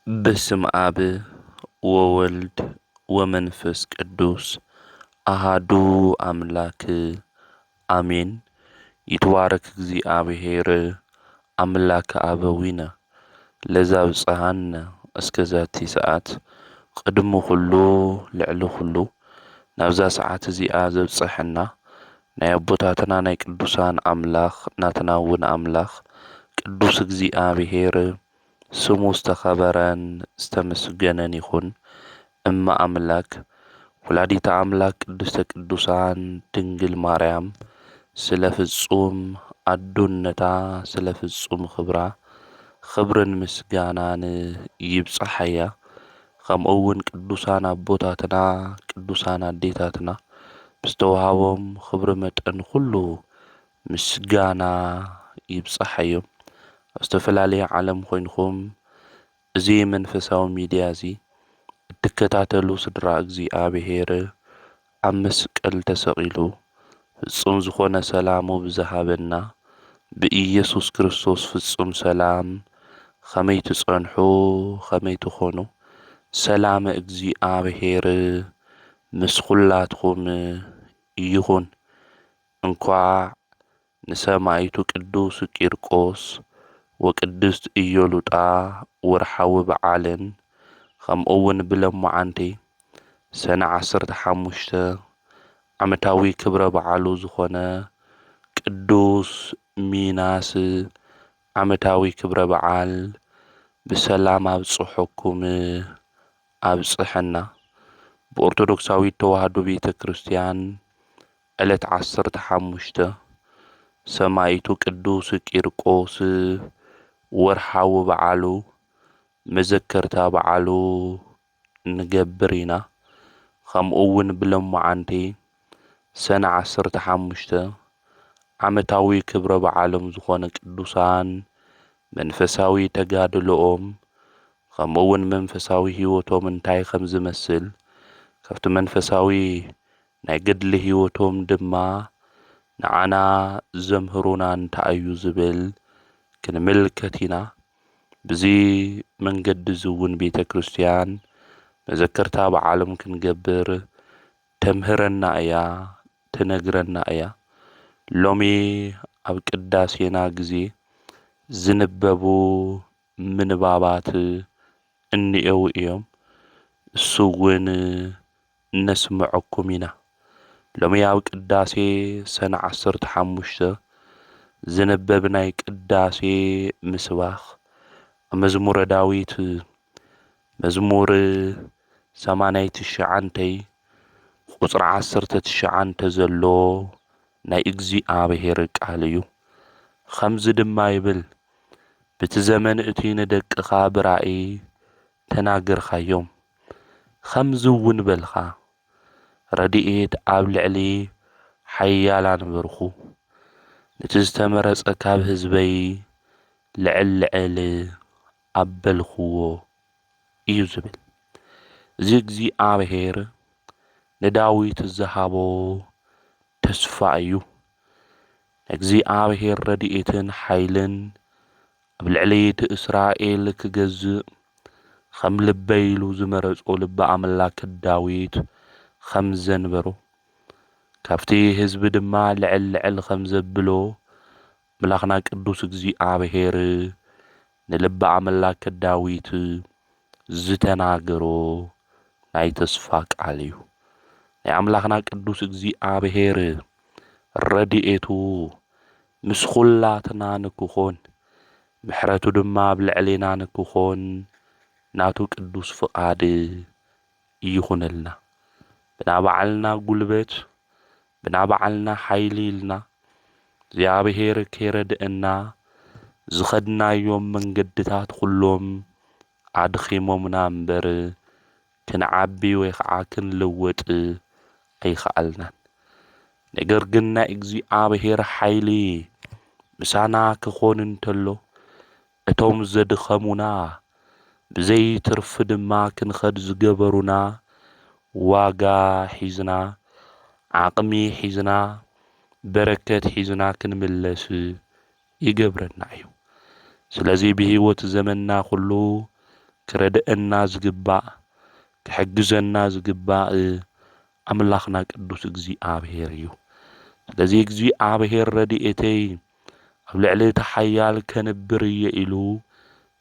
بسم آب وولد ومنفس قدوس أهادو أملاك آمين يتوارك زي آبهير أملاك آبوينا لذا بصهان اسكزاتي ساعات قدمو خلو لعلو خلو نابزا ساعات زي آزب صحنا نايبوتاتنا ناي قدوسان أملاخ ناتناون أملاخ قدوس زي آبهير ስሙ ዝተኸበረን ዝተመስገነን ይኹን። እማ ኣምላክ ወላዲተ ኣምላክ ቅድስተ ቅዱሳን ድንግል ማርያም ስለ ፍጹም ኣዶነታ ስለ ፍጹም ክብራ ክብርን ምስጋናን ይብፅሓያ። ከምኡውን ቅዱሳን ኣቦታትና ቅዱሳን ኣዴታትና ብዝተውሃቦም ክብሪ መጠን ኩሉ ምስጋና ይብፅሓዮም። ኣብ ዝተፈላለየ ዓለም ኮይንኩም እዚ መንፈሳዊ ሚድያ እዚ እትከታተሉ ስድራ እግዚኣብሄር ኣብ መስቀል ተሰቂሉ ፍጹም ዝኾነ ሰላሙ ብዝሃበና ብኢየሱስ ክርስቶስ ፍጹም ሰላም ከመይ ትጸንሑ ከመይ ትኾኑ ሰላም እግዚኣብሄር ምስ ኩላትኩም ይኹን። እንኳዕ ንሰማዕቱ ቅዱስ ቂርቆስ ወቅድስት ኢዮሉጣ ወርሓዊ በዓልን ከምኡውን ብለማዓንቲ ሰነ 15 ዓመታዊ ክብረ በዓሉ ዝኾነ ቅዱስ ሚናስ ዓመታዊ ክብረ በዓል ብሰላም ኣብጽሑኩም ኣብጽሐና። ብኦርቶዶክሳዊት ተዋህዶ ቤተ ክርስቲያን ዕለት 15 ሰማዕቱ ቅዱስ ቂርቆስ ወርሓዊ በዓሉ መዘከርታ በዓሉ ንገብር ኢና። ከምኡውን ብለማዓንቲ ሰነ 15 ዓመታዊ ክብረ በዓሎም ዝኾነ ቅዱሳን መንፈሳዊ ተጋድሎኦም ከምኡውን መንፈሳዊ ህይወቶም እንታይ ከም ዝመስል ካብቲ መንፈሳዊ ናይ ገድሊ ህይወቶም ድማ ንዓና ዘምህሩና እንታይ እዩ ዝብል ክንምልከት ኢና። ብዚ መንገዲ ዝውን ቤተ ክርስቲያን መዘከርታ በዓሎም ክንገብር ተምህረና እያ ትነግረና እያ። ሎሚ ኣብ ቅዳሴና ጊዜ ዝንበቡ ምንባባት እኒአው እዮም። እሱ እውን ነስምዐኩም ኢና። ሎሚ ኣብ ቅዳሴ ሰነ 15 ዝንበብ ናይ ቅዳሴ ምስባኽ መዝሙረ ዳዊት መዝሙር 89 ቁጽሪ 19 ዘሎ ናይ እግዚኣብሄር ቃል እዩ። ከምዚ ድማ ይብል በቲ ዘመን እቲ ንደቅኻ ብራእይ ተናገርካዮም ከምዚ እውን በልኻ ረድኤት ኣብ ልዕሊ ሓያላን በርኹ ነቲ ዝተመረጸ ካብ ህዝበይ ልዕል ልዕል ኣበልኽዎ እዩ ዝብል። እዚ እግዚኣብሄር ንዳዊት ዝሃቦ ተስፋ እዩ። እግዚኣብሄር ረድኤትን ሓይልን ኣብ ልዕሊ እቲ እስራኤል ክገዝእ ከም ልበይ ኢሉ ዝመረጾ ልበ ኣምላክ ዳዊት ከም ዘንበሮ ካብቲ ህዝቢ ድማ ልዕል ልዕል ከም ዘብሎ ኣምላኽና ቅዱስ እግዚኣብሄር ንልበ ኣምላክ ዳዊት ዝተናገሮ ናይ ተስፋ ቃል እዩ። ናይ ኣምላኽና ቅዱስ እግዚኣብሄር ረድኤቱ ምስ ኩላትና ንክኾን ምሕረቱ ድማ ኣብ ልዕሊና ንክኾን ናቱ ቅዱስ ፍቓድ ይኹነልና። ብና ባዓልና ጉልበት ብና ባዓልና ሓይሊ ኢልና እግዚኣብሄር ከይረድአና ዝኸድናዮም መንገድታት ኩሎም ኣድኺሞምና እምበር ክንዓቢ ወይ ከዓ ክንልወጥ ኣይከኣልናን። ነገር ግን ናይ እግዚኣብሄር ሓይሊ ምሳና ክኾን እንተሎ እቶም ዘድኸሙና ብዘይ ትርፊ ድማ ክንኸድ ዝገበሩና ዋጋ ሒዝና ዓቕሚ ሒዝና በረከት ሒዝና ክንምለስ ይገብረና እዩ። ስለዚ ብህይወት ዘመንና ኩሉ ክረድአና ዝግባእ ክሕግዘና ዝግባእ ኣምላኽና ቅዱስ እግዚኣብሔር እዩ። ስለዚ እግዚኣብሔር ረድኤተይ ኣብ ልዕሊ እቲ ሓያል ከንብር እየ ኢሉ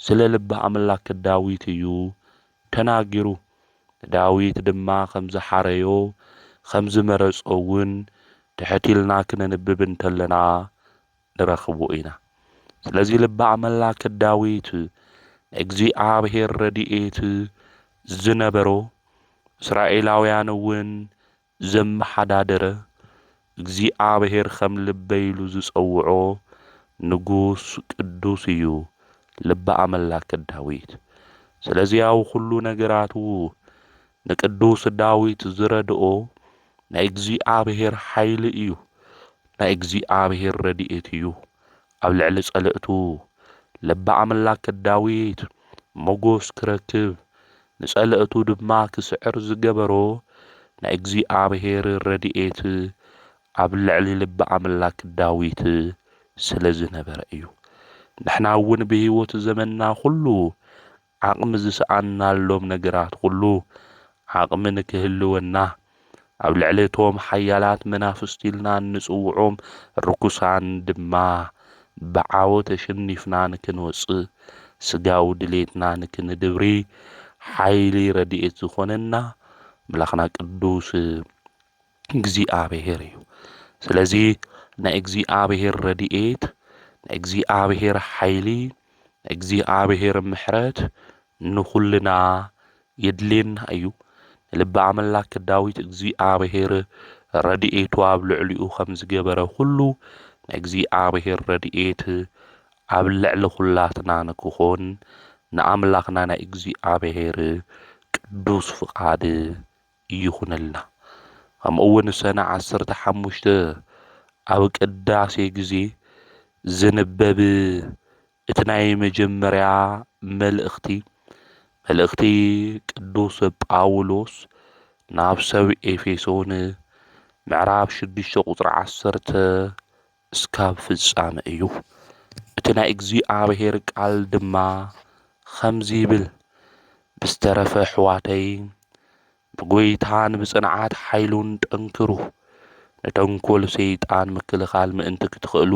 ስለ ልቢ ኣምላክ ዳዊት እዩ ተናጊሩ። ዳዊት ድማ ከም ዝሓረዮ ከም ዝመረጾ እውን ትሕቲልና ክነንብብ እንተለና ንረኽቦ ኢና። ስለዚ ልቢ ኣምላክ ዳዊት እግዚኣብሔር ረድኤት ዝነበሮ እስራኤላውያን እውን ዘመሓዳደረ እግዚኣብሔር ከም ልበይ ኢሉ ዝጸውዖ ንጉስ ቅዱስ እዩ ልቢ ኣምላክ ዳዊት። ስለዚ ኣብ ኩሉ ነገራቱ ንቅዱስ ዳዊት ዝረድኦ ናይ እግዚኣብሔር ሓይሊ እዩ፣ ናይ እግዚኣብሔር ረድኤት እዩ። ኣብ ልዕሊ ጸልእቱ ልቢ ኣምላክ ዳዊት ሞጎስ ክረክብ ንጸልእቱ ድማ ክስዕር ዝገበሮ ናይ እግዚኣብሔር ረድኤት ኣብ ልዕሊ ልቢ ኣምላክ ዳዊት ስለ ዝነበረ እዩ። ንሕና እውን ብህይወት ዘመንና ኩሉ ዓቕሚ ዝሰኣናሎም ነገራት ኩሉ ዓቕሚ ንክህልወና ኣብ ልዕሊ እቶም ሓያላት መናፍስቲ ኢልና እንጽውዖም ርኩሳን ድማ ብዓወት ተሸኒፍና ንክንወፅእ ስጋዊ ድሌትና ንክንድብሪ ሓይሊ ረድኤት ዝኾነና ኣምላኽና ቅዱስ እግዚኣብሔር እዩ። ስለዚ ናይ እግዚኣብሔር ረድኤት፣ ናይ እግዚኣብሔር ሓይሊ፣ ናይ እግዚኣብሔር ምሕረት ንኹልና የድልየና እዩ። ልቢ ኣምላክ ዳዊት እግዚኣብሔር ረድኤቱ ኣብ ልዕሊኡ ከም ዝገበረ ኩሉ ናይ እግዚኣብሔር ረድኤት ኣብ ልዕሊ ኩላትና ንክኾን ንኣምላኽና ናይ እግዚኣብሔር ቅዱስ ፍቓድ ይኹነልና። ከምኡ እውን ሰነ 15 ኣብ ቅዳሴ ግዜ ዝንበብ እቲ ናይ መጀመርያ መልእኽቲ ቅዱስ ጳውሎስ ናብ ሰብ ኤፌሶን ምዕራፍ 6 ቁጽሪ 10 እስካብ ፍጻመ እዩ። እቲ ናይ እግዚኣብሔር ቃል ድማ ከምዚ ይብል፣ ብዝተረፈ ኣሕዋተይ ብጐይታን ብጽንዓት ሓይሉን ጠንክሩ፣ ንተንኰል ሰይጣን ምክልኻል ምእንቲ ክትኽእሉ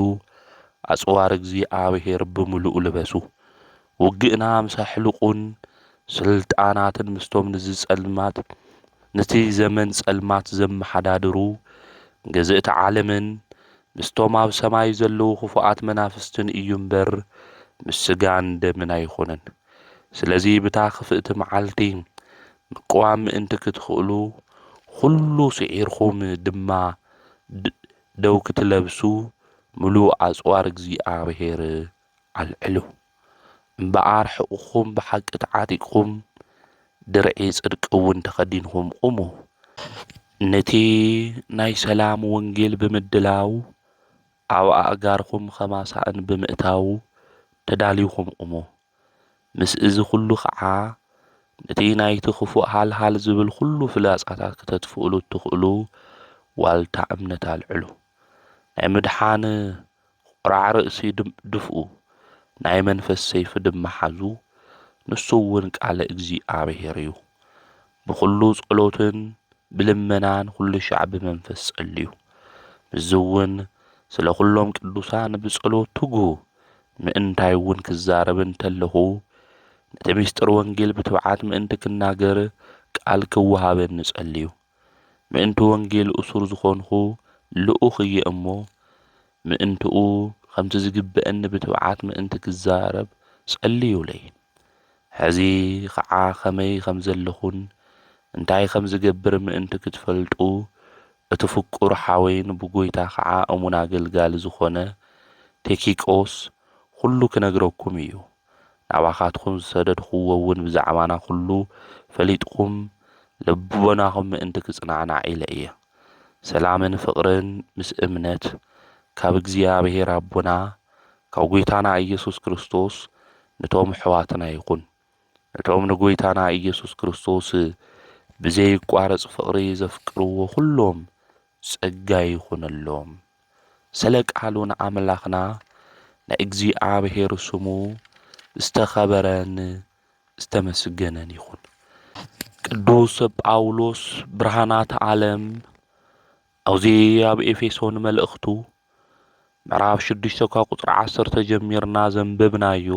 ኣጽዋር እግዚኣብሔር ብምሉኡ ልበሱ። ውግእና ምስ ኣሕልቁን ስልጣናትን ምስቶም ነቲ ዘመን ጸልማት ዘመሓዳድሩ ገዝእቲ ዓለምን ምስቶም ኣብ ሰማይ ዘለዉ ክፉኣት መናፍስትን እዩ እምበር ምስ ስጋን ደምን ኣይኮነን። ስለዚ ብታ ክፍእቲ መዓልቲ ምቁዋም ምእንቲ ክትኽእሉ ኩሉ ስዒርኹም ድማ ደው ክትለብሱ ምሉእ ኣጽዋር እግዚኣብሔር ኣልዕሉ። እምበኣር ሕቑኹም ብሓቂ ተዓጢቕኹም ድርዒ ጽድቂ እውን ተኸዲንኩም ቁሙ። ነቲ ናይ ሰላም ወንጌል ብምድላው ኣብ ኣእጋርኩም ኸማሳእን ብምእታው ተዳልዩኹም ቁሙ። ምስ እዚ ኩሉ ከዓ ነቲ ናይቲ ክፉእ ሃልሃል ዝብል ኩሉ ፍላጻታት ክተጥፍእሉ እትኽእሉ ዋልታ እምነት ኣልዕሉ። ናይ ምድሓን ቁራዕ ርእሲ ድፍኡ፣ ናይ መንፈስ ሰይፊ ድማ ሓዙ፣ ንሱ እውን ቃለ እግዚኣብሔር እዩ። ብኩሉ ጸሎትን ብልመናን ኩሉ ሻዕ ብመንፈስ ጸልዩ። እዚ እውን ስለ ኩሎም ቅዱሳን ብጸሎት ትጉ። ምእንታይ እውን ክዛረብ እንተለኹ ነቲ ምስጢር ወንጌል ብትብዓት ምእንቲ ክናገር ቃል ክወሃበኒ ጸልዩ። ምእንቲ ወንጌል እሱር ዝኾንኹ ልኡኽ እየ እሞ ምእንትኡ ከምቲ ዝግብአኒ ብትብዓት ምእንቲ ክዛረብ ጸልዩለይ። ሕዚ ከዓ ከመይ ከም ዘለኹን እንታይ ከም ዝገብር ምእንቲ ክትፈልጡ እቲ ፍቁር ሓወይን ብጐይታ ከዓ እሙን ኣገልጋሊ ዝኾነ ቴኪቆስ ኩሉ ክነግረኩም እዩ። ናባኻትኩም ዝሰደድኽዎ እውን ብዛዕባና ኩሉ ፈሊጥኩም ልቦናኹም ምእንቲ ክጽናዕናዕ ኢለ እየ። ሰላምን ፍቕርን ምስ እምነት ካብ እግዚኣብሔር ኣቦና ካብ ጐይታና ኢየሱስ ክርስቶስ ነቶም ኣሕዋትና ይኹን። ነቶም ንጐይታና ኢየሱስ ክርስቶስ ብዘይቋረጽ ፍቕሪ ዘፍቅርዎ ኩሎም ጸጋ ይኹነሎም። ስለ ቃሉ ንኣምላኽና ንእግዚኣብሔር ስሙ ዝተኸበረን ዝተመስገነን ይኹን። ቅዱስ ጳውሎስ ብርሃናት ዓለም ኣብዚ ኣብ ኤፌሶን መልእኽቱ ምዕራፍ 6 ካብ ቁጥሪ 10 ጀሚርና ዘንበብናዮ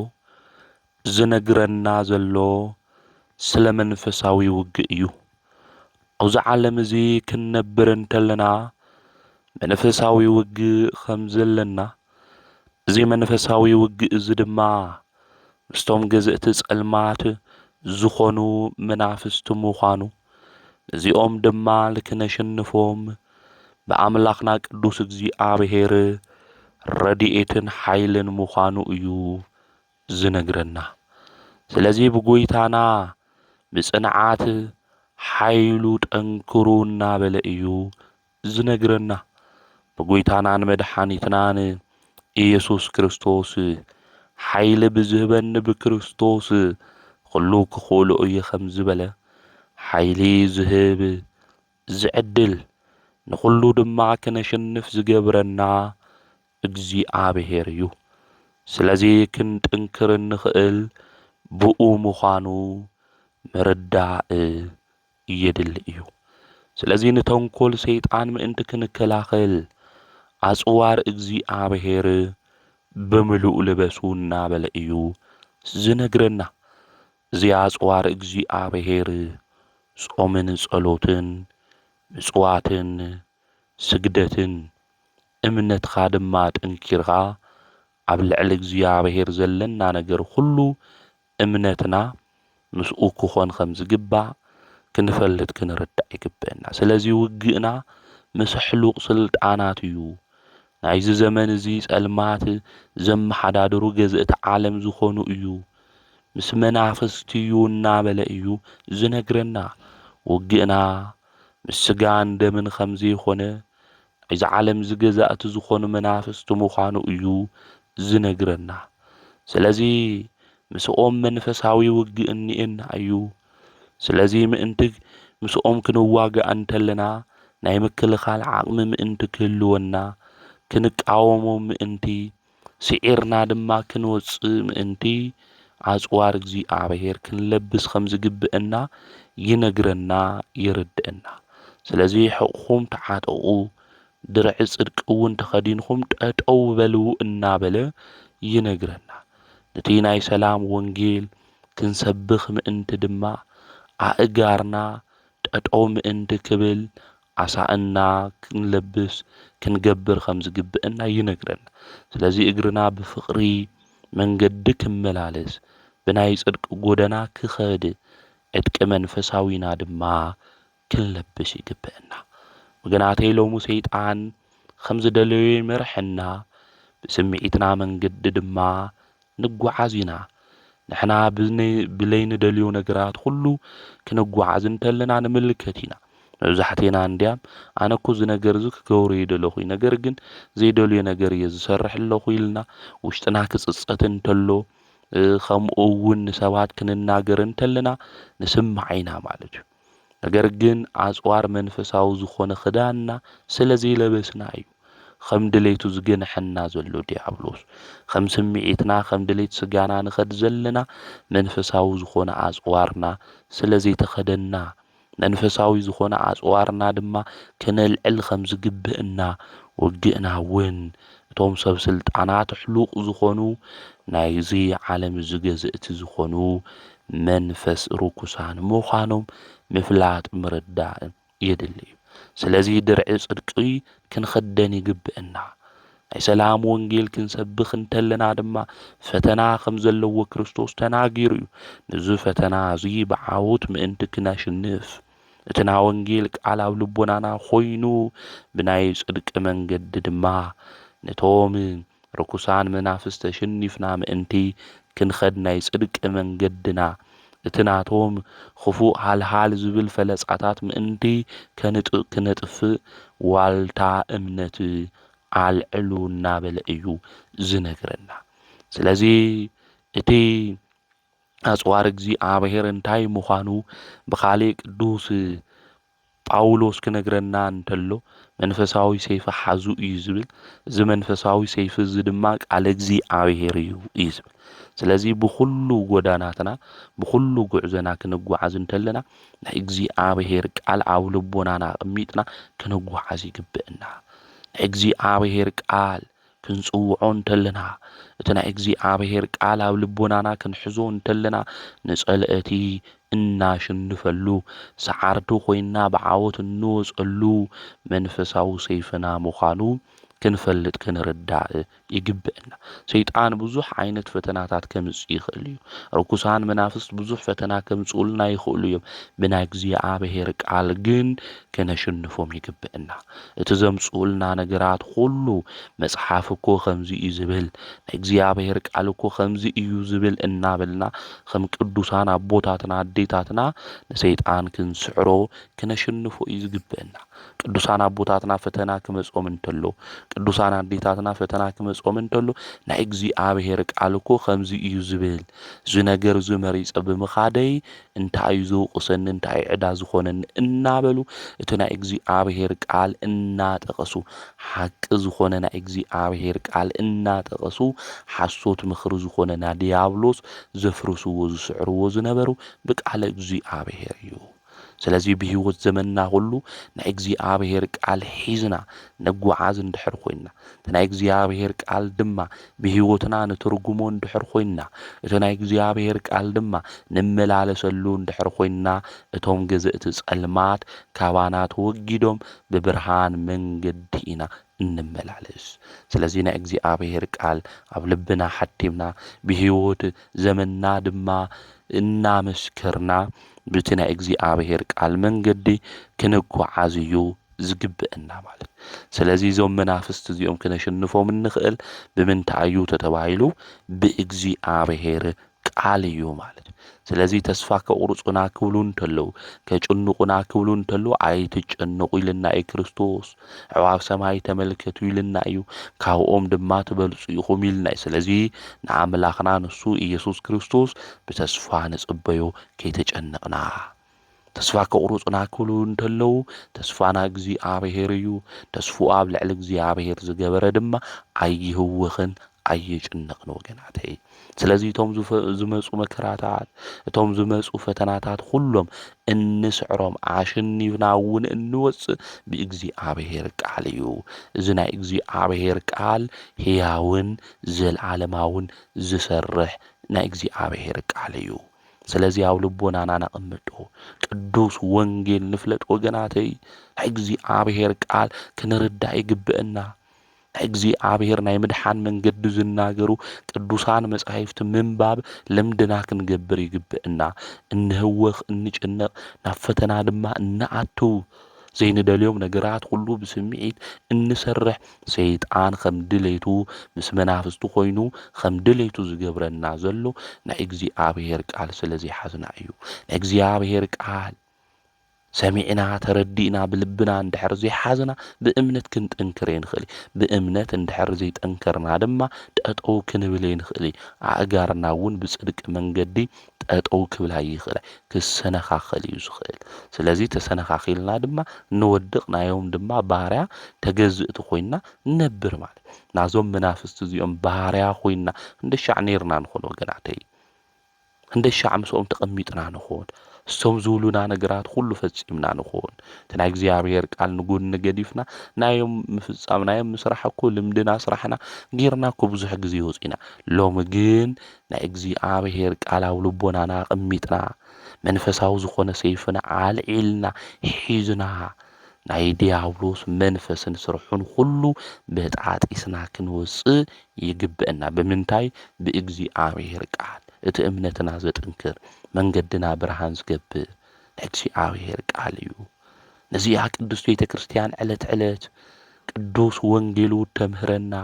ዝነግረና ዘሎ ስለ መንፈሳዊ ውግእ እዩ። ኣብዚ ዓለም እዚ ክንነብር እንተለና መንፈሳዊ ውግእ ከም ዘለና እዚ መንፈሳዊ ውግእ እዚ ድማ ምስቶም ገዝእቲ ጸልማት ዝኾኑ መናፍስቲ ምዃኑ እዚኦም ድማ ልክነሸንፎም ብኣምላኽና ቅዱስ እግዚኣብሔር ረድኤትን ሓይልን ምዃኑ እዩ ዝነግረና። ስለዚ ብጎይታና ብጽንዓት ሓይሉ ጠንክሩ እናበለ እዩ ዝነግረና። ብጎይታናን መድኃኒትናን ኢየሱስ ክርስቶስ ሓይሊ ብዝህበኒ ብክርስቶስ ኩሉ ክኽእሎ እየ ከም ዝበለ ሓይሊ ዝህብ ዝዕድል ንኹሉ ድማ ክነሸንፍ ዝገብረና እግዚአብሔር እዩ። ስለዚ ክንጥንክር እንኽእል ብኡ ምዃኑ ምርዳእ የድሊ እዩ። ስለዚ ንተንኰል ሰይጣን ምእንቲ ክንከላኸል ኣጽዋር እግዚአብሔር ብምሉእ ልበሱ እናበለ እዩ ዝነግረና። እዚ ኣጽዋር እግዚአብሔር ጾምን ጸሎትን ምጽዋትን ስግደትን እምነትኻ ድማ ጠንኪርኻ ኣብ ልዕሊ እግዚአብሔር ዘለና ነገር ኩሉ እምነትና ምስኡ ክኾን ከም ዝግባእ ክንፈልጥ ክንርዳእ ይግብአና። ስለዚ ውግእና ምስ ሕሉቕ ስልጣናት እዩ። ናይዚ ዘመን እዚ ጸልማት ዘመሓዳድሩ ገዝእቲ ዓለም ዝኾኑ እዩ። ምስ መናፍስቲ እዩ እናበለ እዩ ዝነግረና። ውግእና ምስ ስጋን ደምን ከም ዘይኮነ ናይዚ ዓለም ዝገዛእቲ ዝኾኑ መናፍስቲ ምዃኑ እዩ ዝነግረና። ስለዚ ምስኦም መንፈሳዊ ውግእ እኒአና እዩ። ስለዚ ምእንቲ ምስኦም ክንዋጋእ እንተለና ናይ ምክልኻል ዓቕሚ ምእንቲ ክህልወና ክንቃወሞም ምእንቲ ስዒርና ድማ ክንወፅእ ምእንቲ ኣጽዋር እግዚአብሔር ክንለብስ ከም ዝግብአና ይነግረና ይርድአና። ስለዚ ሕቑኹም ተዓጠቑ ድርዒ ጽድቂ እውን ተኸዲንኹም ጠጠው በሉ እናበለ ይነግረና። ነቲ ናይ ሰላም ወንጌል ክንሰብኽ ምእንቲ ድማ ኣእጋርና ጠጠው ምእንቲ ክብል ዓሳእና ክንለብስ ክንገብር ከም ዝግብአና ይነግረና። ስለዚ እግርና ብፍቕሪ መንገዲ ክመላለስ ብናይ ጽድቂ ጎደና ክኸድ ዕጥቂ መንፈሳዊና ድማ ክንለብስ ይግብአና። ወገናተይ ሎሙ ሰይጣን ከም ዝደለዮ ይመርሐና። ብስምዒትና መንገዲ ድማ ንጓዓዝ ኢና። ንሕና ብለይ ንደልዮ ነገራት ሁሉ ክንጓዓዝ እንተለና ንምልከት ኢና። መብዛሕቴና እንዲያም ኣነ እኮ እዚ ነገር እዚ ክገብሮ ይደለኹ ነገር ግን ዘይደልዮ ነገር እየ ዝሰርሕ ኣለኹ ኢልና ውሽጥና ክጽጸት እንተሎ ከምኡ እውን ንሰባት ክንናገር እንተለና ንስማዕ ኢና ማለት እዩ። ነገር ግን ኣጽዋር መንፈሳዊ ዝኾነ ክዳንና ስለዘይለበስና እዩ ከም ድሌቱ ዝገንሐና ዘሎ ዲያብሎስ። ከም ስምዒትና ከም ድሌት ስጋና ንኸድ ዘለና መንፈሳዊ ዝኾነ ኣጽዋርና ስለዘይተኸደና መንፈሳዊ ዝኾነ ኣጽዋርና ድማ ክነልዕል ከም ዝግብአና ውግእና እውን እቶም ሰብ ስልጣናት ሕሉቕ ዝኾኑ ናይዚ ዓለም ዝገዝእቲ ዝኾኑ መንፈስ ርኩሳን ምዃኖም ምፍላጥ ምርዳእ የድሊ እዩ። ስለዚ ድርዒ ጽድቂ ክንኽደን ይግብአና። ናይ ሰላም ወንጌል ክንሰብኽ እንተለና ድማ ፈተና ከም ዘለዎ ክርስቶስ ተናጊሩ እዩ። ነዚ ፈተና እዚ ብዓወት ምእንቲ ክነሽንፍ እትና ወንጌል ቃል ኣብ ልቦናና ኮይኑ ብናይ ጽድቂ መንገዲ ድማ ነቶም ርኩሳን መናፍስቲ ተሸኒፍና ምእንቲ ክንኸድ ናይ ጽድቂ መንገድና እቲ ናቶም ክፉእ ሃልሃል ዝብል ፈለጻታት ምእንቲ ክነጥፍእ ዋልታ እምነት ኣልዕሉ እናበለ እዩ ዝነግረና። ስለዚ እቲ ኣጽዋር እግዚአብሔር እንታይ ምዃኑ ብኻልእ ቅዱስ ጳውሎስ ክነግረና እንተሎ መንፈሳዊ ሰይፍ ሓዙ እዩ ዝብል እዚ መንፈሳዊ ሰይፍ እዚ ድማ ቃል እግዚአብሔር እዩ ዝብል ስለዚ ብኩሉ ጎዳናትና ብኩሉ ጉዕዞና ክንጓዓዝ እንተለና ናይ እግዚአብሔር ቃል ኣብ ልቦናና ኣሚጥና ክንጓዓዝ ይግብአና ናይ እግዚአብሔር ቃል ክንጽውዖ እንተለና እቲ ናይ እግዚአብሔር ቃል ኣብ ልቦናና ክንሕዞ እንተለና ንጸልአቲ እናሽንፈሉ ሰዓርቱ ኮይና ብዓወት እንወጸሉ መንፈሳዊ ሰይፍና ምዃኑ ክንፈልጥ ክንርዳእ ይግብአና ሰይጣን ብዙሕ ዓይነት ፈተናታት ከምጽእ ይኽእል እዩ ርኩሳን መናፍስት ብዙሕ ፈተና ከምጽኡልና ይኽእሉ እዮም ብናይ እግዚአብሔር ቃል ግን ከነሽንፎም ይግብአና እቲ ዘምጽኡልና ነገራት ሁሉ መጽሓፍ እኮ ከምዚ እዩ ዝብል ናይ እግዚአብሔር ቃል እኮ ከምዚ እዩ ዝብል እናበልና ከም ቅዱሳን ኣቦታትና ኣዴታትና ንሰይጣን ክንስዕሮ ክነሽንፎ እዩ ዝግብአና ቅዱሳን ኣቦታትና ፈተና ክመጾም እንተሎ ቅዱሳን ኣዴታትና ፈተና ክመጾም እንተሎ ናይ እግዚአብሔር ቃል እኮ ከምዚ እዩ ዝብል እዚ ነገር ዝመሪጸ ብምኻደይ እንታይ እዩ ዝውቕሰኒ እንታይ ዕዳ ዝኾነኒ እናበሉ እቲ ናይ እግዚአብሔር ቃል እናጠቐሱ ሓቂ ዝኾነ ናይ እግዚአብሔር ቃል እናጠቐሱ ሓሶት ምኽሪ ዝኾነ ና ዲያብሎስ ዘፍርስዎ ዝስዕርዎ ዝነበሩ ብቃል እግዚአብሔር እዩ ስለዚ ብህይወት ዘመንና ሁሉ ናይ እግዚአብሔር ቃል ሒዝና ነጓዓዝ እንድሕር ኮይና ናይ እግዚአብሔር ቃል ድማ ብህይወትና ንትርጉሞ እንድሕር ኮይና እቲ ናይ እግዚአብሔር ቃል ድማ ንመላለሰሉ እንድሕር ኮይና እቶም ገዘእቲ ጸልማት ካባና ተወጊዶም ብብርሃን መንገዲ ኢና እንመላለስ ስለዚ ናይ እግዚአብሔር ቃል ኣብ ልብና ሓቲምና ብህይወት ዘመንና ድማ እናመስከርና ብቲ ናይ እግዚአብሔር ቃል መንገዲ ክንጓዓዝ እዩ ዝግብአና ማለት ስለዚ ዞም መናፍስት እዚኦም ክነሽንፎም እንኽእል ብምንታይ እዩ ተተባሂሉ ብእግዚአብሔር ቃል እዩ ማለት ስለዚ ተስፋ ከቁርጹና ክብሉ እንተለው ከጭንቁና ክብሉ እንተለው ኣይትጨነቁ ኢልና እዩ ክርስቶስ ዕዋብ ሰማይ ተመልከቱ ኢልና እዩ ካብኦም ድማ ትበልጹ ኢኹም ኢልና እዩ ስለዚ ንኣምላኽና ንሱ ኢየሱስ ክርስቶስ ብተስፋ ንጽበዮ ከይተጨነቕና ተስፋ ከቁርጹና ክብሉ እንተለው ተስፋና እግዚአብሔር እዩ ተስፉ ኣብ ልዕሊ እግዚአብሔር ዝገበረ ድማ ኣይህወኽን ኣይጭነቕን ወገናተይ ስለዚ እቶም ዝመጹ መከራታት እቶም ዝመጹ ፈተናታት ሁሎም እንስዕሮም ኣሸኒፍና እውን እንወጽእ ብእግዚአብሔር ቃል እዩ እዚ ናይ እግዚአብሔር ቃል ሕያውን ዘለዓለማውን ዝሰርሕ ናይ እግዚአብሔር ቃል እዩ ስለዚ ኣብ ልቦናና ነቕምጦ ቅዱስ ወንጌል ንፍለጥ ወገናተይ ናይ እግዚአብሔር ቃል ክንርዳእ ይግብአና ናይ እግዚአብሔር ናይ ምድሓን መንገዲ ዝናገሩ ቅዱሳን መጻሕፍቲ ምንባብ ልምድና ክንገብር ይግብአና እንህወኽ እንጭነቕ ናብ ፈተና ድማ እንኣትው ዘይንደልዮም ነገራት ሁሉ ብስምዒት እንሰርሕ ሰይጣን ከም ድሌቱ ምስ መናፍስቱ ኮይኑ ከም ድሌቱ ዝገብረና ዘሎ ናይ እግዚአብሔር ቃል ስለዚ ሓዝና እዩ ናይ እግዚአብሔር ቃል ሰሚዕና ተረዲእና ብልብና እንድሕር ዘይሓዝና ብእምነት ክንጥንክር ንኽእል ብእምነት እንድሕር ዘይጠንከርና ድማ ጠጠው ክንብል ንኽእል ኣእጋርና እውን ብጽድቂ መንገዲ ጠጠው ክብላ ይኽእል ክሰነኻኸል እዩ ዝኽእል ስለዚ ተሰነኻኺልና ድማ ንወድቕ ናዮም ድማ ባርያ ተገዝእቲ ኮይና ነብር ማለት ናዞም መናፍስቲ እዚኦም ባርያ ኮይና እንደሻዕ ነርና ንኾን ወገናተይ እንደሻዕ ምስኦም ተቐሚጥና ንኾን እሶም ዝብሉና ነገራት ሁሉ ፈጺምና ንኾን እቲ ናይ እግዚአብሔር ቃል ንጎኒ ገዲፍና ናዮም ምፍጻም ናዮም ምስራሕ እኮ ልምድና ስራሕና ጌርና እኮ ብዙሕ ግዜ ወፂና ሎሚ ግን ናይ እግዚአብሔር ቃል ኣብ ልቦናና ኣቐሚጥና መንፈሳዊ ዝኾነ ሰይፍና ኣልዒልና ሒዝና ናይ ዲያብሎስ መንፈስን ስርሑን ሁሉ በጣጢስና ክንወጽእ ይግብአና ብምንታይ ብእግዚአብሔር ቃል እቲ እምነትና ዘጥንክር መንገድና ብርሃን ዝገብር እግዚአብሔር ቃል እዩ ነዚኣ ቅዱስ ቤተ ክርስቲያን ዕለት ዕለት ቅዱስ ወንጌሉ ተምህረና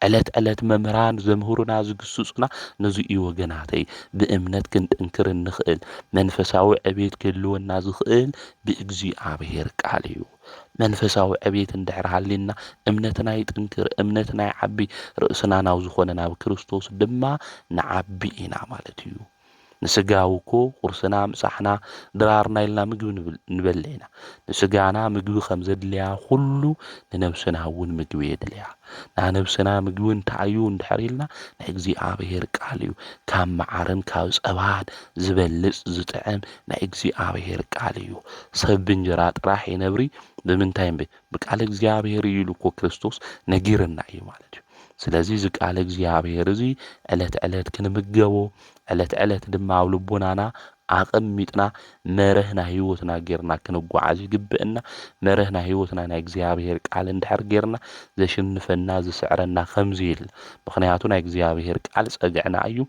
ዕለት ዕለት መምህራን ዘምህሩና ዝግስጹና ነዚ እዩ ወገናተይ ብእምነት ክንጥንክር እንኽእል መንፈሳዊ ዕቤት ክህልወና ዝኽእል ብእግዚአብሔር ቃል እዩ መንፈሳዊ ዕቤት እንድሕር ሃሊና እምነትና ይጥንክር እምነትና ይዓቢ ርእስና ናብ ዝኾነ ናብ ክርስቶስ ድማ ንዓቢ ኢና ማለት እዩ ንስጋውኮ ቁርስና ምሳሕና ድራርና ኢልና ምግቢ ንበልዕና ንስጋና ምግቢ ከም ዘድልያ ሁሉ ንነብስና እውን ምግቢ የድልያ ንነብስና ምግቢ እንታዩ እንድሕሪልና ናይ እግዚአብሔር ቃል እዩ ካብ መዓርን ካብ ጸባን ዝበልጽ ዝጥዕም ናይ እግዚአብሔር ቃል እዩ ሰብ እንጀራ ጥራሕ ይነብሪ ብምንታይ ብቃል እግዚአብሔር ኢሉ እኮ ክርስቶስ ነጊርና እዩ ማለት እዩ ስለዚህ እዚ ቃል እግዚአብሔር እዚ ዕለት ዕለት ክንምገቦ ዕለት ዕለት ድማ ኣብ ልቦናና ኣቐሚጥና መርህና ህይወትና ጌርና ክንጓዓዝ ይግብአና መርህና ህይወትና ናይ እግዚአብሔር ቃል እንድሕር ጌርና ዘሽንፈና ዝስዕረና ከምዚ ኢል ምክንያቱ ናይ እግዚአብሔር ቃል ጸግዕና እዩ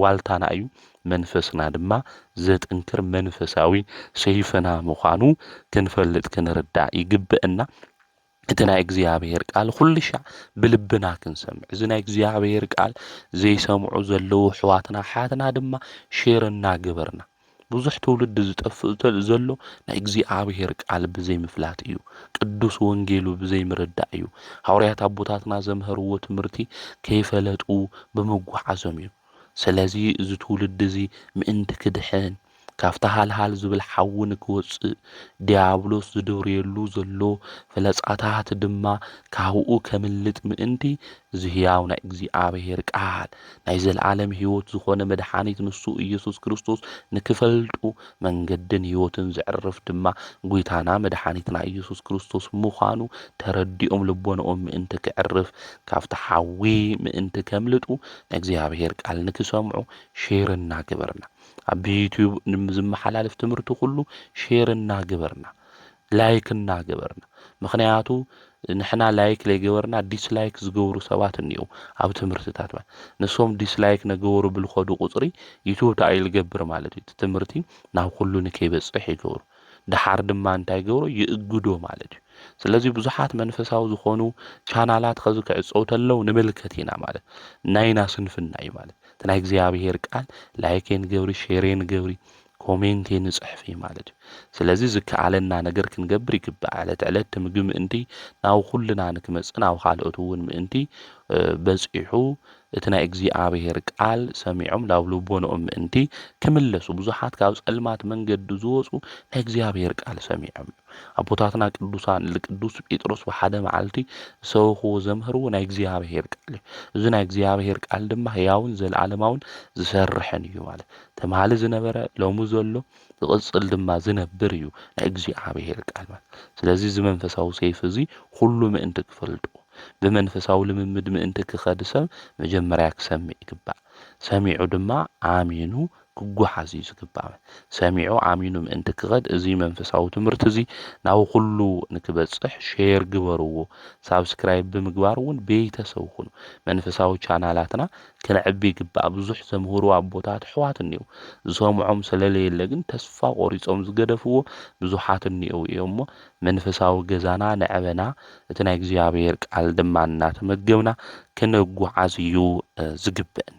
ዋልታና እዩ መንፈስና ድማ ዘጥንክር መንፈሳዊ ሰይፍና ምዃኑ ክንፈልጥ ክንርዳእ ይግብአና እቲ ናይ እግዚአብሔር ቃል ኩልሻ ብልብና ክንሰምዕ እዚ ናይ እግዚአብሔር ቃል ዘይሰምዑ ዘለዉ ሕዋትና ሓትና ድማ ሼር እናገበርና ብዙሕ ትውልድ ዝጠፍእ ዘሎ ናይ እግዚአብሔር ቃል ብዘይ ምፍላት እዩ ቅዱስ ወንጌሉ ብዘይ ምርዳእ እዩ ሐዋርያት አቦታትና ዘምሃርዎ ትምህርቲ ከይፈለጡ ብምጓዓዞም እዩ ስለዚ እዚ ትውልድ እዚ ምእንቲ ክድሕን ካብታ ሃልሃል ዝብል ሓውን ክወፅእ ዲያብሎስ ዝድብርየሉ ዘሎ ፍለጻታት ድማ ካብኡ ከምልጥ ምእንቲ ዝህያው ናይ እግዚአብሔር ቃል ናይ ዘለዓለም ህይወት ዝኾነ መድኃኒት ንሱ ኢየሱስ ክርስቶስ ንክፈልጡ መንገድን ህይወትን ዝዕርፍ ድማ ጐይታና መድኃኒትና ኢየሱስ ክርስቶስ ምዃኑ ተረዲኦም ልቦንኦም ምእንቲ ክዕርፍ ካብታ ሓዊ ምእንቲ ከምልጡ ናይ እግዚአብሔር ቃል ንክሰምዑ ሼር እናገበርና ኣብ ዩቲዩብ ዝመሓላለፍ ትምህርቲ ሁሉ ሼር እናገበርና ላይክ እናገበርና ምክንያቱ ንሕና ላይክ ለይገበርና ዲስላይክ ዝገብሩ ሰባት እንየው ኣብ ትምህርትታት ንሶም ዲስላይክ ነገበሩ ብልኾዱ ቁጽሪ ዩቲዩብ ታይል ገብር ማለት እዩ ትምህርቲ ናብ ሁሉ ንከይበጽሕ ይገብሩ ድሓር ድማ እንታይ ገብሩ ይእግዶ ማለት እዩ ስለዚህ ብዙሓት መንፈሳዊ ዝኾኑ ቻናላት ከዚ ክዕጽው ተለው ንመልከት ኢና ማለት ናይና ስንፍና እዩ ማለት ናይ እግዚአብሔር ቃል ላይክን ገብሪ ሼርን ገብሪ ኮሜንትን ጽሕፊ ማለት ስለዚህ ዝከኣለና ነገር ክንገብር ይግባእ ዕለት ዕለት ምግቢ ምእንቲ ናብ ኩልና ንክመጽእ ናብ ካልኦት እውን ምእንቲ በጽሑ እቲ ናይ እግዚአብሔር ቃል ሰሚዖም ናብ ልቦንኦም ምእንቲ ክምለሱ ብዙሓት ካብ ጸልማት መንገዲ ዝወጹ ናይ እግዚአብሔር ቃል ሰሚዖም ኣቦታትና ቅዱሳን ለቅዱስ ጴጥሮስ በሓደ መዓልቲ ሰውኽዎ ዘምህርዎ ናይ እግዚአብሔር ቃል እዚ ናይ እግዚአብሔር ቃል ድማ ሕያውን ዘለዓለማውን ዝሰርሕን እዩ ማለት ተማሃሊ ዝነበረ ሎሙ ዘሎ ዝቕጽል ድማ ዝነብር እዩ ናይ እግዚአብሔር ቃል ማለት ስለዚህ እዚ መንፈሳዊ ሰይፍ እዚ ሁሉ ምእንቲ ክፈልጡ በመንፈሳዊ ልምምድ ምእንቲ ክኸድ ሰብ መጀመርያ ክሰምዕ ይግባእ ሰሚዑ ድማ አሚኑ ክጓሓዝ ይግባእ ሰሚዑ አሚኑ ምእንቲ ክኸድ እዚ መንፈሳዊ ትምህርቲ እዚ ናብ ሁሉ ንክበጽሕ ሼር ግበርዎ ሳብስክራይብ ብምግባር እውን ቤተሰብ ሁኑ መንፈሳዊ ቻናላትና ክንዕቢ ይግባእ ብዙሕ ዘምህሩ ኣቦታት ሕዋት እንየው ዝሰምዖም ስለለየለ ግን ተስፋ ቆሪጾም ዝገደፍዎ ብዙሓት እንየው እሞ መንፈሳዊ ገዛና ንዕበና እቲ ናይ እግዚአብሔር ቃል ድማ እናተመገብና ክንጓዓዝ እዩ ዝግብአና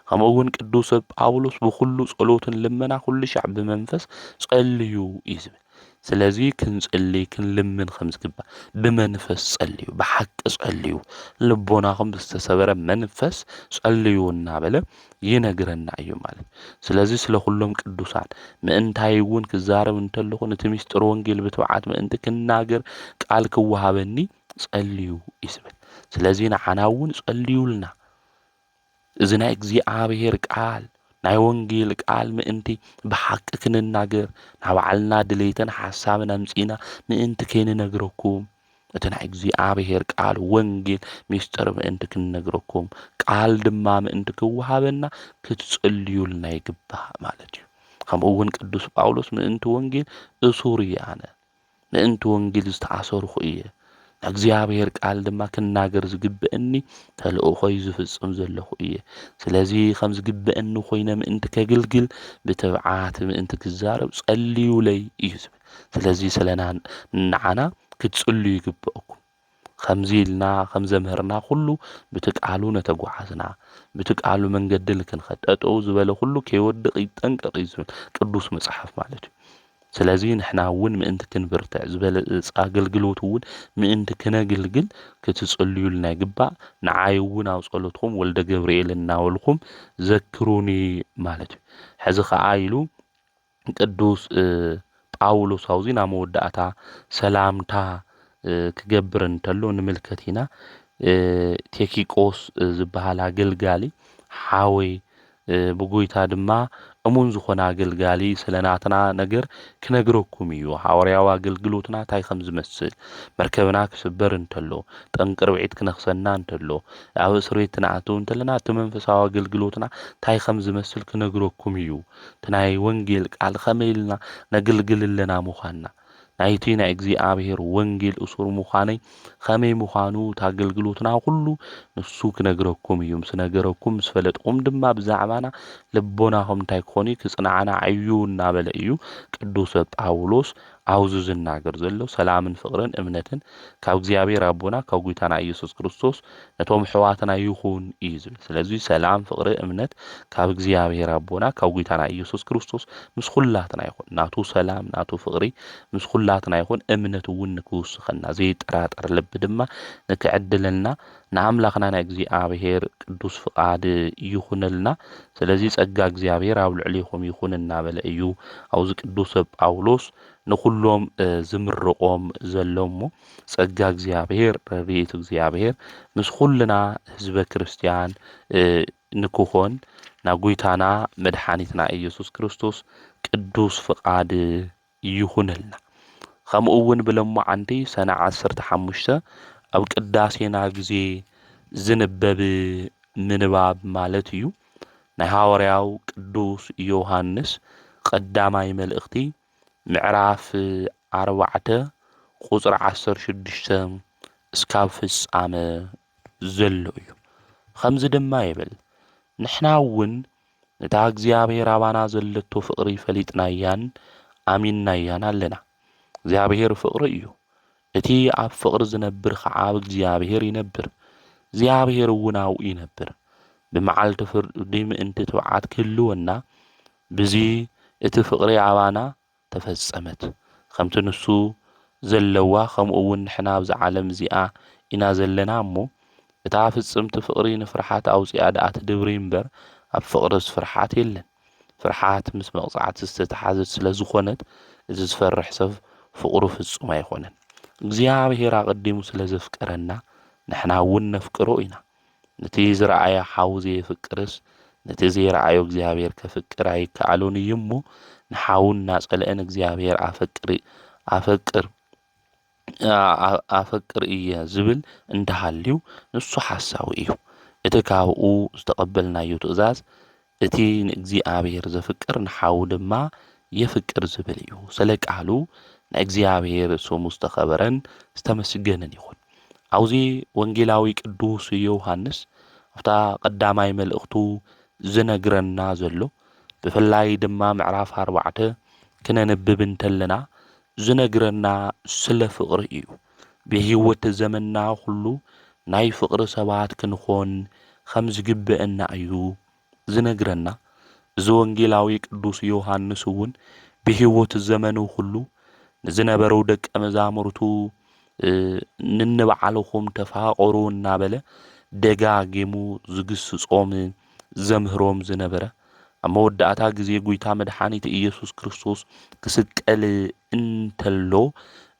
ከምኡውን ቅዱስ ጳውሎስ ብኩሉ ጸሎትን ልመና ኩሉ ሻዕ ብመንፈስ ጸልዩ ይዝብል ስለዚህ ክንጽልይ ክንልምን ከም ዝግባእ ብመንፈስ ጸልዩ ብሓቂ ጸልዩ ልቦናኹም ብዝተሰበረ መንፈስ ጸልዩ እናበለ ይነግረና እዩ ማለት ስለዚህ ስለ ኩሎም ቅዱሳን ምእንታይ እውን ክዛረብ እንተለኹ ነቲ ምስጢር ወንጌል ብትብዓት ምእንቲ ክናገር ቃል ክወሃበኒ ጸልዩ ይዝብል ስለዚህ ንዓና እውን ጸልዩልና እዚ ናይ እግዚአብሔር ቃል ናይ ወንጌል ቃል ምእንቲ ብሓቂ ክንናገር ናብ ባዕልና ድሌትን ሓሳብን ኣምጺና ምእንቲ ከይንነግረኩም እቲ ናይ እግዚአብሔር ቃል ወንጌል ምስጢር ምእንቲ ክንነግረኩም ቃል ድማ ምእንቲ ክወሃበና ክትጸልዩልና ይግባእ ማለት እዩ ከምኡውን ቅዱስ ጳውሎስ ምእንቲ ወንጌል እሱር እየ ኣነ ምእንቲ ወንጌል ዝተኣሰርኹ እየ እግዚአብሔር ቃል ድማ ክናገር ዝግብአኒ ተልእኾይ ዝፍጽም ዘለኹ እየ ስለዚህ ከም ዝግብአኒ ኮይነ ምእንቲ ከግልግል ብትብዓት ምእንቲ ክዛረብ ጸልዩ ለይ እዩ ዝብል ስለዚህ ስለና ንዓና ክትጽልዩ ይግብአኩም ከምዚ ኢልና ከም ዘምህርና ሁሉ ብትቃሉ ነተጓዓዝና ብትቃሉ መንገዲ ንክንኸድ ጠጠው ዝበለ ሁሉ ከይወድቕ ይጠንቀቕ እዩ ዝብል ቅዱስ መጽሓፍ ማለት እዩ ስለዚህ ንሕና እውን ምእንቲ ክንብርትዕ ዝበለፀ ኣገልግሎት እውን ምእንቲ ክነግልግል ክትጽልዩልና ይግባእ። ንዓይ እውን ኣብ ጸሎትኩም ወልደ ገብርኤል እናበልኩም ዘክሩኒ ማለት እዩ። ሕዚ ከዓ ኢሉ ቅዱስ ጳውሎስ አውዚ ናብ መወዳእታ ሰላምታ ክገብር እንተሎ ንምልከት ኢና። ቴኪቆስ ዝበሃል አገልጋሊ ሓወይ ብጎይታ ድማ እሙን ዝኾነ አገልጋሊ ስለናትና ነገር ክነግረኩም እዩ። ሐዋርያዊ አገልግሎትና እንታይ ከም ዝመስል መርከብና ክስበር እንተሎ ጠንቂ ርብዒት ክነኽሰና እንተሎ ኣብ እስር ቤት ክንኣትው እንተለና እቲ መንፈሳዊ አገልግሎትና እንታይ ከም ዝመስል ክነግረኩም እዩ። እቲ ናይ ወንጌል ቃል ከመይ ኢልና ነግልግል ኣለና ምዃንና ናይቲ ናይ እግዚኣብሔር ወንጌል እሱር ምዃነይ ከመይ ምዃኑ ታገልግሎትና ኩሉ ንሱ ክነግረኩም እዩ። ምስ ነገረኩም ምስ ፈለጥኩም ድማ ብዛዕባና ልቦናኹም እንታይ ክኾኑ ክጽንዓና ዓዩ እናበለ እዩ ቅዱስ ጳውሎስ አውዚ ዝናገር ዘሎ። ሰላምን ፍቅርን እምነትን ካብ እግዚኣብሔር አቦና ካብ ጌታና ኢየሱስ ክርስቶስ ነቶም ሕዋትና ይኹን እዩ ዝብል። ስለዚ ሰላም ፍቅሪ እምነት ካብ እግዚኣብሔር አቦና ካብ ጌታና ኢየሱስ ክርስቶስ ምስ ኩላትና ይኹን። ናቱ ሰላም ናቱ ፍቅሪ ምስ ኩላትና ይኹን። እምነት እውን ንክውስኸና ዘይጠራጠር ልቢ ድማ ንክዕድለልና ንኣምላኽና ናይ እግዚኣብሔር ቅዱስ ፍቃድ ይኹነልና። ስለዚ ጸጋ እግዚኣብሔር ኣብ ልዕሊኹም ይኹን እናበለ እዩ አውዚ ቅዱስ ጳውሎስ ንኩሎም ዝምርቆም ዘሎሞ። ጸጋ እግዚአብሔር ረድኤት እግዚአብሔር ምስ ኩልና ህዝበ ክርስቲያን ንክኾን ናብ ጐይታና መድኃኒትና ኢየሱስ ክርስቶስ ቅዱስ ፍቃድ ይኹነልና። ከምኡ እውን ብለማዓንቲ ሰነ 15 ኣብ ቅዳሴና ጊዜ ዝንበብ ምንባብ ማለት እዩ ናይ ሐዋርያው ቅዱስ ዮሐንስ ቀዳማይ መልእኽቲ ምዕራፍ 4 ቁጽሪ 16 እስካብ ፍጻመ ዘሎ እዩ። ከምዚ ድማ ይብል ንሕና እውን ነታ እግዚኣብሔር አባና ዘለቶ ፍቅሪ ፈሊጥናያን አሚንናያን ኣለና። እግዚአብሔር ፍቅሪ እዩ። እቲ ኣብ ፍቅሪ ዝነብር ከዓ ኣብ እግዚአብሔር ይነብር፣ እግዚአብሔር እውን ኣብኡ ይነብር። ብመዓልቲ ፍርዲ ምእንቲ ትብዓት ክህልወና ብዚ እቲ ፍቅሪ አባና ተፈጸመት። ከምቲ ንሱ ዘለዋ ከምኡ እውን ንሕና ኣብዚ ዓለም እዚኣ ኢና ዘለና እሞ እታ ፍጽምቲ ፍቅሪ ንፍርሓት ኣውፂኣ ደኣ ትድብሪ እምበር ኣብ ፍቅሪስ ፍርሓት የለን። ፍርሓት ምስ መቕጻዕቲ ዝተተሓዘት ስለ ዝኾነት እዚ ዝፈርሕ ሰብ ፍቅሩ ፍጹም ኣይኮነን። እግዚአብሔር ኣቐዲሙ ስለ ዘፍቀረና ንሕና እውን ነፍቅሮ ኢና። ነቲ ዝረኣየ ሓው ዘይፍቅርስ ነቲ ዘይረኣዮ እግዚአብሔር ከፍቅር ኣይከኣሎን እዩ እሞ ንሓውን እናጸልአን እግዚአብሔር ኣፈቅር እየ ዝብል እንተሃልዩ ንሱ ሓሳዊ እዩ። እቲ ካብኡ ዝተቐበልናዮ ትእዛዝ እቲ ንእግዚአብሔር ዘፍቅር ንሓው ድማ የፍቅር ዝብል እዩ። ስለ ቃሉ ናይ እግዚአብሔር ስሙ ዝተኸበረን ዝተመስገነን ይኹን። አውዚ ወንጌላዊ ቅዱስ ዮሐንስ ኣብታ ቀዳማይ መልእኽቱ ዝነግረና ዘሎ ብፍላይ ድማ ምዕራፍ 4 ክነንብብ እንተለና ዝነግረና ስለ ፍቅሪ እዩ። ብህይወት ዘመንና ሁሉ ናይ ፍቅሪ ሰባት ክንኾን ከም ዝግብአና እዩ ዝነግረና። እዚ ወንጌላዊ ቅዱስ ዮሐንስ እውን ብህይወት ዘመኑ ሁሉ ንዝነበሩ ደቀ መዛሙርቱ ንንባዓልኹም ተፋቀሩ እናበለ ደጋጊሙ ዝግስጾም ዘምህሮም ዝነበረ ኣብ መወዳእታ ጊዜ ጐይታ መድኃኒት ኢየሱስ ክርስቶስ ክስቀል እንተሎ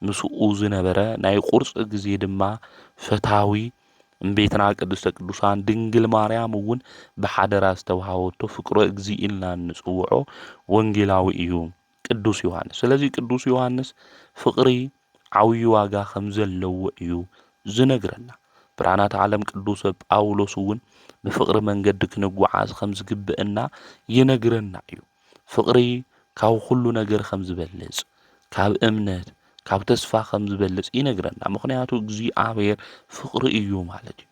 ምስኡ ዝነበረ ናይ ቁርጽ ጊዜ ድማ ፈታዊ እምቤትና ቅድስተ ቅዱሳን ድንግል ማርያም እውን ብሓደራ ዝተውሃበቶ ፍቅሮ እግዚእ ኢልና ንጽውዖ ወንጌላዊ እዩ ቅዱስ ዮሐንስ። ስለዚ ቅዱስ ዮሐንስ ፍቅሪ ዓብዪ ዋጋ ከም ዘለዎ እዩ ዝነግረና። ብርሃናት ዓለም ቅዱስ ጳውሎስ እውን ብፍቅሪ መንገዲ ክንጓዓዝ ከም ዝግብአና ይነግረና እዩ። ፍቅሪ ካብ ኩሉ ነገር ከም ዝበልጽ ካብ እምነት ካብ ተስፋ ከም ዝበልጽ ይነግረና። ምክንያቱ እግዚአብሔር ፍቅሪ እዩ ማለት እዩ።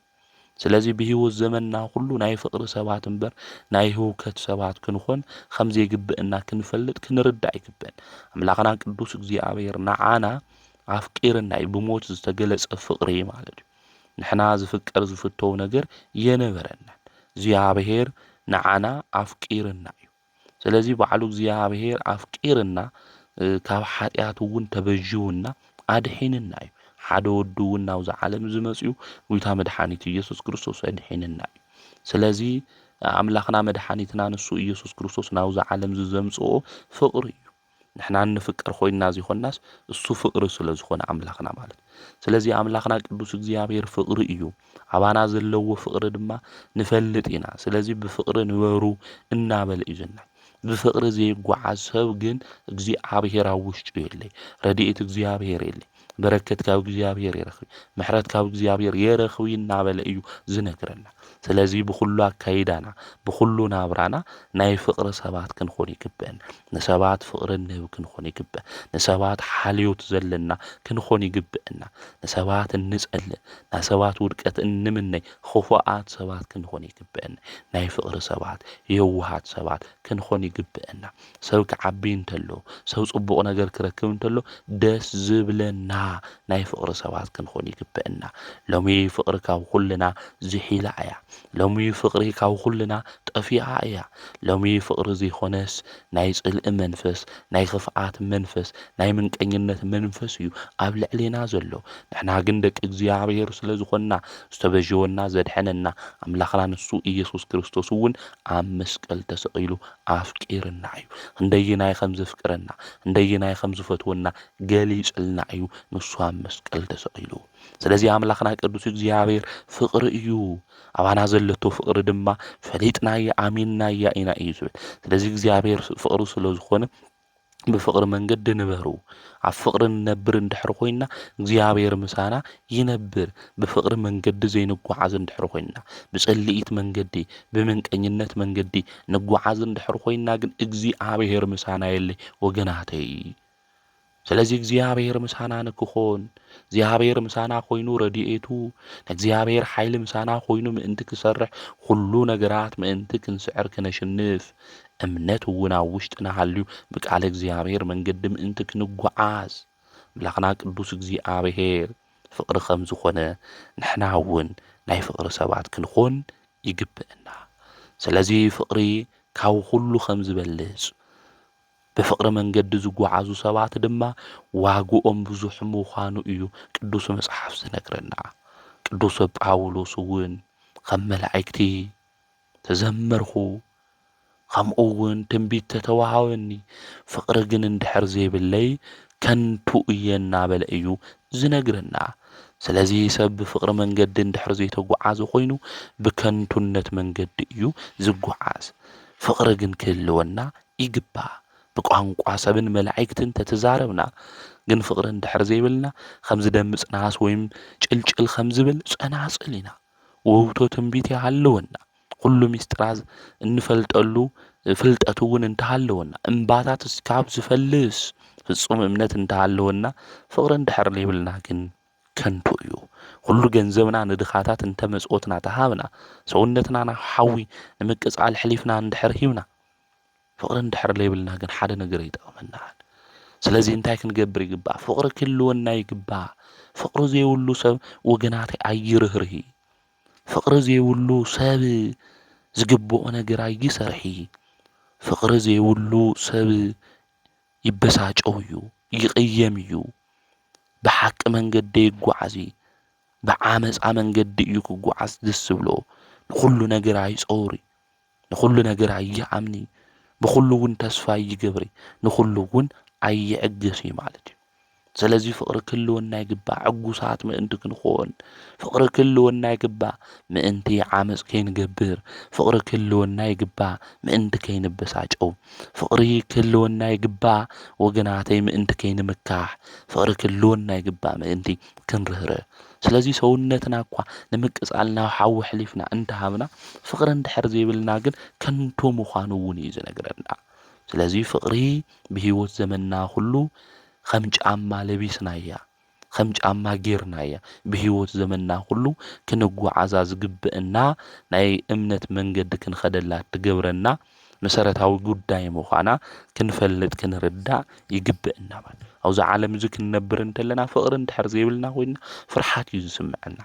ስለዚ ብህይወት ዘመንና ሁሉ ናይ ፍቅሪ ሰባት እምበር ናይ ህውከት ሰባት ክንኾን ከም ዘይግብአና ክንፈልጥ ክንርዳእ ይግበን። ኣምላኽና ቅዱስ እግዚአብሔር ንዓና ኣፍቂርና እዩ ብሞት ዝተገለጸ ፍቅሪ ማለት እዩ። ንሕና ዝፍቀር ዝፍተው ነገር የነበረና እግዚአብሔር ንዓና ኣፍቂርና እዩ። ስለዚ ባዕሉ እግዚአብሔር ኣፍቂርና ካብ ሓጢኣት እውን ተበጅውና ኣድሒንና እዩ ሓደ ወዱ እውን ናብዚ ዓለም ዝመጽኡ ጎይታ መድኃኒት ኢየሱስ ክርስቶስ ኣድሒንና እዩ ስለዚ ኣምላኽና መድኃኒትና ንሱ ኢየሱስ ክርስቶስ ናብዚ ዓለም ዘምጽኦ ፍቕሪ እዩ ንሕና ንፍቅር ኮይና ዘይኮናስ እሱ ፍቅሪ ስለ ዝኾነ ኣምላኽና ማለት ስለዚ ኣምላኽና ቅዱስ እግዚአብሔር ፍቅሪ እዩ ኣባና ዘለዎ ፍቅሪ ድማ ንፈልጥ ኢና ስለዚ ብፍቅሪ ንበሩ እናበለ እዩ ዝና ብፍቅሪ ዘይጓዓዝ ሰብ ግን እግዚአብሔር ኣብ ውሽጡ የለይ ረድኤት እግዚአብሔር የለይ በረከት ካብ እግዚአብሔር ይረኽብ ምሕረት ካብ እግዚአብሔር ይረኽብ እናበለ እዩ ዝነግረና ስለዚ ብኩሉ አካይዳና ብኩሉ ናብራና ናይ ፍቅሪ ሰባት ክንኾን ይግበአና ንሰባት ፍቅሪ ንህብ ክንኾን ይግበአና ንሰባት ሓልዮት ዘለና ክንኾን ይግበአና ንሰባት እንጸልእ ንሰባት ውድቀት እንምነይ ኽፉኣት ሰባት ክንኾን ይግበአና ናይ ፍቅሪ ሰባት የውሃት ሰባት ክንኾን ይግበአና ሰብ ክዓቢ እንተሎ ሰብ ጽቡቕ ነገር ክረክብ እንተሎ ደስ ዝብለና ናይ ፍቅሪ ሰባት ክንኾን ይግበአና ሎሚ ፍቅሪ ካብ ኩልና ዝሒላ እያ ሎሚ ፍቅሪ ካብ ኩልና ጠፊኣ እያ ሎሚ ፍቅሪ ዘይኾነስ ናይ ጽልኢ መንፈስ ናይ ኽፍኣት መንፈስ ናይ ምንቀኝነት መንፈስ እዩ ኣብ ልዕሊና ዘሎ ንሕና ግን ደቂ እግዚአብሔር ስለ ዝኾንና ዝተበጀወና ዘድሐነና ኣምላኽና ንሱ ኢየሱስ ክርስቶስ እውን ኣብ መስቀል ተሰቒሉ ኣፍቂርና እዩ እንደይናይ ከም ዘፍቅረና እንደይናይ ከም ዝፈትወና ገሊጽልና እዩ ንሱ ኣብ መስቀል ተሰቒሉ ስለዚ ኣምላኽና ቅዱስ እግዚአብሔር ፍቅሪ እዩ ኣባና ዘለቶ ፍቅሪ ድማ ፈሊጥናያ ኣሚንናያ ኢና እዩ ዝብል ስለዚ እግዚአብሔር ፍቅሪ ስለ ዝኾነ ብፍቅሪ መንገዲ ንበሩ ኣብ ፍቅሪ ንነብር እንድሕር ኮይና እግዚአብሔር ምሳና ይነብር ብፍቅሪ መንገዲ ዘይንጓዓዝ እንድሕር ኮይና ብጸልኢት መንገዲ ብምንቀኝነት መንገዲ ንጓዓዝ እንድሕር ኮይና ግን እግዚአብሔር ምሳና የለይ ወገናተይ ስለዚ እግዚአብሔር ምሳና ንክኾን እግዚአብሔር ምሳና ኮይኑ ረድኤቱ እግዚአብሔር ኃይል ምሳና ኮይኑ ምእንቲ ክሰርሕ ሁሉ ነገራት ምእንቲ ክንስዕር ክነሽንፍ እምነት እውን ኣብ ውሽጥና ሃልዩ ብቃል እግዚአብሔር መንገዲ ምእንቲ ክንጓዓዝ ኣምላኽና ቅዱስ እግዚአብሔር ፍቅሪ ከም ዝኾነ ንሕና እውን ናይ ፍቅሪ ሰባት ክንኾን ይግብአና ስለዚ ፍቅሪ ካብ ሁሉ ከም ዝበልጽ بفقر من قد زقوعازو سبات دما واقو بزوح موخانو إيو قدوس مصحف سنقرنا قدوس باولوس وين خم ملائكتي تزمرخو خم اوين تنبيت تتوهاوني فقر جن اندحر زي باللي كنتو إينا بالأيو زنقرنا سلازي سب فقر من قد اندحر زي تقوعازو خوينو بكنتو النت من قد إيو زقوعاز فقر جن كلونا يقبا بقانق عصبن ملائكتن تتزاربنا جن فقر اندحر زي بالنا خمز دمس ناس ويم چل خمز بل ناس قلنا ووتو تنبيتي علونا كل مستراز انفلتقلو فلتقتون انتهالونا انباتات اسكاب زفلس ፍጹም እምነት እንታሃለወና ፍቅር እንድሕር ለይብልና ግን ከንቱ እዩ ሁሉ ገንዘብና ንድኻታት እንተመጽኦትና ተሃብና ሰውነትና ሓዊ ንምቅጻል ሕሊፍና እንድሕር ሂብና ፍቅር እንድሕር ለይብልና ግን ሓደ ነገር ይጠቕመና ስለዚህ እንታይ ክንገብር ይግባእ ፍቅር ክልወና ይግባእ ፍቅር ዘይብሉ ሰብ ወገናተይ ኣይርህርሂ ፍቅር ዘይብሉ ሰብ ዝግብኦ ነገር ኣይሰርሒ ፍቅር ዘይብሉ ሰብ ይበሳጨው ይቅየም እዩ በሐቅ መንገድ ይጓዓዚ በአመጻ መንገድ እዩ ክጓዓዝ ደስ ብሎ ለሁሉ ነገር አይጾሪ ለሁሉ ነገር አይአምኒ በሁሉውን ተስፋ ይገብሪ ለሁሉውን አይዕገሲ ማለት ስለዚህ ፍቅር ክልወና ይግባእ ዕጉሳት ምእንቲ ክንኾን ፍቅር ክልወና ይግባእ ምእንቲ ዓመጽ ከይንገብር ፍቅር ክልወና ይግባእ ምእንቲ ከይንበሳጨው ፍቅሪ ክልወና ይግባእ ወገናተይ ምእንቲ ከይንምካሕ ፍቅር ክልወና ይግባእ ምእንቲ ክንርህረ ስለዚህ ሰውነትና እኳ ንምቅጻልና ሓዊ ሕሊፍና እንተሃብና ፍቅር እንድሕር ዘይብልና ግን ከንቱ ምዃኑ እውን እዩ ዝነግረና ስለዚህ ፍቅሪ በህይወት ዘመንና ሁሉ خم ጫማ ለቢስናያ خم ጫማ ጌርናያ በህይወት ዘመንና ሁሉ ክንጓዓዛ ዝግብእና ናይ እምነት መንገድ ክንኸደላት ትገብረና መሰረታዊ ጉዳይ ምዃና ክንፈልጥ ክንርዳእ ይግብእና ማለት አውዛ ዓለም እዚ ክንነብር እንተለና ፍቅር እንድሕር ዘይብልና ኮይና ፍርሓት እዩ ዝስምዐና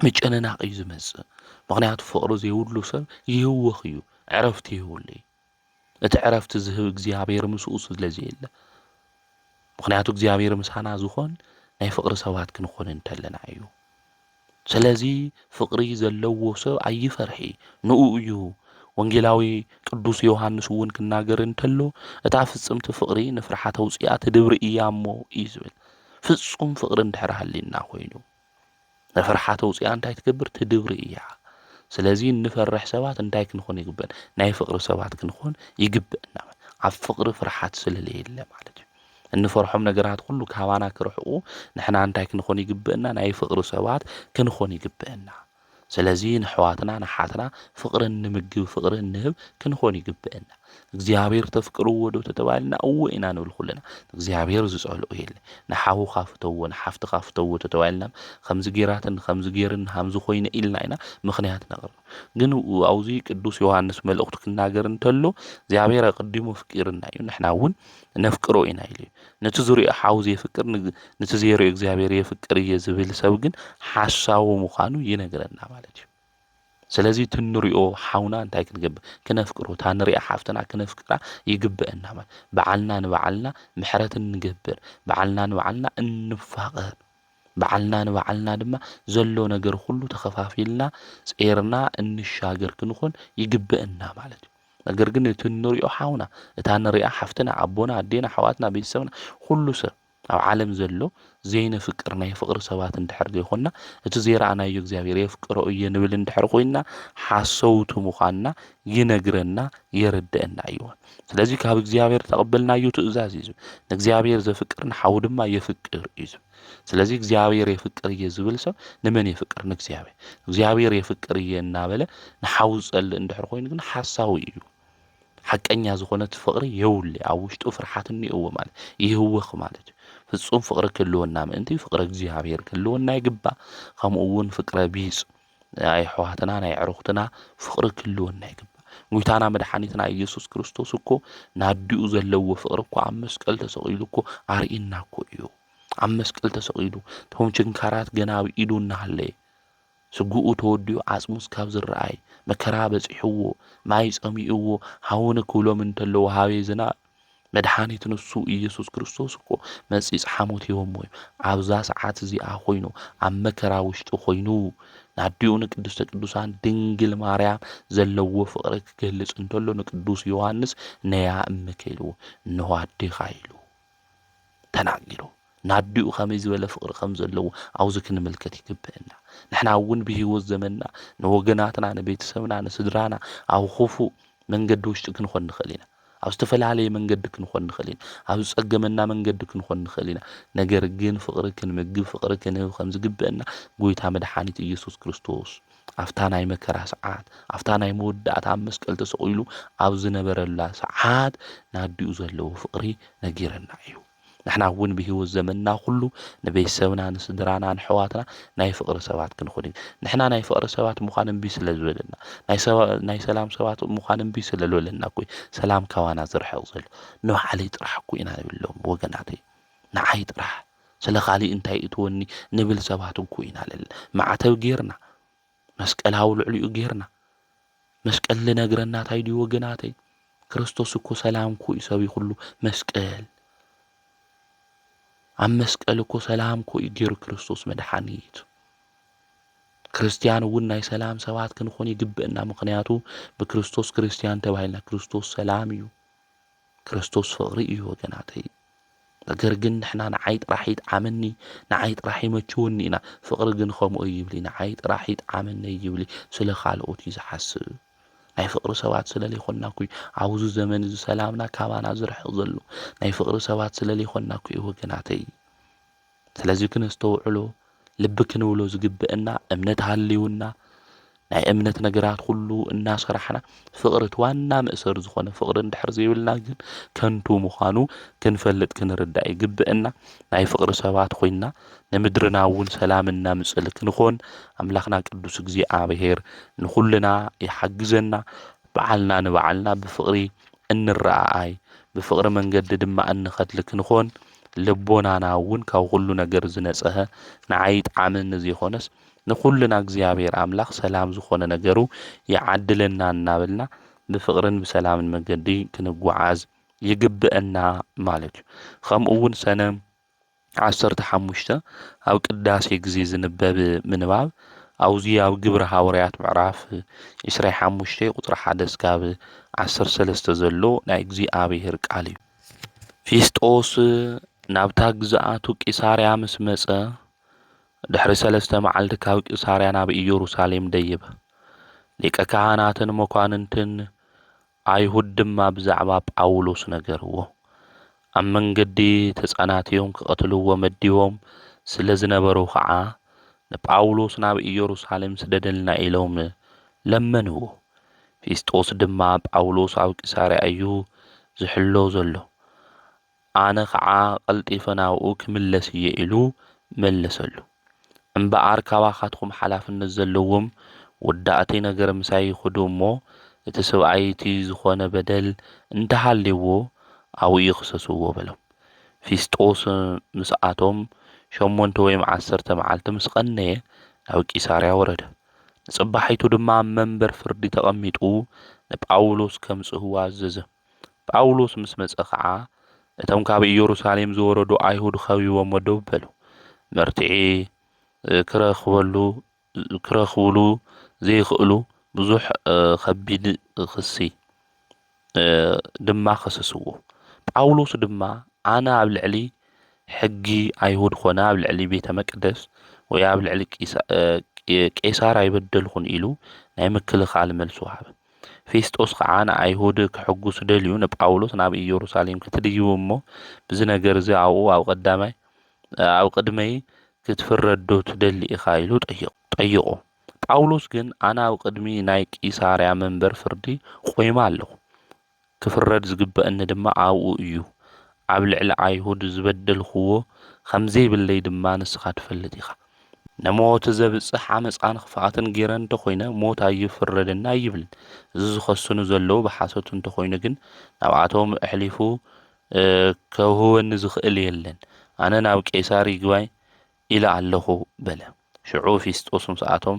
መጨነናቕ እዩ ዝመጽእ ምክንያቱ ፍቅሪ ዘይብሉ ሰብ ይህወኽ እዩ ዕረፍቲ ይህውሉ እቲ ዕረፍቲ ዝህብ እግዚአብሔር ምስኡ ስለዘየለ ምክንያቱ እግዚአብሔር ምሳና ዝኾን ናይ ፍቅሪ ሰባት ክንኾን እንተለና እዩ ስለዚ ፍቅሪ ዘለዎ ሰብ ኣይፈርሒ ንኡ እዩ ወንጌላዊ ቅዱስ ዮሐንስ እውን ክናገር እንተሎ እታ ፍጽምቲ ፍቅሪ ንፍርሓት ውጽያ ትድብሪ እያ እሞ እዩ ዝብል ፍጹም ፍቅሪ እንድሕር ሃሊና ኮይኑ ንፍርሓት ውጽያ እንታይ ትገብር ትድብሪ እያ ስለዚ ንፈርሕ ሰባት እንታይ ክንኾን ይግበን ናይ ፍቅሪ ሰባት ክንኾን ይግበአና ኣብ ፍቅሪ ፍርሓት ስለሌለ ማለት እዩ እንፈርሖም ነገራት ሁሉ ካባና ክርሕቁ ንሕና እንታይ ክንኾን ይግበአና ናይ ፍቅሪ ሰባት ክንኾን ይግበአና ስለዚ ንሕዋትና ንሓትና ፍቅሪ ንምግብ ፍቅሪ ንህብ ክንኾን ይግበአና እግዚአብሔር ተፍቅርዎ ዶ ተባልና እወ ኢና ንብል ኩለና እግዚአብሔር ዝጸልኦ የለ ንሓው ካፍተዎ ንሓፍቲ ካፍተዎ ተባልና ከምዚ ጌራትን ከምዚ ጌርን ሃምዚ ኮይነ ኢልና ኢና ምኽንያት ነቕርብ ግን አውዚ ቅዱስ ዮሐንስ መልእኽቱ ክናገር እንተሎ እግዚአብሔር ቀዲሙ ፍቂርና እዩ ንሕና እውን ነፍቅሮ ኢና ኢሉ ነቲ ዙርያ ሓውዚ የፍቅር ነቲ ዜሮ እግዚአብሔር የፍቅር ዝብል ሰብ ግን ሓሳቡ ምዃኑ ይነግረና ማለት እዩ ስለዚ ትንሪኦ ሓውና እንታይ ክንገብር ክነፍቅሮ ታንሪያ ሓፍተና ክነፍቅራ ይግበአና ማለት በዓልና ንበዓልና ምሕረት እንገብር በዓልና ንበዓልና እንፋቀር በዓልና ንበዓልና ድማ ዘሎ ነገር ሁሉ ተኸፋፊልና ጼርና እንሻገር ክንኾን ይግበአና ማለት እዩ ነገር ግን ትንሪኦ ሓውና እታ ንሪያ ሓፍተና አቦና አዴና ሓዋትና ቤተሰብና ሁሉ ሰብ ኣብ ዓለም ዘሎ ዘይነ ፍቅር ናይ ፍቅሪ ሰባት እንድሕር ዘይኮንና እቲ ዘይረኣናዮ እግዚአብሔር የፍቅሮ እየ ንብል እንድሕር ኮይና ሓሰውቱ ምዃንና ይነግረና የረድአና እዩ ስለዚ ካብ እግዚአብሔር ተቀበልናዮ ትእዛዝ እዩ ንእግዚአብሔር ዘፍቅርን ሓው ድማ የፍቅር እዩ ስለዚ እግዚአብሔር የፍቅር እየ ዝብል ሰብ ንመን የፍቅር ንእግዚአብሔር እግዚአብሔር የፍቅር እየ እናበለ ንሓው ዝጸልእ እንድሕር ኮይኑ ግን ሓሳዊ እዩ ሓቀኛ ዝኾነት ፍቅሪ የውል ኣብ ውሽጡ ፍርሓት እንእዎ ማለት ይህወኽ ማለት ፍጹም ፍቅሪ ክልወና ምእንቲ ፍቅሪ እግዚአብሔር ክልወና ይግባ ከምኡ እውን ፍቅረ ቢጽ ናይ ሕዋትና ናይ ዕሩኽትና ፍቅሪ ክልወና ይግባ ሙይታና መድኃኒትና ኢየሱስ ክርስቶስ እኮ ናዲኡ ዘለዎ ፍቅሪ እኮ ኣብ መስቀል ተሰቂሉ እኮ ኣርኢና እኮ እዩ ኣብ መስቀል ተሰቂሉ ቶም ችንካራት ገና ኣብ ኢዱ እናሃለየ ስጉኡ ተወዲኡ ዓጽሙስ ካብ ዝረአይ መከራ በጽሕዎ ማይ ጸሚእዎ ሃውን ክብሎም እንተለዎ ሃበይ ዝና መድኃኒት ንሱ ኢየሱስ ክርስቶስ እኮ መጺጽ ሓሞት ይዎም ወይ ኣብዛ ሰዓት እዚኣ ኮይኑ ኣብ መከራ ውሽጢ ኮይኑ ናዲኡ ንቅድስተ ቅዱሳን ድንግል ማርያም ዘለዎ ፍቅሪ ክገልጽ እንተሎ ንቅዱስ ዮሐንስ ነያ እምከይልዎ እንሆ ኣዴኻ ኢሉ ተናጊሩ ናዲኡ ከመይ ዝበለ ፍቅሪ ከም ዘለዎ ኣውዚ ክንምልከት ይግበአና ንሕና እውን ብህይወት ዘመንና ንወገናትና ንቤተሰብና ንስድራና ኣብ ክፉእ መንገዲ ውሽጢ ክንኾን ንኽእል ኢና ኣብ ዝተፈላለየ መንገዲ ክንኾን ንኽእል ኢና ኣብ ዝጸገመና መንገዲ ክንኾን ንኽእል ኢና ነገር ግን ፍቅሪ ክንምግብ ፍቅሪ ክንህብ ከም ዝግበአና ጎይታ መድኃኒት ኢየሱስ ክርስቶስ ኣፍታ ናይ መከራ ሰዓት ኣፍታ ናይ መወዳእታ ኣብ መስቀል ተሰቂሉ ኣብ ዝነበረላ ሰዓት ናዲኡ ዘለዎ ፍቅሪ ነጊረና እዩ ንሕና እውን ብህይወት ዘመንና ኩሉ ንቤተሰብና ንስድራና ንሕዋትና ናይ ፍቅሪ ሰባት ክንኾን ንሕና ናይ ፍቅሪ ሰባት ምዃን እምቢ ስለ ዝበለና ናይ ሰላም ሰባት ምዃን እምቢ ስለ ዝበለና እኮ ሰላም ካባና ዝርሕቕ ዘሎ ንባዕለይ ጥራሕ እኮ ኢና ንብሎም ወገናተይ ንዓይ ጥራሕ ስለ ካሊእ እንታይ እትወኒ ንብል ሰባት እኮ ኢና ዘለና ማዕተብ ጌርና መስቀል ኣብ ልዕሊኡ ጌርና መስቀል ልነግረና እንታይ ድዩ ወገናተይ ክርስቶስ እኮ ሰላም እኮ እዩ ሰብ ኩሉ መስቀል ኣብ መስቀል እኮ ሰላም እኮ እዩ ገይሩ ክርስቶስ መድኃኒት ክርስቲያን እውን ናይ ሰላም ሰባት ክንኾን ይግበአና ምክንያቱ ብክርስቶስ ክርስቲያን ተባሂልና ክርስቶስ ሰላም እዩ ክርስቶስ ፍቅሪ እዩ ወገናተይ ነገር ግን ንሕና ንዓይ ጥራሕ ይጥዓመኒ ንዓይ ጥራሕ ይመችወኒ ኢና ፍቅሪ ግን ከምኡ ይብሊ ንዓይ ጥራሕ ይጥዓመኒ ይብሊ ስለ ካልኦት እዩ ዝሓስብ ናይ ፍቅሪ ሰባት ስለለይኮንና እኮ ኣብዚ ዘመን እዚ ሰላምና ካባና ዝርሕቕ ዘሎ ናይ ፍቅሪ ሰባት ስለለይኮንና እኮ ወገናተይ ስለዚ ክንስተውዕሎ ልቢ ክንብሎ ዝግበአና እምነት ሃልዩና ናይ እምነት ነገራት ሁሉ እናሰራሕና ፍቅሪ ዋና መእሰር ዝኾነ ፍቅሪ እንድሕር ዘይብልና ግን ከንቱ ምዃኑ ክንፈልጥ ክንርዳእ ይግበአና ናይ ፍቅሪ ሰባት ኮይና ንምድርና እውን ሰላምና ምጽል ክንኾን ኣምላኽና ቅዱስ እግዚአብሔር ንኹልና ይሓግዘና በዓልና ንበዓልና ብፍቅሪ እንረአይ ብፍቅሪ መንገዲ ድማ እንኸትል ክንኾን ልቦናና እውን ካብ ሁሉ ነገር ዝነጸኸ ንዓይ ጣዕምን ዘይኾነስ ንኹልና እግዚአብሔር ኣምላኽ ሰላም ዝኾነ ነገሩ ይዓድለና እናበልና ብፍቅርን ብሰላምን መንገዲ ክንጓዓዝ ይግብአና ማለት እዩ። ከምኡ እውን ሰነ 15 ኣብ ቅዳሴ ግዜ ዝንበብ ምንባብ ኣብዚ ኣብ ግብረ ሐዋርያት ምዕራፍ 25 ቁፅሪ 1 እስካብ 13 ዘሎ ናይ እግዚኣብሔር ቃል እዩ። ፊስጦስ ናብታ ግዝኣቱ ቂሳርያ ምስ መጸ ድሕሪ 3 መዓልቲ ካብ ቂሳርያ ናብ ኢየሩሳሌም ደይበ። ሊቀ ካህናትን መኳንንትን ኣይሁድ ድማ ብዛዕባ ጳውሎስ ነገርዎ። ኣብ መንገዲ ተጸናትዮም ክቐትልዎ መዲቦም ስለ ዝነበሩ ከዓ ንጳውሎስ ናብ ኢየሩሳሌም ስደደልና ኢሎም ለመንዎ። ፊስጦስ ድማ ጳውሎስ ኣብ ቂሳርያ እዩ ዝሕሎ ዘሎ፣ ኣነ ከዓ ቀልጢፈ ናብኡ ክምለስ እየ ኢሉ መለሰሉ። እምበኣር ካባኻትኩም ሓላፍነት ዘለዎም ወዳእቲ ነገር ምሳይ ይኹዱ እሞ እቲ ሰብኣይ እቲ ዝኾነ በደል እንተሃልይዎ ኣብኡ ይኽሰስዎ በሎም። ፊስጦስ ምስኣቶም 8 ወይ 10 መዓልቲ ምስ ቀነየ ናብ ቂሳርያ ወረደ። ንጽባሒቱ ድማ ኣብ መንበር ፍርዲ ተቐሚጡ ንጳውሎስ ከምጽእዎ ኣዘዘ። ጳውሎስ ምስ መጸ ከዓ እቶም ካብ ኢየሩሳሌም ዝወረዱ ኣይሁድ ኸቢቦሞ ደው በሉ። መርቲዒ ክረኽብሉ ዘይኽእሉ ብዙሕ ከቢድ ክሲ ድማ ከሰስዎ። ጳውሎስ ድማ ኣነ ኣብ ልዕሊ ሕጊ ኣይሁድ ኮነ ኣብ ልዕሊ ቤተ መቅደስ ወይ ኣብ ልዕሊ ቄሳር ኣይበደልኹን ኢሉ ናይ ምክልኻል መልሲ ወሃበ። ፊስጦስ ከዓ ንኣይሁድ ክሕጉስ ደልዩ ንጳውሎስ ናብ ኢየሩሳሌም ክትድይቡ እሞ ብዚ ነገር እዚ ኣብኡ ኣብ ቅድመይ ክትፍረዶ ትደሊ ኢኻ ኢሉ ጠይቆ። ጳውሎስ ግን ኣነ ኣብ ቅድሚ ናይ ቂሳርያ መንበር ፍርዲ ቆይማ ኣለኹ፣ ክፍረድ ዝግበአኒ ድማ ኣብኡ እዩ። ኣብ ልዕሊ ኣይሁድ ዝበደልኽዎ ከምዘይብለይ ድማ ንስኻ ትፈልጥ ኢኻ። ንሞት ዘብጽሕ ዓመፃን ክፍኣትን ጌረ እንተኾይነ ሞት ኣይፍረደና ይብልን። እዚ ዝኸስኑ ዘለዉ ብሓሰቱ እንተኾይኑ ግን ናብኣቶም ኣሕሊፉ ከውህበኒ ዝኽእል የለን። ኣነ ናብ ቄሳር ይግባይ ኢለ ኣለኹ በለ። ሽዑ ፊስጦስ ምስኣቶም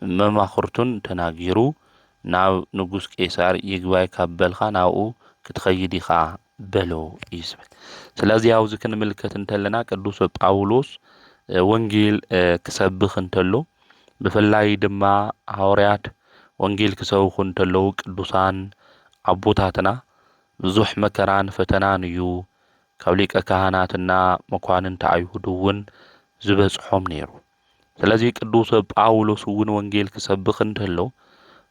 መማኽርቱን ተናጊሩ ናብ ንጉስ ቄሳር ይግባይ ካብ በልኻ ናብኡ ክትኸይድ ኢኻ በሎ እዩ ዝብል። ስለዚ ኣብዚ ክንምልከት እንተለና ቅዱስ ጳውሎስ ወንጌል ክሰብኽ እንተሎ ብፍላይ ድማ ሐዋርያት ወንጌል ክሰብኹ እንተለዉ ቅዱሳን ኣቦታትና ብዙሕ መከራን ፈተናን እዩ ካብ ሊቀ ካህናትና መኳንንቲ ኣይሁድ እውን ዝበጽሖም ነይሩ። ስለዚ ቅዱስ ጳውሎስ እውን ወንጌል ክሰብኽ እንተሎ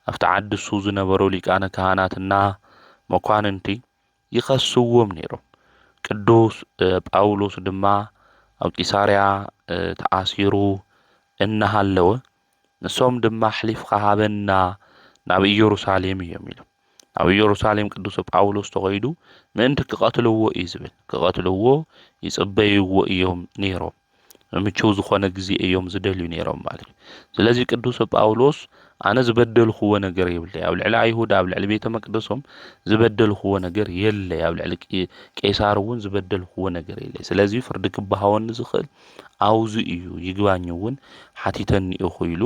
ኣብቲ ዓዲ እሱ ዝነበሩ ሊቃነ ካህናትና መኳንንቲ ይኸስዎም ነይሮም። ቅዱስ ጳውሎስ ድማ ኣብ ቂሳርያ ተኣሲሩ እናሃለወ ንሶም ድማ ሕሊፍካ ሃበና ናብ ኢየሩሳሌም እዮም ኢሎም። ኣብ ኢየሩሳሌም ቅዱስ ጳውሎስ ተኸይዱ ምእንቲ ክቐትልዎ እዩ ዝብል። ክቐትልዎ ይጽበይዎ እዮም ነይሮም። ምቹው ዝኾነ ግዜ እዮም ዝደልዩ ነይሮም ማለት እዩ። ስለዚ ቅዱስ ጳውሎስ ኣነ ዝበደልኽዎ ነገር የብለይ፣ ኣብ ልዕሊ ኣይሁድ ኣብ ልዕሊ ቤተ መቅደሶም ዝበደልኽዎ ነገር የለይ፣ ኣብ ልዕሊ ቄሳር እውን ዝበደልኽዎ ነገር የለይ። ስለዚ ፍርዲ ክበሃወኒ ዝኽእል ኣውዙ እዩ፣ ይግባኝ እውን ሓቲተኒ ኢኹ ኢሉ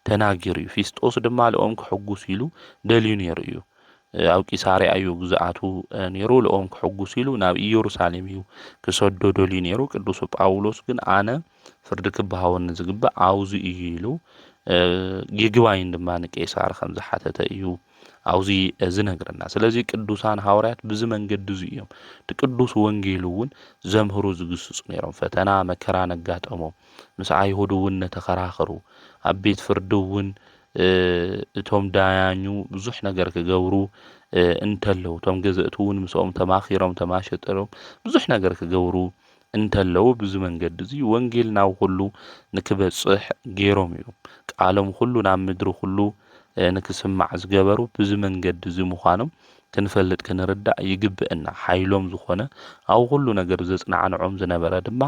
ተናጊሩ እዩ። ፊስጦስ ድማ ልኦም ክሕጉስ ኢሉ ደልዩ ነይሩ እዩ። ኣብ ቂሳርያ እዩ ግዝኣቱ ነይሩ። ልኦም ክሕጉስ ኢሉ ናብ ኢየሩሳሌም እዩ ክሰዶ ደልዩ ነይሩ። ቅዱስ ጳውሎስ ግን ኣነ ፍርዲ ክበሃወኒ ዝግባእ ኣውዙ እዩ ኢሉ ይግባኝ ድማ ንቄሳር ከም ዝሓተተ እዩ ኣብዚ ዝነግረና። ስለዚ ቅዱሳን ሐዋርያት ብዚ መንገዲ እዚ እዮም እቲ ቅዱስ ወንጌል እውን ዘምህሩ ዝግስጹ ነይሮም። ፈተና መከራ ነጋጠሞም፣ ምስ ኣይሁድ እውን ነተኸራኸሩ፣ ኣብ ቤት ፍርዲ እውን እቶም ዳያኙ ብዙሕ ነገር ክገብሩ እንተለዉ፣ እቶም ገዘእቲ እውን ምስኦም ተማኺሮም ተማሸጠሮም ብዙሕ ነገር ክገብሩ እንተለዉ ብዚ መንገዲ እዚ ወንጌል ናብ ኩሉ ንክበጽሕ ገይሮም እዮም። ቃሎም ኩሉ ናብ ምድሪ ኩሉ ንክስማዕ ዝገበሩ ብዚ መንገዲ እዚ ምዃኖም ክንፈልጥ ክንርዳእ ይግብአና። ሓይሎም ዝኾነ ኣብ ኩሉ ነገር ዘጽናዕንዖም ዝነበረ ድማ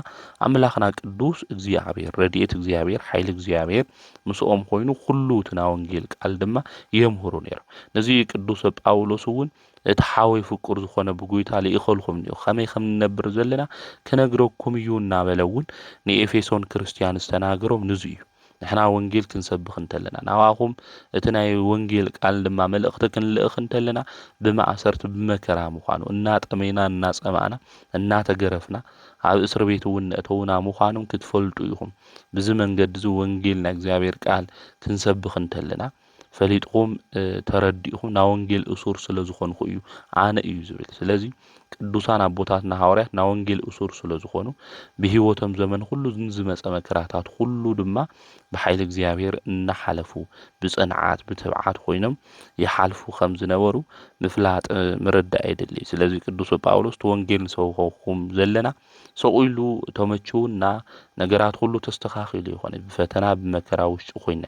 ኣምላኽና ቅዱስ እግዚኣብሔር፣ ረድኤት እግዚኣብሔር፣ ሓይሊ እግዚኣብሔር ምስኦም ኮይኑ ኩሉ እቲ ናይ ወንጌል ቃል ድማ የምህሩ ነይሮም። ነዚ ቅዱስ ጳውሎስ እውን እቲ ሓወይ ፍቁር ዝኾነ ብጎይታ ልኢኸልኩም እኒኦ፣ ከመይ ከም ንነብር ዘለና ክነግረኩም እዩ እናበለ እውን ንኤፌሶን ክርስቲያን ዝተናገሮም ንዙ እዩ። نحنا ወንጌል ክንሰብኽ እንተለና ናባኹም እቲ ናይ ወንጌል ቃል ድማ መልእኽቲ ክንልእኽ እንተለና ብማእሰርቲ ብመከራ ምዃኑ እናጠመይና እናጸማዕና እናተገረፍና ኣብ እስር ቤት እውን እተውና ምዃኑም ክትፈልጡ ኢኹም ብዚ መንገዲ እዚ ወንጌል ናይ እግዚአብሔር ቃል ክንሰብኽ እንተለና ፈሊጥኩም ተረዲእኩም ና ወንጌል እሱር ስለ ዝኾንኩ እዩ ኣነ እዩ ዝብል ስለዚ ቅዱሳን ኣቦታትና ሐዋርያት ና ወንጌል እሱር ስለ ዝኾኑ ብህይወቶም ዘመን ሁሉ ዝመጸ መከራታት ሁሉ ድማ بحيل እግዚአብሔር እናሐለፉ ብጽንዓት ብትብዓት ኮይኖም ይሐልፉ ከም ዝነበሩ ምፍላጥ ምርዳእ አይደሊ ስለዚህ ቅዱስ ጳውሎስ ወንጌል ሰውኹም ዘለና ሰቁይሉ ተመቹና ነገራት ሁሉ ተስተኻኺሉ ይኾነ በፈተና በመከራ ውሽጥ ኮይነ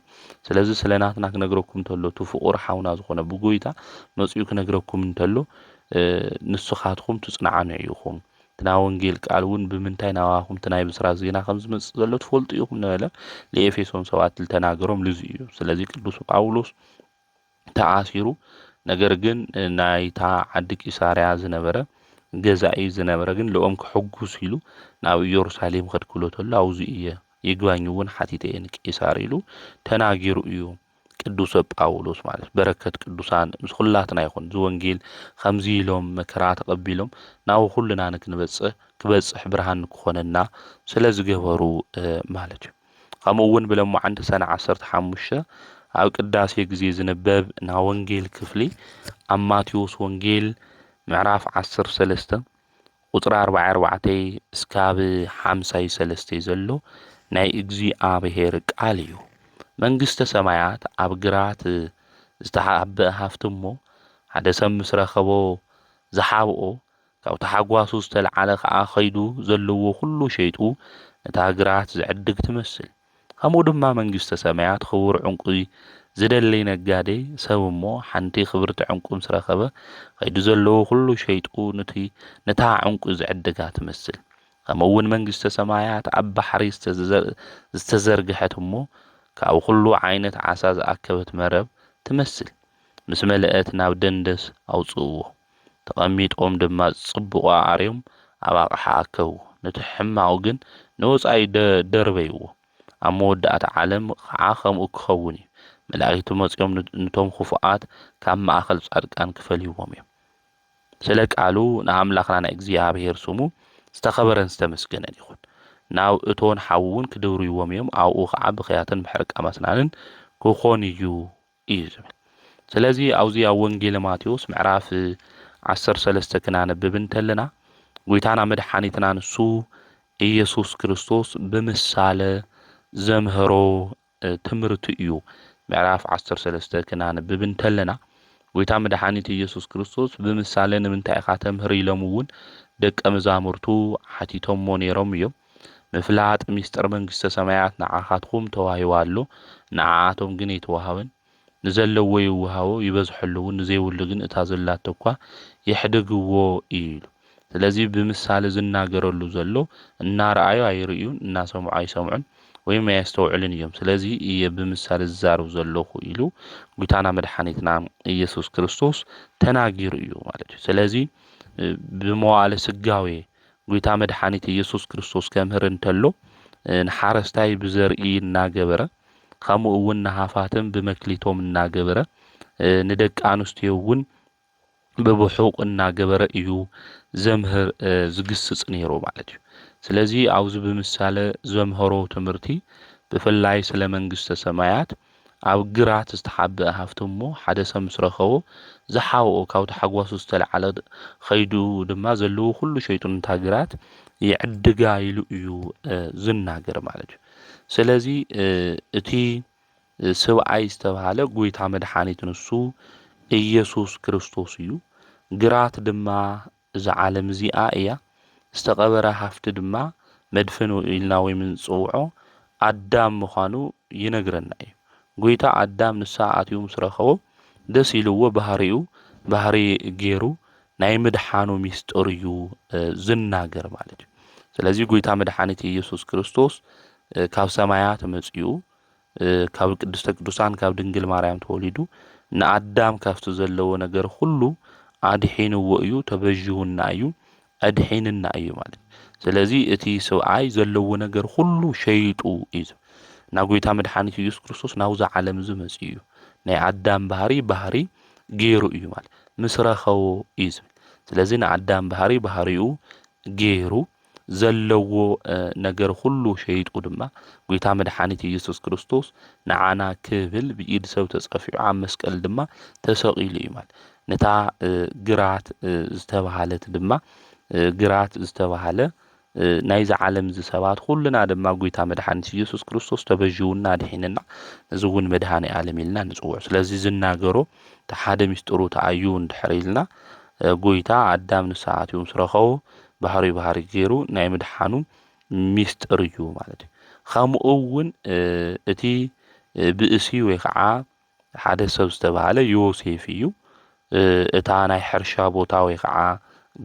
ስለዚህ ስለናትና ክነግረኩም ተሎ ፍቁር ሓውና ዝኾነ ብጎይታ መጽዩ ክነግረኩም እንተሎ ንስኻትኩም ትጽናዓኑ ኢኹም ትና ወንጌል ቃል እውን ብምንታይ ናዋኹም ትናይ ብስራት ዜና ከም ዝመጽእ ዘሎ ትፈልጡ ኢኹም ነበለ ለኤፌሶን 7 ተናገሮም ልዙ እዩ ስለዚህ ቅዱስ ጳውሎስ ተኣሲሩ ነገር ግን ናይታ ዓዲ ቂሳርያ ዝነበረ ገዛኢ ዝነበረ ግን ለኦም ክሕጉስ ኢሉ ናብ ኢየሩሳሌም ከድክሎ ተሎ አውዚ እየ ይግባኝ እውን ሓቲተን ቂሳር ኢሉ ተናጊሩ እዩ ቅዱስ ጳውሎስ ማለት በረከት ቅዱሳን ምስኹላትና ይኹን ዝወንጌል ከምዚ ኢሎም መከራ ተቀቢሎም ናው ሁሉና ክበጽሕ ብርሃን ክኾነና ስለዝገበሩ ማለት እዩ ከምኡውን ብለም ዓንተ ሰነ 15 ኣብ ቅዳሴ ግዜ ዝነበብ ና ወንጌል ክፍሊ ኣብ ማቴዎስ ወንጌል ምዕራፍ 13 ቁጥር 44 እስካብ 53 ዘሎ ናይ እግዚአብሔር ቃል እዩ መንግስተ ሰማያት ኣብ ግራት ዝተሓበ ሃፍትሞ ሓደ ሰብ ምስ ረኸቦ ዝሓብኦ ካብ ተሓጓሱ ዝተልዓለ ከዓ ኸይዱ ዘለዎ ሁሉ ሸይጡ ነታ ግራት ዝዕድግ ትመስል ከምኡ ድማ መንግስተ ሰማያት ክቡር ዕንቁ ዝደለይ ነጋዴ ሰብ እሞ ሓንቲ ክብርቲ ዕንቁ ምስ ረኸበ ኸይዱ ዘለዎ ሁሉ ሸይጡ ነታ ዕንቁ ዝዕድጋ ትመስል ከምኡውን መንግስተ ሰማያት ኣብ ባሕሪ ዝተዘርግሐት እሞ ካብ ሁሉ ዓይነት ዓሳ ዝኣከበት መረብ ትመስል ምስ መልእት ናብ ደንደስ ኣውጽእዎ ተቐሚጦም ድማ ጽቡቕ ኣርዮም ኣብ ኣቕሓ ኣከቡ ነቲ ሕማው ግን ንወጻኢ ደርበይዎ ኣብ መወዳእታ ዓለም ከዓ ከምኡ ክኸውን እዩ መላእክቱ መጽኦም ነቶም ክፉኣት ካብ ማእኸል ጻድቃን ክፈልይዎም እዮም ስለ ቃሉ ንኣምላኽና እግዚአብሔር ስሙ ዝተኸበረን ዝተመስገነን ይኹን ናው እቶን ሓውን ክደውርይዎም እዮም ኣብኡ ከዓ ብኽያትን ብሕርቃ መስናንን ክኾን እዩ ዝብል ስለዚ ኣብዚ ኣብ ወንጌል ማቴዎስ ምዕራፍ 13 ክናነብብ እንተለና ጎይታና መድኃኒትና ንሱ ኢየሱስ ክርስቶስ ብምሳሌ ዘምህሮ ትምህርቲ እዩ ምዕራፍ 13 ክናነብብ እንተለና ጎይታ መድኃኒት ኢየሱስ ክርስቶስ ብምሳሌ ንምንታይ ኢኻ ተምህር ኢሎም እውን ደቀ መዛሙርቱ ሓቲቶሞ ነይሮም እዮም ምፍላጥ ሚስጥር መንግስተ ሰማያት ንዓኻትኩም ተዋሂቡ ኣሎ ንዓኣቶም ግን ይተዋሃበን ንዘለዎ ይውሃቦ ይበዝሐሉ ንዘይብሉ ግን እታ ዘላቶ እኳ ይሕድግዎ ኢሉ ስለዚ ብምሳሌ ዝናገረሉ ዘሎ እናረኣዩ ኣይርእዩን እናሰምዑ ኣይሰምዑን ወይም ያስተውዕልን እዮም ስለዚ ብምሳሌ ዝዛረብ ዘለኹ ኢሉ ጎይታና መድኃኒትና ኢየሱስ ክርስቶስ ተናጊሩ እዩ ማለት እዩ ስለዚ ብመዋዕለ ስጋዌ ጎይታ መድኃኒት ኢየሱስ ክርስቶስ ከምህር እንተሎ ንሓረስታይ ብዘርኢ እናገበረ ከምኡ እውን ንሃፋትም ብመክሊቶም እናገበረ ንደቂ ኣንስትዮ እውን በብሑቅ እናገበረ እዩ ዘምህር ዝግስጽ ነይሩ ማለት እዩ ስለዚ ኣብዚ ብምሳሌ ዘምህሮ ትምህርቲ ብፍላይ ስለ መንግስተ ሰማያት ኣብ ግራት ዝተሓበአ ሃፍትሞ ሓደ ሰብ ምስ ረኸቦ ዝሓብኦ ካብ ተሓጓሱ ዝተልዓለ ኸይዱ ድማ ዘለዎ ሁሉ ሸይጡን ታግራት ይዕድጋ ኢሉ እዩ ዝናገር ማለት እዩ ስለዚ እቲ ሰብኣይ ዝተባሃለ ጎይታ መድኃኒት ንሱ ኢየሱስ ክርስቶስ እዩ ግራት ድማ እዚ ዓለም እዚኣ እያ ዝተቐበረ ሃፍቲ ድማ መድፈን ኢልና ወይ ምንጽውዖ ኣዳም ምዃኑ ይነግረና እዩ ጎይታ ኣዳም ንሳኣትዩ ምስ ረኸቦ ደስ ኢልዎ ባህሪ ገይሩ ናይ ምድሓኑ ሚስጥር እዩ ዝናገር ማለት እዩ ስለዚ ጎይታ መድኃኒት ኢየሱስ ክርስቶስ ካብ ሰማያት መጽኡ ካብ ቅድስተ ቅዱሳን ካብ ድንግል ማርያም ተወሊዱ ንኣዳም ካብቲ ዘለዎ ነገር ሁሉ ኣድሒንዎ እዩ ተበጅሁና እዩ ኣድሒንና እዩ ማለት ስለዚ እቲ ሰብኣይ ዘለዎ ነገር ሁሉ ሸይጡ እዩ ናጎይታ መድኃኒት ኢየሱስ ክርስቶስ ናውዛ ዓለም ዝመጽእ እዩ ናይ አዳም ባህሪ ገይሩ እዩ ማለት ምስ ረኸቦ እዩ ዝብል ስለዚ ንአዳም ባህሪኡ ገይሩ ዘለዎ ነገር ሁሉ ሸይጡ ድማ ጎይታ መድኃኒት ኢየሱስ ክርስቶስ ንዓና ክብል ብኢድ ሰብ ተጸፊዑ ኣብ መስቀል ድማ ተሰቂሉ እዩ ማለት ነታ ግራት ዝተባሃለት ድማ ግራት ዝተባሃለ ናይዚ ዓለም ዝሰባት ሁሉና ድማ ጎይታ መድኃኒት ኢየሱስ ክርስቶስ ተበጅውና ድሒንና ዝውን መድኃኒ ዓለም ኢልና ንጽውዕ ስለዚ ዝናገሮ ተሓደ ሚስጥሩ ተኣዩ እንድሕሪልና ጎይታ አዳም ንሰዓትዩ ስረኸቦ ባህሪ ገይሩ ናይ መድሓኑ ሚስጥር እዩ ማለት እዩ ከምኡውን እቲ ብእሲ ወይ ከዓ ሓደ ሰብ ዝተባሃለ ዮሴፍ እዩ እታ ናይ ሕርሻ ቦታ ወይ ከዓ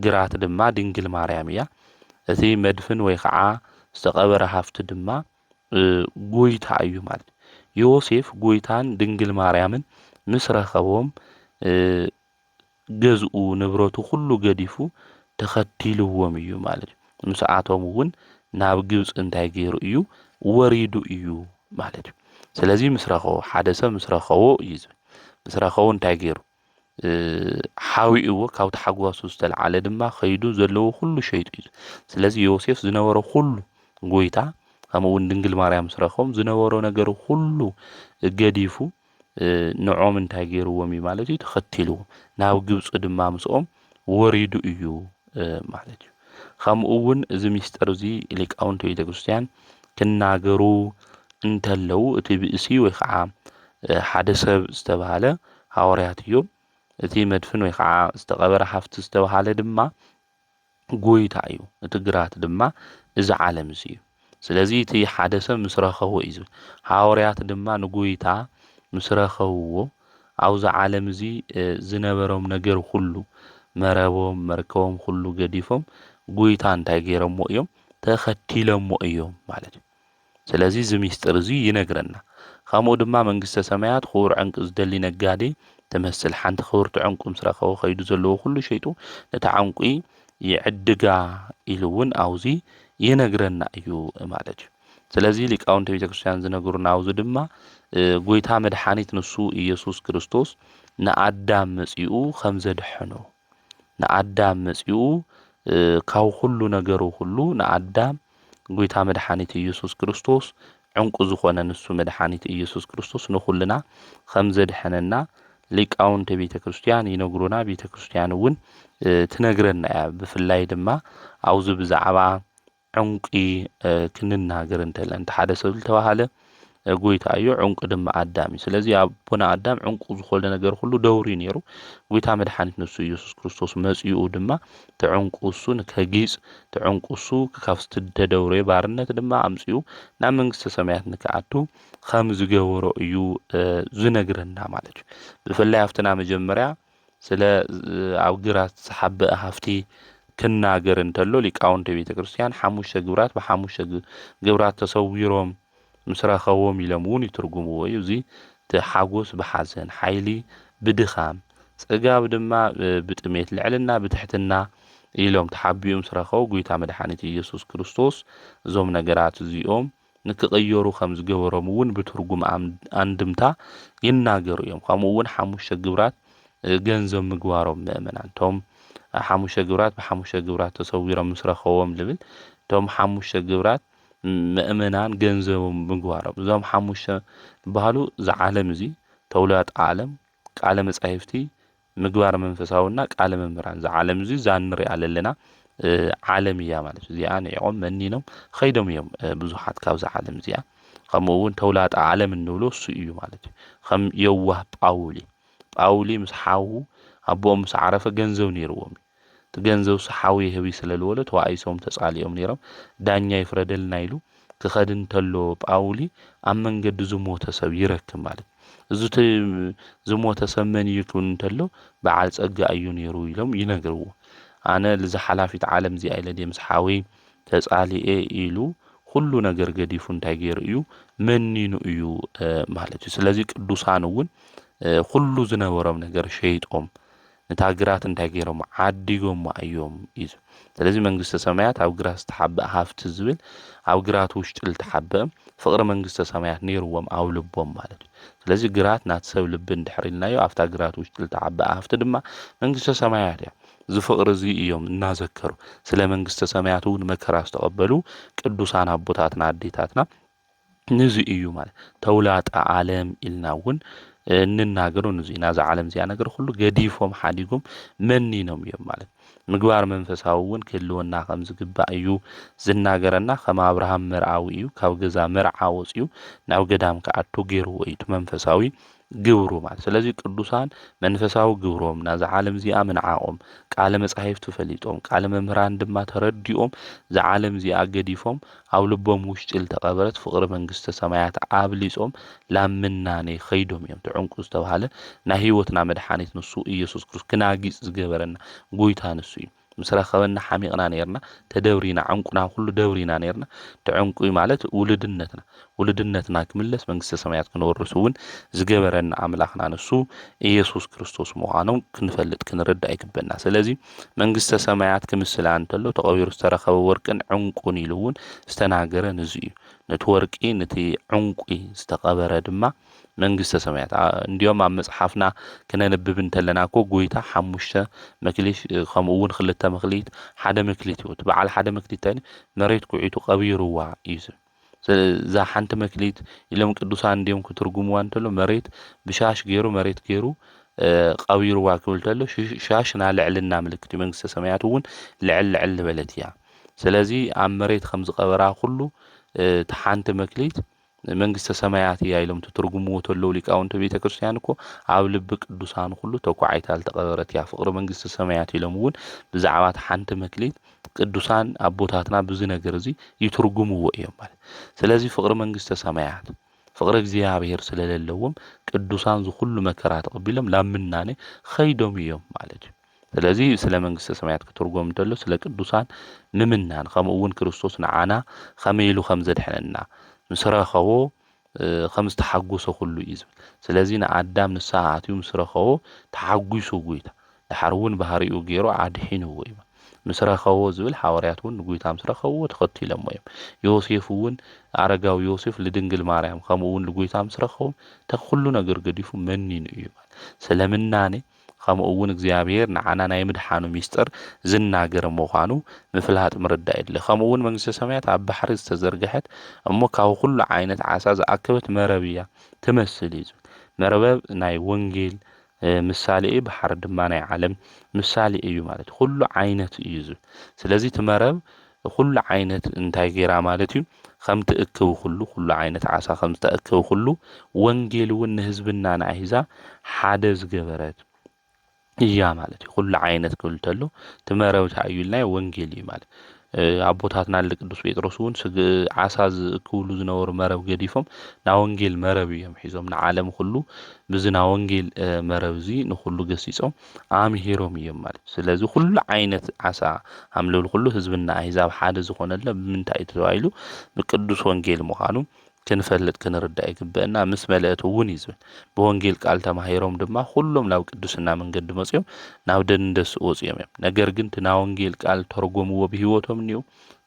ግራት ድማ ድንግል ማርያም እያ እቲ መድፍን ወይ ከዓ ዝተቀበረ ሃፍቲ ድማ ጎይታ እዩ ማለት ዮሴፍ ጎይታን ድንግል ማርያምን ምስ ረኸቦም ገዝኡ ንብረቱ ሁሉ ገዲፉ ተኸቲልዎም እዩ ማለት ምስኣቶም እውን ናብ ግብጽ እንታይ ገይሩ እዩ ወሪዱ እዩ ማለት ስለዚ ምስ ረኸቦ ሓደ ሰብ ምስ ረኸቦ እዩ ምስ ረኸቦ እንታይ ገይሩ ሓዊእዎ ካብ ተሓጓሱ ዝተልዓለ ድማ ኸይዱ ዘለዎ ሁሉ ሸይጡ እዩ ስለዚ ዮሴፍ ዝነበረ ሁሉ ጎይታ ከምኡውን ድንግል ማርያም ምስ ረኸቦም ዝነበሮ ነገር ሁሉ ገዲፉ ንዖም እንታይ ገይሩዎም እዩ ማለት እዩ ተኸቲልዎም ናብ ግብጽ ድማ ምስኦም ወሪዱ እዩ ማለት እዩ ከምኡውን እዚ ሚስጥር እዚ ሊቃውንቲ ቤተ ክርስቲያን ክናገሩ እንተለው እቲ ብእሲ ወይ ከዓ ሓደ ሰብ ዝተባሃለ ሐዋርያት እዮም እቲ መድፍን ወይ ከዓ ዝተቀበረ ሃፍቲ ዝተባሃለ ድማ ጎይታ እዩ እቲ ግራት ድማ እዚ ዓለም እዚ እዩ ስለዚ እቲ ሓደ ሰብ ምስ ረኸቦ እዩ ሐዋርያት ድማ ንጎይታ ምስ ረኸብዎ ኣብዛ ዓለም እዚ ዝነበሮም ነገር ሁሉ መረቦም መርከቦም ሁሉ ገዲፎም ጎይታ እንታይ ገይሮሞ እዮም ተኸቲሎሞ እዮም ማለት እዩ ስለዚ እዚ ሚስጥር እዚ ይነግረና ከምኡ ድማ መንግስተ ሰማያት ክቡር ዕንቂ ዝደሊ ነጋዴ ተመስል ሓንቲ ክቡርቲ ዕንቁ ምስ ረኸቦ ኸይዱ ዘለዎ ሁሉ ሸይጡ ነታ ዕንቁ ይዕድጋ ኢሉ እውን አውዚ ይነግረና እዩ ማለት እዩ ስለዚ ሊቃውንቲ ቤተ ክርስቲያን ዝነግሩና አውዚ ድማ ጎይታ መድኃኒት ንሱ ኢየሱስ ክርስቶስ ንአዳም መጺኡ ከም ዘድሐኖ ንአዳም መጺኡ ካብ ሁሉ ነገሩ ሁሉ ንአዳም ጎይታ መድኃኒት ኢየሱስ ክርስቶስ ዕንቁ ዝኾነ ንሱ መድኃኒት ኢየሱስ ክርስቶስ ንኹልና ከም ዘድሐነና ሊቃውንቲ ቤተ ክርስቲያን ይነግሩና ቤተ ክርስቲያን እውን ትነግረና እያ ብፍላይ ድማ አውዚ ብዛዕባ ዕንቂ ክንናገር እንተለና እንተ ሓደ ሰብ ዝተባሃለ ጎይታ እዩ ዕንቁ ድማ አዳም እዩ ስለዚ አቦና አዳም ዕንቁ ዝኾነ ነገር ሁሉ ደውሪ ነይሩ ጎይታ መድኃኒት ንሱ ኢየሱስ ክርስቶስ መጺኡ ድማ ተዕንቁ እሱ ንከጊጽ ተዕንቁ እሱ ካብ ዝተደውረ ባርነት ድማ አምጺኡ ናብ መንግስተ ሰማያት ንከኣቱ ከም ዝገበሮ እዩ ዝነግረና ማለት እዩ ብፍላይ አፍትና መጀመርያ ስለ ኣብ ግራት ዝሓበአ ሃፍቲ ክናገር እንተሎ ሊቃውንቲ ቤተ ክርስቲያን ሓሙሽተ ግብራት ብሓሙሽተ ግብራት ተሰዊሮም ምስ ረኸቦም ኢሎም እውን ይትርጉምዎ እዩ እዚ ተሓጎስ ብሓዘን ሓይሊ ብድኻም ጽጋብ ድማ ብጥሜት ልዕልና ብትሕትና ኢሎም ተሓቢኡ ምስ ረኸቦ ጎይታ መድኃኒት ኢየሱስ ክርስቶስ እዞም ነገራት እዚኦም ንክቕየሩ ከም ዝገበሮም እውን ብትርጉም አንድምታ ይናገሩ እዮም ከምኡ እውን ሓሙሽተ ግብራት ገንዘብ ምግባሮም ምእመናን ቶም ሓሙሽተ ግብራት ብሓሙሽተ ግብራት ተሰዊሮም ምስ ረኸቦም ልብል ቶም ሓሙሽተ ግብራት ምእመናን ገንዘቦም ምግባሮም እዞም ሓሙሽተ ዝበሃሉ ዝዓለም እዚ ተውላጥ ዓለም ቃለ መጻሕፍቲ ምግባር መንፈሳውና ቃለ መምህራን ዝዓለም እዚ ዛንሪኣ ዘለና ዓለም እያ ማለት እዚኣ ንዕቆም መኒኖም ኸይዶም እዮም ብዙሓት ካብዚ ዓለም እዚኣ ከምኡ እውን ተውላጥ ዓለም እንብሎ እሱ እዩ ማለት እዩ ከም የዋህ ጳውሊ ምስ ሓዉ ኣቦኦም ምስ ዓረፈ ገንዘብ ነይርዎም እቲ ገንዘብ ሓዊ ህቢ ስለልወለ ተዋኢሶም ተጻሊኦም ነይሮም ዳኛ ይፍረደልና ኢሉ ክኸድ እንተሎ ጳውሊ ኣብ መንገዲ ዝሞተ ሰብ ይረክብ ማለት እዚ ዝሞተ ሰብ መን እዩ ክብል እንተሎ በዓል ጸጋ እዩ ነይሩ ኢሎም ይነግርዎ ኣነ ለዝሓላፊት ዓለም እዚኣ ኢለ ምስ ሓዊ ተጻሊኤ ኢሉ ሁሉ ነገር ገዲፉ እንታይ ገይሩ እዩ መኒኑ እዩ ማለት እዩ ስለዚ ቅዱሳን እውን ሁሉ ዝነበሮም ነገር ሸይጦም ንታግራት እንታይ ገይሮም ዓዲጎም እዮም እዩ ስለዚ መንግስተ ሰማያት ኣብ ግራት ዝተሓበአ ሃፍቲ ዝብል ኣብ ግራት ውሽጢ ዝተሓበአ ፍቅሪ መንግስተ ሰማያት ነይርዎም ኣብ ልቦም ማለት እዩ ስለዚ ግራት ናት ሰብ ልቢ እንድሕሪልናዮ ኣብታ ግራት ውሽጢ ዝተሓበአ ሃፍቲ ድማ መንግስተ ሰማያት እያ ዝፍቅሪ እዚ እዮም እናዘከሩ ስለ መንግስተ ሰማያት እውን መከራ ዝተቀበሉ ቅዱሳን አቦታትና አዴታትና ንዚ እዩ ማለት ተውላጣ ዓለም ኢልና እውን እንናገሩ ንዚ ናዛ ዓለም እዚኣ ነገር ሁሉ ገዲፎም ሓዲጎም መኒኖም እዮም ማለት ምግባር መንፈሳዊ እውን ክህልወና ከም ዝግባእ እዩ ዝናገረና ከም አብርሃም መርዓዊ እዩ ካብ ገዛ መርዓ ወፅዩ ናብ ገዳም ከኣቱ ገይርዎ እዩ መንፈሳዊ ግብሩ ማለት ስለዚ ቅዱሳን መንፈሳዊ ግብሮም ናዛ ዓለም እዚኣ ምንዓቆም ቃለ መጻሕፍቲ ፈሊጦም ቃለ መምህራን ድማ ተረዲኦም ዝዓለም እዚኣ ገዲፎም ኣብ ልቦም ውሽጢ ዝተቀበረት ፍቅሪ መንግስተ ሰማያት ኣብሊጾም ላምናኔ ኸይዶም እዮም ትዕንቁ ዝተባሃለ ናይ ህይወትና መድኃኒት ንሱ ኢየሱስ ክርስቶስ ክናጊጽ ዝገበረና ጎይታ ንሱ እዩ ምስ ረኸበና ሓሚቕና ነርና ተደብሪና ዕንቁና ሁሉ ደብሪና ነርና ትዕንቁ ማለት ውልድነትና ክምለስ መንግስተ ሰማያት ክንወርስ እውን ዝገበረና አምላኽና ንሱ ኢየሱስ ክርስቶስ ምዃኑ ክንፈልጥ ክንርዳእ ይግበና ስለዚ መንግስተ ሰማያት ክምስላ እንተሎ ተቐቢሩ ዝተረኸበ ወርቅን ዕንቁን ኢሉ እውን ዝተናገረ ንዚ እዩ ነቲ ወርቂ ነቲ ዕንቁ ዝተቀበረ ድማ መንግስተ ሰማያት እንዲዮም ኣብ መጽሓፍና ክነንብብ እንተለና እኮ ጎይታ 5 መክሊት ከምኡ እውን 2 መክሊት 1 መክሊት እዩ በዓል 1 መክሊት መሬት ኩዒቱ ቀቢሩዋ እዩ ዛ ሓንቲ መክሊት ኢሎም ቅዱሳን እንዲዮም ክትርጉምዋ እንተሎ መሬት ብሻሽ ገይሩ መሬት ገይሩ ቀቢሩዋ ክብል ተሎ ሻሽና ልዕልና ምልክት መንግስተ ሰማያት እውን ልዕል በለት እያ ስለዚ ኣብ መሬት ከም ዝቀበራ ሁሉ ተሓንቲ መክሊት መንግስተ ሰማያት እያ ኢሎም ትርጉምዎ ተለው ሊቃውንተ ቤተ ክርስቲያን እኮ ኣብ ልብ ቅዱሳን ሁሉ ተኳዓይታ ዝተቀበረት እያ ፍቅሪ መንግስተ ሰማያት ኢሎም እውን ብዛዕባ ሓንቲ መክሊት ቅዱሳን አቦታትና ብዙ ነገር እዚ ይትርጉምዎ እዮም ማለት ስለዚ ፍቅሪ መንግስተ ሰማያት ፍቅሪ እግዚአብሔር ስለሌለዎም ቅዱሳን ዝሁሉ መከራ ተቀቢሎም ላምናኔ ኸይዶም እዮም ማለት እዩ ስለዚ ስለ መንግስተ ሰማያት ክትርጎም እንተሎ ስለ ቅዱሳን ንምናን ከምኡ እውን ክርስቶስ ንዓና ከመይ ኢሉ ከም ዘድሐነና ምስ ረኸቦ ከም ዝተሓጎሰ ሁሉ እዩ ዝብል ስለዚ ንኣዳም ንስሓ ኣትዩ ምስ ረኸቦ ተሓጒሱ ጎይታ ድሓር እውን ባህሪኡ ገይሩ ኣድሒንዎ እዩ ምስ ረኸቦ ዝብል ሓዋርያት እውን ጎይታ ምስ ረኸቦ ተኸቲሎሞ እዮም ዮሴፍ እውን ኣረጋዊ ዮሴፍ ለድንግል ማርያም ከምኡ እውን ለጎይታ ምስ ረኸቦ ተኩሉ ነገር ገዲፉ መኒኑ እዩ ስለምናኔ ከምኡ እውን እግዚአብሔር ንዓና ናይ ምድሓኑ ሚስጥር ዝናገር ምዃኑ ምፍላጥ ምርዳእ የድሊ ከምኡ እውን መንግስተ ሰማያት ኣብ ባሕሪ ዝተዘርግሐት እሞ ካብ ኩሉ ዓይነት ዓሳ ዝኣከበት መረብ እያ ትመስል እዩ መረበብ ናይ ወንጌል ምሳሌ ባሕሪ ድማ ናይ ዓለም ምሳሌ እዩ ማለት ኩሉ ዓይነት እዩ ስለዚ ትመረብ ኩሉ ዓይነት እንታይ ገይራ ማለት እዩ ከም ትእክብ ኩሉ ዓይነት ዓሳ ከም ተእክብ ኩሉ ወንጌል እውን ንህዝብና ንኣሂዛ ሓደ ዝገበረት እያ ማለት እዩ ኩሉ ዓይነት ክብል ተሎ ትመረብ ታዩልናይ ወንጌል እዩ ማለት አቦታትና ለቅዱስ ጴጥሮስ እውን ዓሳ ዝክብሉ ዝነበሩ መረብ ገዲፎም ና ወንጌል መረብ እዮም ሒዞም ንዓለም ሁሉ ብዝና ወንጌል መረብ እዚ ንሁሉ ገሲጾም ኣምሂሮም እዮም ማለት ስለዚ ኩሉ ዓይነት ዓሳ ኣምለሉ ሁሉ ህዝብና ኣሂዛብ ሓደ ዝኾነለ ብምንታይ ተባይሉ ብቅዱስ ወንጌል ምዃኑ ክንፈልጥ ክንርዳእ ይግበአና ምስ መልእቱ እውን ይዝብል በወንጌል ቃል ተማሂሮም ድማ ሁሉም ናብ ቅዱስና መንገዲ መጽዮም ናብ ደንደስ ወጽዮም ነገር ግን ና ወንጌል ቃል ተርጎምዎ በህይወቶም ነው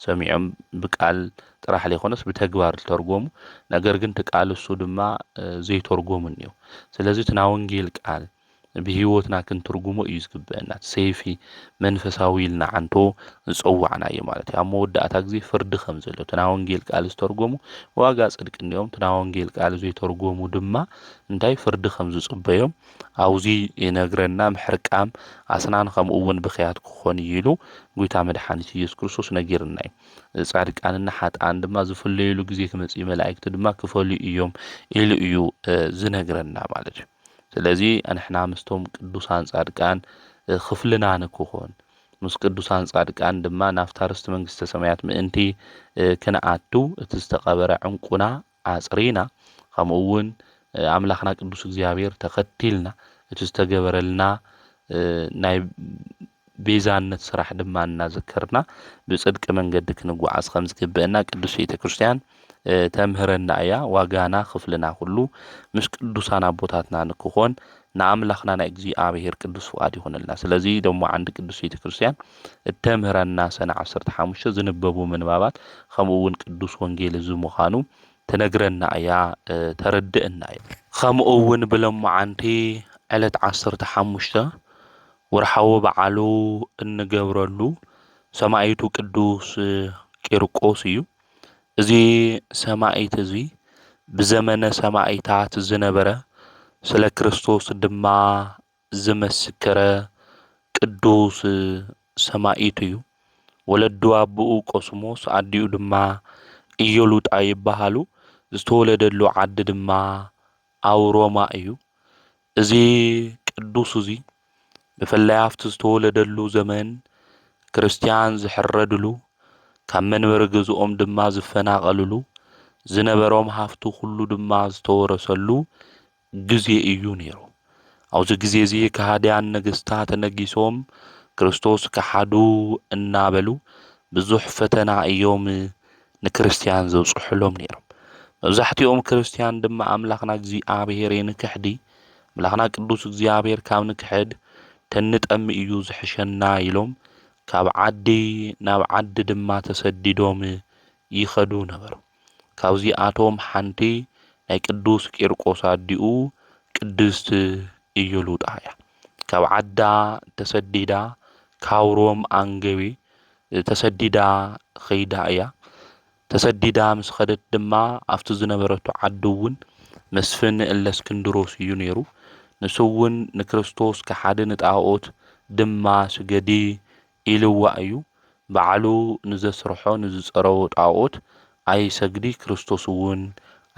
ሰሚዖም በቃል ጥራሕ ለይኾነስ በተግባር ተርጎሙ ነገር ግን ተቃል እሱ ድማ ዘይተርጎሙ ነው ስለዚህ ና ወንጌል ቃል በህይወትና ክንትርጉሞ እዩ ዝግበአና ሰይፊ መንፈሳዊ ኢልና አንቶ ጽዋዕና እዩ ማለት ያ መወዳእታ ግዜ ፍርድ ከም ዘሎ ና ወንጌል ቃል ዝተርጎሙ ዋጋ ጽድቅ እንዲዮም ና ወንጌል ቃል ዘይተርጎሙ ድማ እንታይ ፍርድ ከም ዝጽበዮም አውዚ ይነግረና ምሕርቃም አስናን ከም እውን ብኺያት ክኾን ይሉ ጎይታ መድኃኒት ኢየሱስ ክርስቶስ ነጊርና እዩ ጻድቃንና ሓጣን ድማ ዝፍለይሉ ግዜ ክመጽ መላእክት ድማ ክፈሉ እዮም ኢሉ እዩ ዝነግረና ማለት እዩ ስለዚህ አንሕና ምስቶም ቅዱሳን ጻድቃን ክፍልና ንክኾን ምስ ቅዱሳን ጻድቃን ድማ ናፍታርስት መንግስተ ሰማያት ምእንቲ ክነኣቱ እቲ ዝተቀበረ ዕንቁና አጽሪና ከምኡውን አምላኽና ቅዱስ እግዚአብሔር ተኸቲልና እቲ ዝተገበረልና ናይ ቤዛነት ስራሕ ድማ እናዘከርና ብጽድቅ መንገዲ ክንጓዓዝ ከም ዝግበአና ቅዱስ ቤተ ክርስቲያን ተምህረና እያ ዋጋና ክፍልና ሁሉ ምስ ቅዱሳን አቦታትና ንክኾን نأملخنا እግዚአብሔር ቅዱስ ፍቃድ ይሆንልና ስለዚህ ደግሞ አንድ ቅዱስ ቤተ ክርስቲያን እተምህረና ሰነ 15 ዝንበቡ ምንባባት ከምኡውን ቅዱስ ወንጌል ዝምዃኑ ተነግረና እያ ተረድእና እያ ከምኡውን ብለምዓንቲ ዕለት 15 ወርሓዊ በዓሉ እንገብረሉ ሰማዕቱ ቅዱስ ቂርቆስ እዩ እዚ ሰማዕት እዚ بزمن سماعيتات زنبرة سلا كريستوس دما زمسكر قدوس سماعيتيو ولدو ابو قسموس اديو دما ايولوت ايبحالو زتولدلو عد دما اوروما ايو ازي قدوس زي بفلايافت زتولدلو زمن كريستيان زحردلو كمن ورغزوم دما زفناقللو ዝነበሮም ሃፍቱ ሁሉ ድማ ዝተወረሰሉ ግዜ እዩ ነይሩ አውዚ ግዜ እዚ ከሃዲያን ነገስታት ነጊሶም ክርስቶስ ከሓዱ እናበሉ ብዙሕ ፈተና እዮም ንክርስቲያን ዘውጽሕሎም ነይሮም መብዛሕትኦም ክርስቲያን ድማ አምላኽና እግዚአብሔር ንክሕዲ አምላኽና ቅዱስ እግዚአብሔር ካብ ንክሕድ ተንጠም እዩ ዝሕሸና ኢሎም ካብ ዓዲ ናብ ዓዲ ድማ ተሰዲዶም ይኸዱ ነበሩ ካብዚ አቶም ሓንቲ ናይ ቅዱስ ቂርቆስ አዲኡ ቅድስት ኢዮሉጣ እያ ካብ ዓዳ ተሰዲዳ ካውሮም አንገቢ ተሰዲዳ ኸይዳ እያ ተሰዲዳ ምስ ኸደት ድማ አፍቲ ዝነበረቱ ዓዱውን መስፍን እለእስክንድሮስ እዩ ነይሩ ንሱውን ንክርስቶስ ከሓደ ንጣዖት ድማ ስገዲ ኢልዋ እዩ በዓሉ ንዘስርሖ ንዝፀረቦ ጣዖት አይ ሰግዲ ክርስቶስውን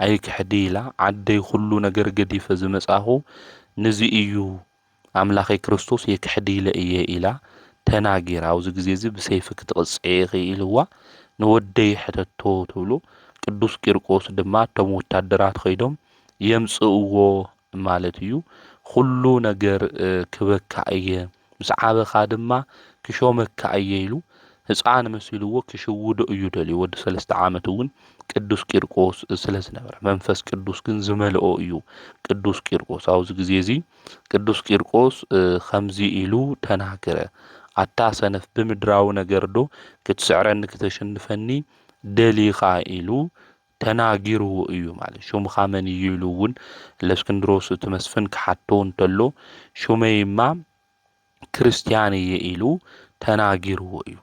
አይ ክሕዲላ ዓደይ ሁሉ ነገር ገዲፈ ዝመጻኹ ንዚ እዩ አምላኽ ክርስቶስ የክሕዲለ እየ ኢላ ተናጊራ አውዚ ግዜ እዚ ብሰይፍ ክትቅጽዕ ኢልዋ ንወደይ ሕተቶ ተብሎ ቅዱስ ቂርቆስ ድማ ቶም ወታደራት ኸይዶም የምጽእዎ ማለት እዩ ሁሉ ነገር ክበካ እየ ምስ ዓበኻ ድማ ክሾመካ እየ ኢሉ ህፃን መስልዎ ክሽውዶ እዩ ደልዩ ወዲ 3 ዓመት እውን ቅዱስ ቂርቆስ ስለዝነበረ መንፈስ ቅዱስ ግን ዝመልኦ እዩ ቅዱስ ቂርቆስ አውዚ ግዜ እዚ ቅዱስ ቂርቆስ ከምዚ ኢሉ ተናገረ አታ ሰነፍ ብምድራው ነገርዶ ክትስዕረኒ ክትሸንፈኒ ደሊኻ ኢሉ ተናጊርዎ እዩ ማለት ሹምኻ መን እዩ ኢሉ እውን ለእስክንድሮስ ትመስፍን ክሓቶ እንተሎ ሹመይማ ክርስቲያን እየ ኢሉ ተናጊርዎ እዩ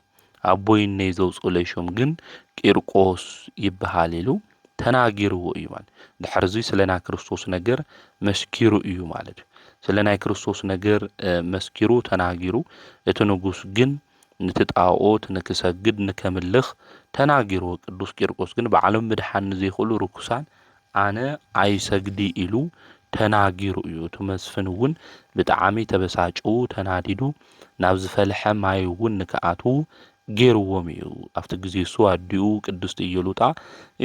አቦይኔ ዘውጽለሽም ግን ቂርቆስ ይበሃል ኢሉ ተናጊርዎ እዩ ማለት ድሕርዚ ስለና ክርስቶስ ነገር መስኪሩ እዩ ማለት ስለናይ ክርስቶስ ነገር መስኪሩ ተናጊሩ እቲ ንጉስ ግን ንትጣዖት ንክሰግድ ንከምልኽ ተናጊሩ ቅዱስ ቂርቆስ ግን በዓለም ምድሓን ዘይኽሉ ርኩሳን አነ አይሰግዲ ኢሉ ተናጊሩ እዩ ትመስፍን እውን ብጣዕሚ ተበሳጩ ተናዲዱ ናብ ዝፈልሐ ማይ እውን ንከኣቱ ገይርዎም እዩ አፍቲ ግዜ እሱ አዲኡ ቅድስት ኢዮሉጣ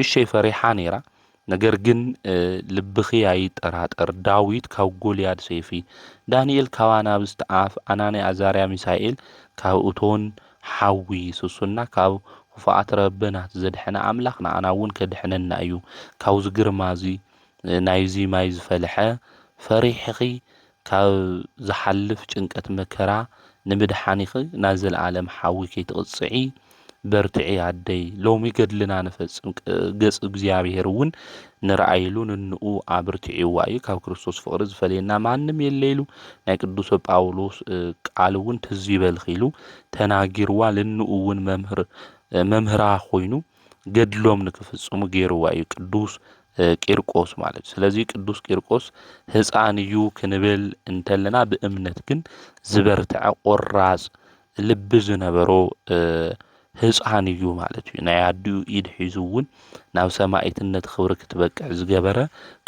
እሸይ ፈሪሓ ነይራ ነገር ግን ልብኺ አይጠራጠር ዳዊት ካብ ጎልያድ ሰይፊ ዳንኤል ካብ አናብስት አፍ አናንያ አዛርያ ሚሳኤል ካብ እቶን ሓዊ ስሱና ካብ ኩፋኣት ረበናት ዘድሕና አምላኽና አና እውን ከድሕነና እዩ ካብ ዝግርማዚ ናይዚ ማይ ዝፈልሐ ፈሪሕኺ ካብ ዝሓልፍ ጭንቀት መከራ ንምድሓኒኺ ናዘል ዓለም ሓዊ ከይትቕጽዒ በርትዒ አደይ ሎሚ ገድልና ንፈጽም ገጽ እግዚአብሔር እውን ንርአይሉ ንንኡ አብርትዒዋ እዩ ካብ ክርስቶስ ፍቅሪ ዝፈልየና ማንም የለይሉ ናይ ቅዱስ ጳውሎስ ቃል እውን ትዝ ይበልኺሉ ተናጊርዋ ልንኡ እውን መምህራ ኮይኑ ገድሎም ንክፍጽሙ ገይርዋ እዩ ቅዱስ ቂርቆስ ማለት ስለዚህ ቅዱስ ቂርቆስ ህፃን እዩ ክንብል እንተለና በእምነት ግን ዝበርትዐ ቆራጽ ልብ ዝነበሮ ህፃን እዩ ማለት እዩ ናይ አዲኡ ኢድ ሒዙውን ናብ ሰማዕትነት ክብሪ ክትበቅዕ ዝገበረ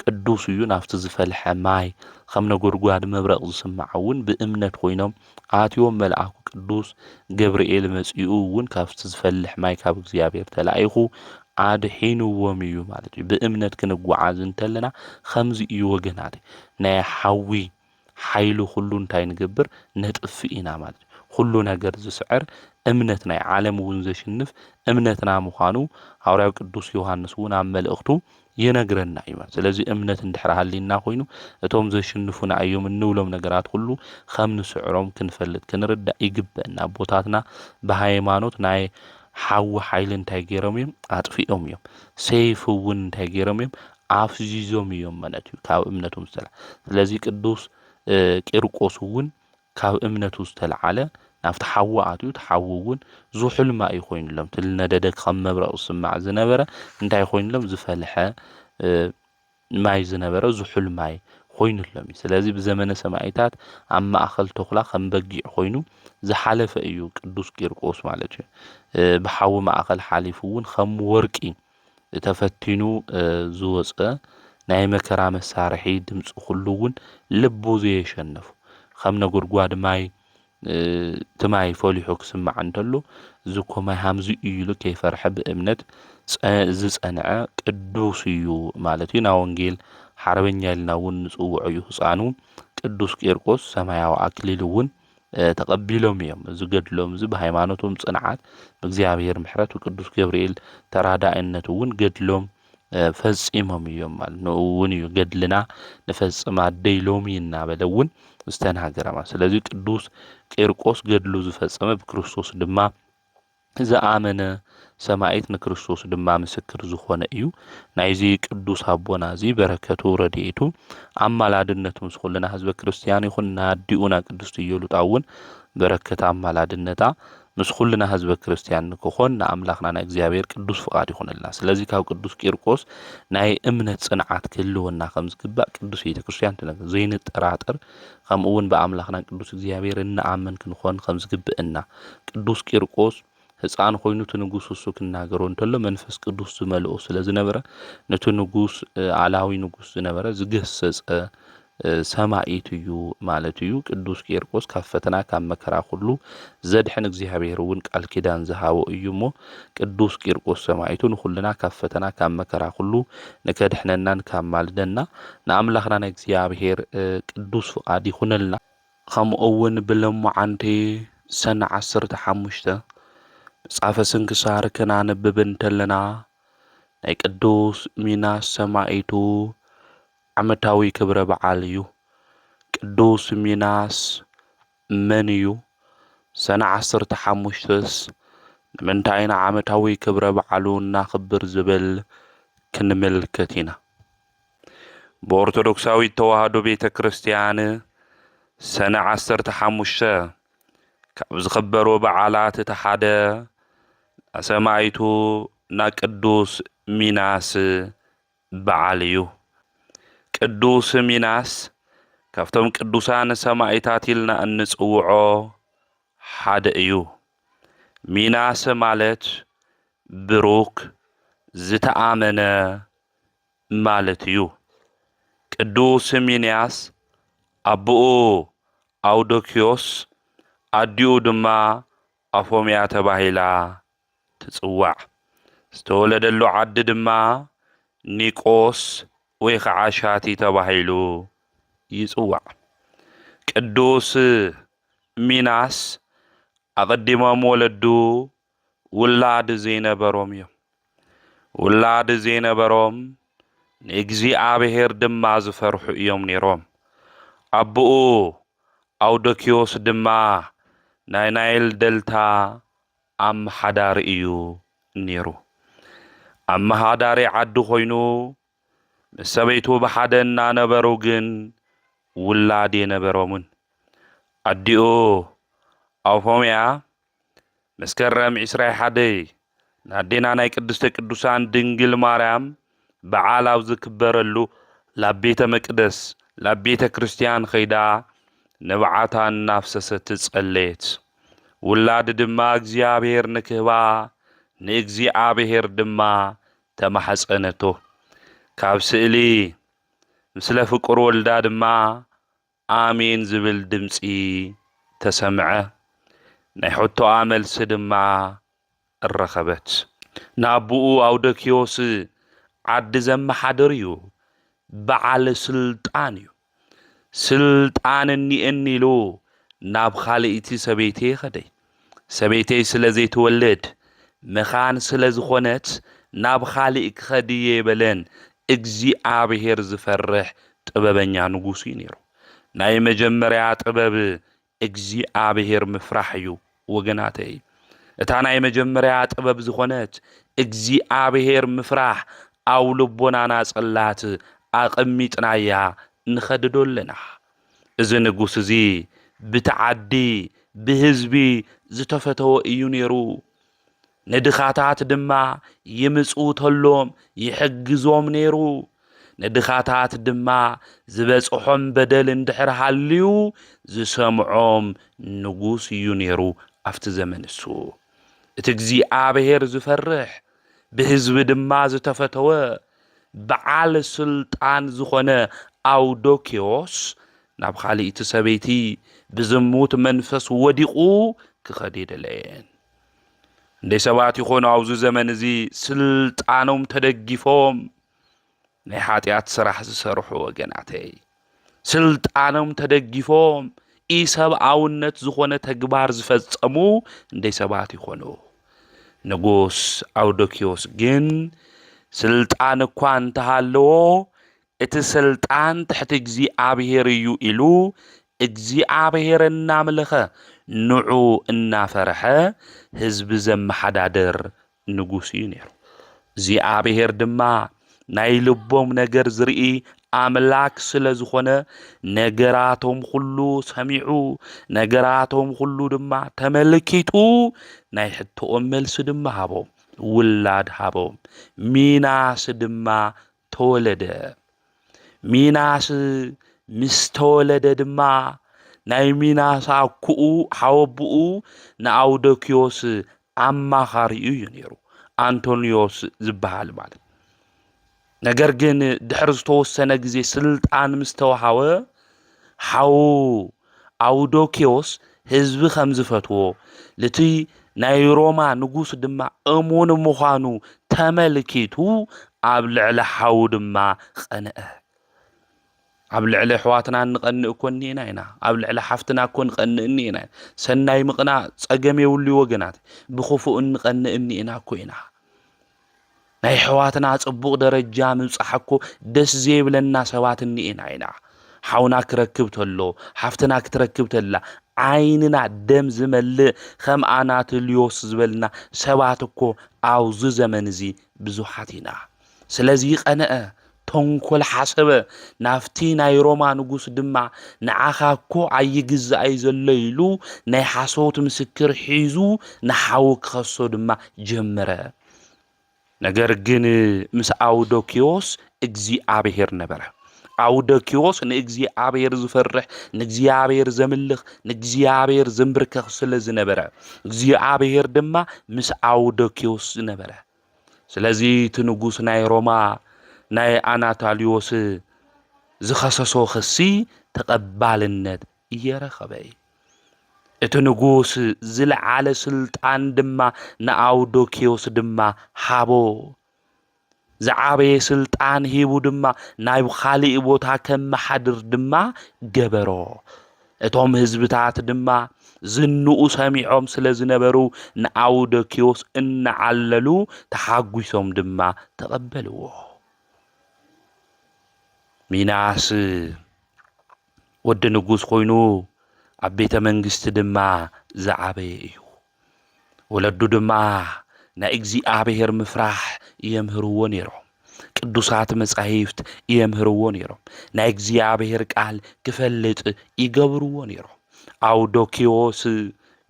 ቅዱስ እዩ ናፍቲ ዝፈልሐ ማይ ከም ነጎድጓድ መብረቕ ዝስማዓውን በእምነት ኮይኖም አትዮም መልአኩ ቅዱስ ገብርኤል መጽኡ እውን ካብቲ ዝፈልሕ ማይ ካብ እግዚአብሔር ተላኢኹ አድሒንዎም እዩ ማለት እዩ በእምነት ክንጓዓዝ እንተለና ከምዚ እዩ ወገናት ናይ ሓዊ ሓይሉ ሁሉ እንታይ ንገብር ነጥፍ ኢና ማለት ሁሉ ነገር ዝስዕር እምነትና ዓለም እውን ዘሽንፍ እምነትና ምዃኑ ሐዋርያው ቅዱስ ዮሐንስ እውን ኣብ መልእኽቱ ይነግረና እዩ። ስለዚ እምነት እንድሕር ሃሊና ኮይኑ እቶም ዘሽንፉና እዮም እንብሎም ነገራት ሁሉ ከም ንስዕሮም ክንፈልጥ ክንርዳእ ይግበአና። ቦታትና ብሃይማኖት ናይ ሓዊ ሓይሊ እንታይ ገይሮም እዮም ኣጥፊኦም እዮም። ሰይፍ እውን እንታይ ገይሮም እዮም ኣፍዚዞም እዮም ማለት እዩ ካብ እምነቶም ዝተልዓለ። ስለዚ ቅዱስ ቂርቆስ እውን ካብ እምነቱ ዝተልዓለ ናብቲ ሓዊ ኣትዩ ተሓዊ እውን ዝሑል ማይ ኮይኑሎም ትልነደደ ከም መብረቕ ዝስማዕ ዝነበረ እንታይ ኮይኑሎም ዝፈልሐ ማይ ዝነበረ ዝሑል ማይ ኮይኑሎም። ስለዚ ብዘመነ ሰማዕታት ኣብ ማእኸል ተኹላ ከም በጊዕ ኮይኑ ዝሓለፈ እዩ ቅዱስ ቂርቆስ ማለት እዩ። ብሓዊ ማእኸል ሓሊፉ እውን ከም ወርቂ ተፈቲኑ ዝወፀ ናይ መከራ መሳርሒ ድምፂ ኩሉ እውን ልቡ ዘየሸነፉ ከም ነጎድጓድ ማይ ትማይ ፈሊሑ ክስማዕ እንተሎ ዝኮ ማይ ሃምዚ እዩ ኢሉ ከይፈርሐ ብእምነት ዝጸንዐ ቅዱስ እዩ ማለት እዩ። ና ወንጌል ሓረበኛ ኢልና እውን ንጽውዖ እዩ ህፃኑ ቅዱስ ቂርቆስ ሰማያዊ አክሊል እውን ተቀቢሎም እዮም። ዝገድሎም እዚ ብሃይማኖቶም ጽንዓት እግዚአብሔር ምሕረት ቅዱስ ገብርኤል ተራዳኢነት እውን ገድሎም ፈጺሞም እዮም ማለት ነው። እውን እዩ ገድልና ንፈጽማ ደይሎም ይናበለ እውን ዝተናገረማ። ስለዚ ቅዱስ ቂርቆስ ገድሉ ዝፈጸመ ብክርስቶስ ድማ ዝኣመነ ሰማዕት ንክርስቶስ ድማ ምስክር ዝኾነ እዩ። ናይዚ ቅዱስ አቦና እዚ በረከቱ ረድኤቱ አማላድነቱ ምስ ኩልና ህዝበ ክርስቲያን ይኹን ናዲኡና ቅድስት ኢየሉጣ እውን በረከት አማላድነታ ምስ ኩልና ህዝበ ክርስቲያን ንክኾን ንኣምላኽና ናይ እግዚአብሔር ቅዱስ ፍቃድ ይኹንልና። ስለዚ ካብ ቅዱስ ቂርቆስ ናይ እምነት ጽንዓት ክህልወና ከም ዝግባእ ቅዱስ ቤተ ክርስቲያን ትነግር ዘይንጠራጠር ከምኡ እውን ብኣምላኽና ቅዱስ እግዚአብሔር እንኣምን ክንኾን ከም ዝግብአና ቅዱስ ቂርቆስ ህፃን ኮይኑ እቲ ንጉስ እሱ ክናገሮ እንተሎ መንፈስ ቅዱስ ዝመልኦ ስለ ዝነበረ ነቲ ንጉስ ዓላዊ ንጉስ ዝነበረ ዝገሰጸ ሰማዕት እዩ ማለት እዩ። ቅዱስ ቂርቆስ ካብ ፈተና ካብ መከራ ሁሉ ዘድሕን እግዚአብሔር እውን ቃል ኪዳን ዝሃቦ እዩ እሞ ቅዱስ ቂርቆስ ሰማዕቱ ንኩልና ካብ ፈተና ካብ መከራ ሁሉ ንከድሕነናን ካብ ማልደና ንኣምላኽና ናይ እግዚአብሔር ቅዱስ ፍቃድ ይኹነልና። ከምኡ እውን ብለሙዓንቲ ሰነ 15 መጽሓፈ ስንክሳር ከናነብብ እንተለና ናይ ቅዱስ ሚናስ ሰማዕቱ ዓመታዊ ክብረ በዓል እዩ። ቅዱስ ሚናስ መን እዩ? ሰነ 15ስ ንምንታይ ኢና ዓመታዊ ክብረ በዓሉ እናኽብር ዝብል ክንምልከት ኢና። በኦርቶዶክሳዊት ተዋህዶ ቤተ ክርስቲያን ሰነ 15 ካብ ዝኽበሩ በዓላት እቲ ሓደ ሰማዕቱ ና ቅዱስ ሚናስ በዓል እዩ። ቅዱስ ሚናስ ካብቶም ቅዱሳን ሰማዕታት ኢልና እንጽውዖ ሓደ እዩ። ሚናስ ማለት ብሩክ ዝተኣመነ ማለት እዩ። ቅዱስ ሚናስ አብኡ አውዶክዮስ አዲኡ ድማ አፎምያ ተባሂላ ትጽዋዕ። ዝተወለደሉ ዓዲ ድማ ኒቆስ ወይ ከዓ ሻቲ ተባሂሉ ይጽዋዕ። ቅዱስ ሚናስ ኣቐዲሞም ወለዱ ውላድ ዘይነበሮም እዮም። ውላድ ዘይነበሮም ንእግዚአብሔር ድማ ዝፈርሑ እዮም ነይሮም። አብኡ አውዶክዮስ ድማ ናይ ናይል ደልታ ኣመሓዳሪ እዩ ነይሩ። ኣመሓዳሪ ዓዲ ኮይኑ ምስ ሰበይቱ ብሓደ እናነበሩ ግን ውላድ የነበሮምን። ኣዲኡ ኣፎምያ መስከረም 21 ናዴና ናይ ቅድስተ ቅዱሳን ድንግል ማርያም በዓል ኣብ ዝክበረሉ ላብ ቤተ መቅደስ ላብ ቤተ ክርስቲያን ኸይዳ ንብዓታ እናፍሰሰት ጸለየት። ውላድ ድማ እግዚአብሔር ንክህባ ንእግዚአብሔር ድማ ተማሐፀነቶ። ካብ ስእሊ ምስለ ፍቁር ወልዳ ድማ አሜን ዝብል ድምፂ ተሰምዐ። ናይ ሕቶኣ መልሲ ድማ እረኸበት። ናብኡ አውዶክዮስ ዓዲ ዘመሓድር እዩ። በዓል ስልጣን እዩ። ስልጣን እኒአኒ ኢሉ ናብ ካልእቲ ሰበይቲ ኸደይ سبيتي سلزي تولد مخان سلزخونت ناب خالق خديه بلن اجزي عابهر زفرح طببنيا نغوسي نيرو ناي مجمريا طبب اجزي عابهر مفرحيو وغناتي اتا ناي مجمريا طبب زخونت اجزي عابهر مفرح او لبونا ناصلات اقميطنايا نخددولنا اذا نغوس زي بتعدي بهزبي زتفتو ايو نيرو ندخاتات دما يمصو تلوم يحجزوم نيرو ندخاتات دما زبصحوم بدل اندحر حاليو زسمعوم نغوس ايو نيرو افت زمن السو اتغزي ابهر زفرح بهزب دما زتفتو بعال سلطان زخونه اودوكيوس ناب خاليت سبيتي بزموت منفس وديقو كخديد لين دي سبات يخون عوزو زمن زي سلطانهم تدقفهم ني حاتيات سراح زسرحو وغناتي سلطانهم تدقفهم اي سبعاونت زخونه تقبار زفصمو دي سبات يخونو نغوس اودوكيوس جن سلطان كوان تهالو ات سلطان تحت اجزي ابهر يو إلو اجزي ابهر الناملخه نعو النافرحه حزب زم حدادر نغوسي نيرو زي ابهر دما ناي لبوم نجر زرئي املاك سلازخونه نجراتهم كله سمعوا نجراتهم كله دما تملكيتو ناي حتو ملس دما هابو ولاد هابو ميناس دما تولد ميناس مستولد دما ناي ميناس اكو حوبو ناودوكيوس اما خاريو ينيرو انطونيوس زبال مال ነገር ግን ድሕር ዝተወሰነ ግዜ ስልጣን ምስተወሃወ ሓው አውዶኪዮስ ህዝቢ ከም ዝፈትዎ ለቲ ናይ ሮማ ንጉስ ድማ እሙን ምዃኑ ተመልኪቱ ኣብ ልዕሊ ሓው ድማ ቀንአ ኣብ ልዕሊ ሕዋትና ንቀንእ ኮኒና ኢና ኣብ ልዕሊ ሓፍትና ኮን ቀንእኒ ኢና ሰናይ ምቕና ጸገም የውሉ ወገናት ብخفኡ ንቀንእኒ ኢና ኮይና ናይ ሕዋትና ጽቡቕ ደረጃ ምጽሓኮ ደስ ዘይብለና ሰባት እኒኢና ኢና ሓውና ክረክብ ተሎ ሓፍትና ክትረክብ ተላ ዓይንና ደም ዝመልእ ከም ኣናትልዮስ ዝበልና ሰባት እኮ አውዝ ዘመን እዚ ብዙሓት ኢና ስለዚ ቀነአ ተንኮል ሓሰበ ናፍቲ ናይ ሮማ ንጉስ ድማ ንዓኻ እኮ ኣይግዛኣይ ዘሎ ኢሉ ናይ ሓሶት ምስክር ሒዙ ንሓው ክኸሶ ድማ ጀመረ ነገር ግን ምስ አውዶኪዮስ እግዚአብሔር ነበረ አውዶኪዮስ ንእግዚአብሔር ዝፈርሕ ንእግዚአብሔር ዘምልኽ ንእግዚአብሔር ዘምብርከኽ ስለዝነበረ እግዚአብሔር ድማ ምስ አውዶኪዮስ ነበረ ስለዚ ትንጉስ ናይ ሮማ ናይ አናታሊዮስ ዝኸሰሶ ክሲ ተቀባልነት እየረኸበይ እቲ ንጉስ ዝለዓለ ስልጣን ድማ ንአውዶኪዮስ ድማ ሃቦ ዝዓበየ ስልጣን ሂቡ ድማ ናይ ኻሊእ ቦታ ከም መሓድር ድማ ገበሮ እቶም ህዝብታት ድማ ዝንኡ ሰሚዖም ስለዝነበሩ ንአውዶኪዮስ እናዓለሉ ተሓጒሶም ድማ ተቀበልዎ ሚናስ ወዲ ንጉስ ኮይኑ ኣብ ቤተ መንግስት ድማ ዝዓበየ እዩ ወለዱ ድማ ናይ እግዚአብሔር ምፍራህ የምህርዎ ነይሮም ቅዱሳት መጻሕፍት የምህርዎ ነይሮም ናይ እግዚአብሔር ቃል ክፈልጥ ይገብርዎ ነይሮም አውዶኪዮስ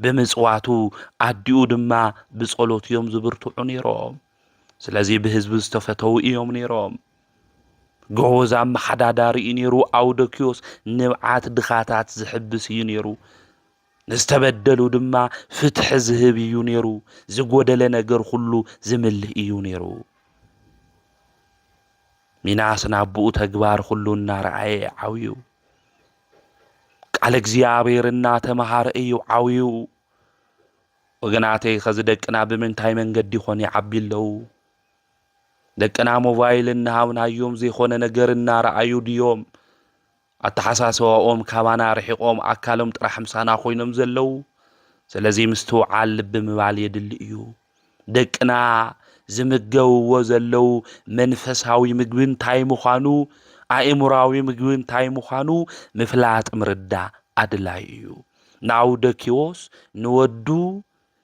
በመጽዋቱ አዲኡ ድማ ብጸሎት ዮም ዝብርቱዑ ነይሮም ስለዚ በህዝብ ዝተፈተው እዮም ነይሮም ጎዛ መሓዳዳሪ ነይሩ አውዶኪዮስ ንብዓት ድኻታት ዝሕብስ እዩ ነይሩ ንዝተበደሉ ድማ ፍትሕ ዝህብ እዩ ነይሩ ዝጎደለ ነገር ሁሉ ዝምልእ እዩ ነይሩ ሚናስ ናብኡ ተግባር ሁሉ እናረአየ ዓውዩ ቃል እግዚአብሔር እናተማሃረ እዩ ዓውዩ ወገናተይ ከዚ ደቅና ብምንታይ መንገዲ ይኾን ይዓቢለው ደቅና ሞባይል እናሃብናዮም ዘይኾነ ነገር እናረአዩ ድዮም አተሓሳስባኦም ካባና ርሒቆም አካሎም ጥራሕ ምሳና ኮይኖም ዘለው ስለዚህ ምስተውዓል ልብ ምባል የድሊ እዩ ደቅና ዝምገውዎ ዘለው መንፈሳዊ ምግቢ እንታይ ምዃኑ አእምሮአዊ ምግቢ እንታይ ምዃኑ ምፍላጥ ምርዳእ አድላይ እዩ ናውደኪዎስ ንወዱ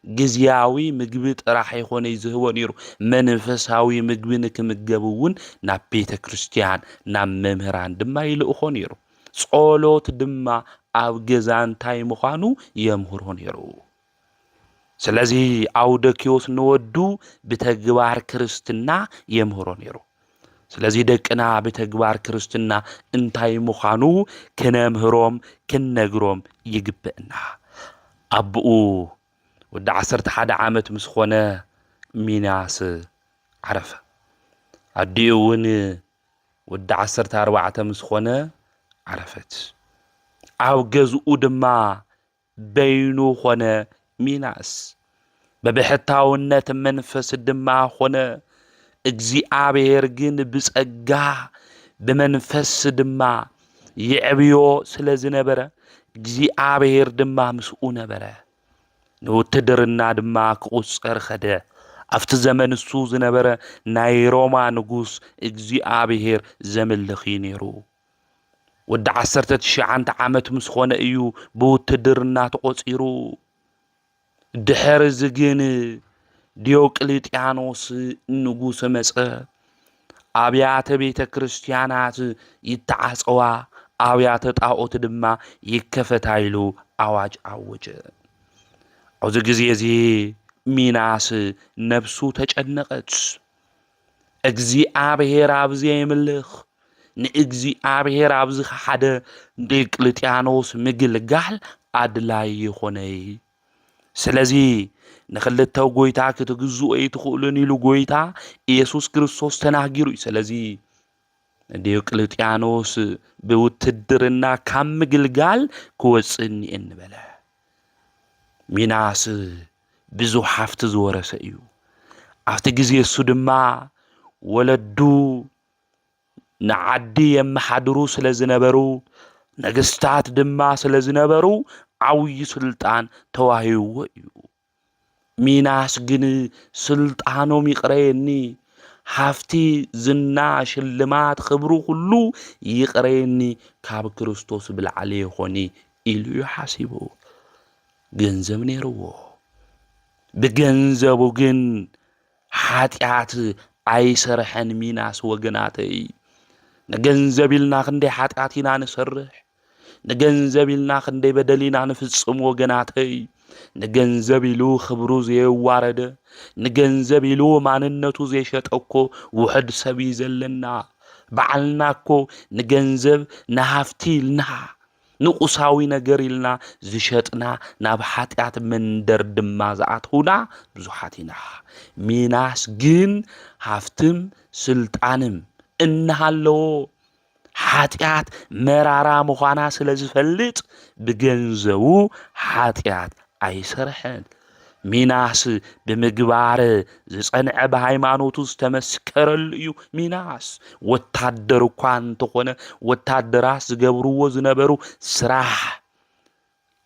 ግዚያዊ ምግቢ ጥራሕ ይኾነ ይዝህቦ ነይሩ መንፈሳዊ ምግቢ ንክምገቡውን ናብ ቤተ ክርስቲያን ናብ መምህራን ድማ ይልእኾ ነይሩ ጸሎት ድማ ኣብ ገዛ እንታይ ምዃኑ የምህሮ ነይሩ ስለዚ አውደኪዎስ ንወዱ ብተግባር ክርስትና የምህሮ ነይሩ ስለዚ ደቅና ብተግባር ክርስትና እንታይ ምዃኑ ክነምህሮም ክነግሮም ይግብእና አብኡ ወደ 11 ዓመት ምስ ኾነ ሚናስ ዓረፈ አዲኡውን ወደ 14 ምስ ኾነ ዓረፈት ኣብ ገዝኡ ድማ በይኑ ኾነ ሚናስ በብሕታውነት መንፈስ ድማ ኾነ እግዚአብሔር ግን ብጸጋ በመንፈስ ድማ ይዕብዮ ስለዝነበረ እግዚአብሔር ድማ ምስኡ ነበረ ንውትድርና ድማ ክቁጸር ኸደ ኣብቲ ዘመን እሱ ዝነበረ ናይ ሮማ ንጉስ እግዚአብሔር ዘምልኽ ነይሩ ወደ 19 ዓመት ምስ ኾነ እዩ ብውትድርና ተቆጺሩ ድሕሪ ዝግን ዲዮቅልጥያኖስ ንጉስ መጸ አብያተ ቤተ ክርስቲያናት ይተዓጸዋ አብያተ ጣዖት ድማ ይከፈታይሉ አዋጅ አወጀ ኣብዚ ጊዜ እዚ ሚናስ ነፍሱ ተጨነቀች እግዚአብሔር ኣብዚ ይምልኽ ንእግዚአብሔር ኣብዚ ሓደ ዲዮቅልጥያኖስ ምግልጋል አድላይ ይኾነይ ስለዚ ንኽልተ ጎይታ ክትግዝኡ ኣይትኽእሉን ኢሉ ጎይታ ኢየሱስ ክርስቶስ ተናጊሩ ስለዚ ዲዮቅልጥያኖስ ብውትድርና ካብ ምግልጋል ክወፅእኒ እንበለ ሚናስ ብዙሕ ሃፍቲ ዝወረሰ እዩ ኣብቲ ግዜ እሱ ድማ ወለዱ ንዓዲ የመሓድሩ ስለ ዝነበሩ ነገስታት ድማ ስለ ዝነበሩ ዓብይ ስልጣን ተዋሂብዎ እዩ ሚናስ ግን ስልጣኖም ይቅረየኒ ሃፍቲ ዝና ሽልማት ክብሩ ሁሉ ይቅረየኒ ካብ ክርስቶስ ብላዕሊ ይኾኒ ኢሉ ይሓሲቡ ገንዘብ ነይርዎ ብገንዘቡ ግን ኃጢአት ኣይሰርሐን ሚናስ ወገናተይ ንገንዘብ ኢልና ክንደይ ኃጢአት ኢና ንሰርሕ ንገንዘብ ኢልና ክንደይ በደል ኢና ንፍጽም ወገናተይ ንገንዘብ ኢሉ ክብሩ ዘየዋረደ ንገንዘብ ኢሉ ማንነቱ ዘየሸጠኮ ውሕድ ሰብ ዘለና በዓልናኮ ንገንዘብ ንሃፍቲ ኢልና ንቁሳዊ ነገር ኢልና ዝሸጥና ናብ ኃጢአት መንደር ድማ ዝኣትውና ብዙሓት ኢና ሚናስ ግን ሃፍትም ስልጣንም እናሃለዎ ኃጢአት መራራ ምዃና ስለ ዝፈልጥ ብገንዘቡ ኃጢአት ኣይሰርሐን ሚናስ ብምግባር ዝጸንዐ በሃይማኖቱ ዝተመስከረሉ እዩ ሚናስ ወታደር እኳ እንተኾነ ወታደራት ዝገብርዎ ዝነበሩ ስራሕ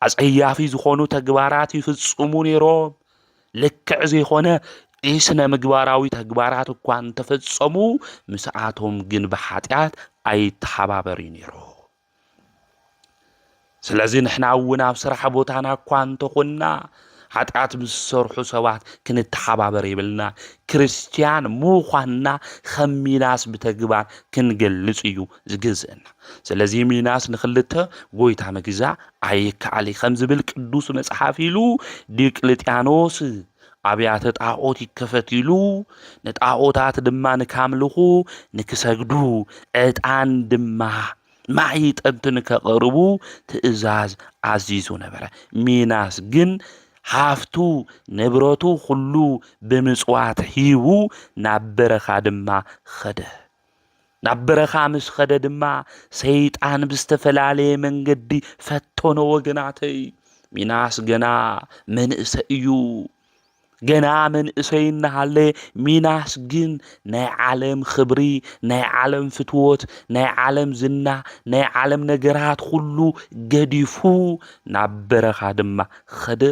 አጸያፊ ዝኾኑ ተግባራት ይፍጽሙ ነይሮም ልክዕ ዘይኾነ ስነ ምግባራዊ ተግባራት እኳ እንተፈጸሙ ምስኣቶም ግን ብኃጢአት ኣይተሓባበሩ ነይሩ ስለዚ ንሕና እውን ኣብ ስራሕ ቦታና እኳ እንተኾንና ኃጢአት ምስሰርሑ ሰባት ክንተሓባበር ይብልና ክርስቲያን ምዃንና ከም ሚናስ ብተግባር ክንገልጽ እዩ ዝግዝእና ስለዚ ሚናስ ንኽልተ ጎይታ ምግዛእ ኣይከኣል ከም ዝብል ቅዱስ መጽሓፍ ኢሉ ዲዮቅልጥያኖስ አብያተ ጣዖት ይከፈት ኢሉ ንጣዖታት ድማ ንካምልኹ ንክሰግዱ ዕጣን ድማ ማይጠንት ንከቕርቡ ትእዛዝ አዚዙ ነበረ ሚናስ ግን ሃፍቱ ንብረቱ ሁሉ ብምጽዋት ሂቡ ናብ በረኻ ድማ ኸደ ናብ በረኻ ምስ ኸደ ድማ ሰይጣን ብዝተፈላለየ መንገዲ ፈተኖ ወገናተይ ሚናስ ገና መንእሰይ እዩ ገና መንእሰይ እናሃለ ሚናስ ግን ናይ ዓለም ክብሪ ናይ ዓለም ፍትወት ናይ ዓለም ዝና ናይ ዓለም ነገራት ሁሉ ገዲፉ ናብ በረኻ ድማ ኸደ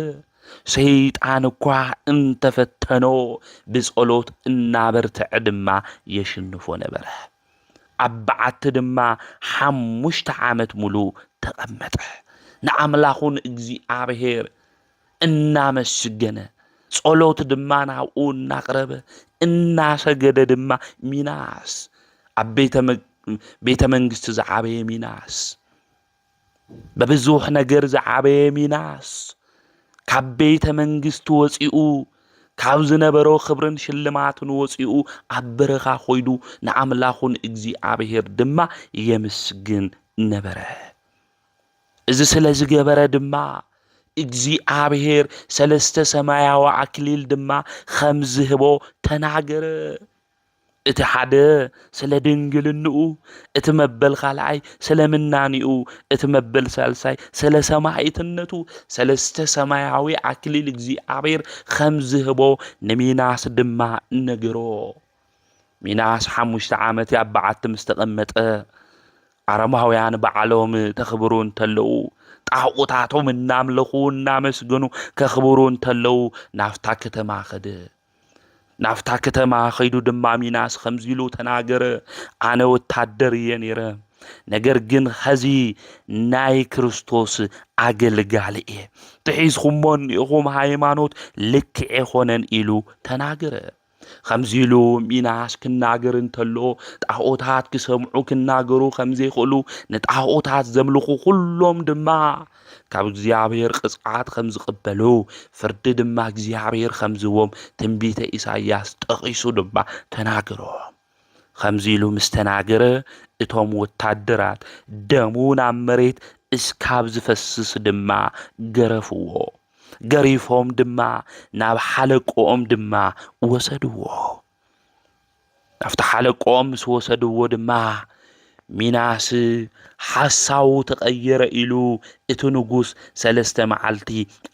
ሰይጣን እኳ እንተፈተኖ ብጸሎት እናበርትዕ ድማ የሽንፎ ነበረ። አባዓት ድማ 5 ዓመት ሙሉ ተቀመጠ። ንአምላኹን እግዚአብሔር እናመስገነ ጸሎት ድማ ናብኡ እናቅረበ እናሰገደ ድማ ሚናስ ኣብ ቤተ መንግስት ዝዓበየ ሚናስ በብዙሕ ነገር ዝዓበየ ሚናስ ካብ ቤተ መንግስት ወፂኡ ካብ ዝነበሮ ክብርን ሽልማትን ወፂኡ ኣብ በረኻ ኾይዱ ንኣምላኹን እግዚአብሔር ድማ የምስግን ነበረ። እዚ ስለ ዝገበረ ድማ እግዚአብሔር 3 ሰማያዊ አክሊል ድማ ከም ዝህቦ ተናገረ። እቲ ሓደ ስለ ድንግልንኡ፣ እቲ መበል ካልኣይ ስለ ምናኒኡ፣ እቲ መበል ሳልሳይ ስለ ሰማዕትነቱ 3 ሰማያዊ አክሊል እግዚአብሔር ከም ዝህቦ ንሚናስ ድማ ነገሮ። ሚናስ 5 ዓመት ያባዓት ምስ ተቐመጠ አረማውያን በዓሎም ተኽብሩ እንተለው ጣዖታቶም እናምለኹ እናመስገኑ ከኽብሩ እንተለው ናፍታ ከተማ ኸደ። ናፍታ ከተማ ኸይዱ ድማ ሚናስ ከምዚሉ ተናገረ። አነ ወታደር እየ ነይረ፣ ነገር ግን ኸዚ ናይ ክርስቶስ አገልጋሊ እየ፣ ትሒዝኹሞን ኢኹም ሃይማኖት ልክዕ ኾነን ኢሉ ተናገረ። ከምዚሉ ሚናስ ክናገር እንተሎ ጣዖታት ክሰምዑ ክናገሩ ከምዘይኽእሉ ንጣዖታት ዘምልኹ ኩሎም ድማ ካብ እግዚአብሔር ቅጽዓት ከም ዝቕበሉ ፍርዲ ድማ እግዚአብሔር ከም ዝቦም ትንቢተ ኢሳይያስ ጠቒሱ ድማ ተናገሮ። ከምዚሉ ምስ ተናገረ እቶም ወታደራት ደሙ ናብ መሬት እስካብ ዝፈስስ ድማ ገረፍዎ። ገሪፎም ድማ ናብ ሓለቆኦም ድማ ወሰድዎ። ናብቲ ሓለቆኦም ምስ ወሰድዎ ድማ ሚናስ ሓሳቡ ተቐየረ ኢሉ እቲ ንጉስ 3 መዓልቲ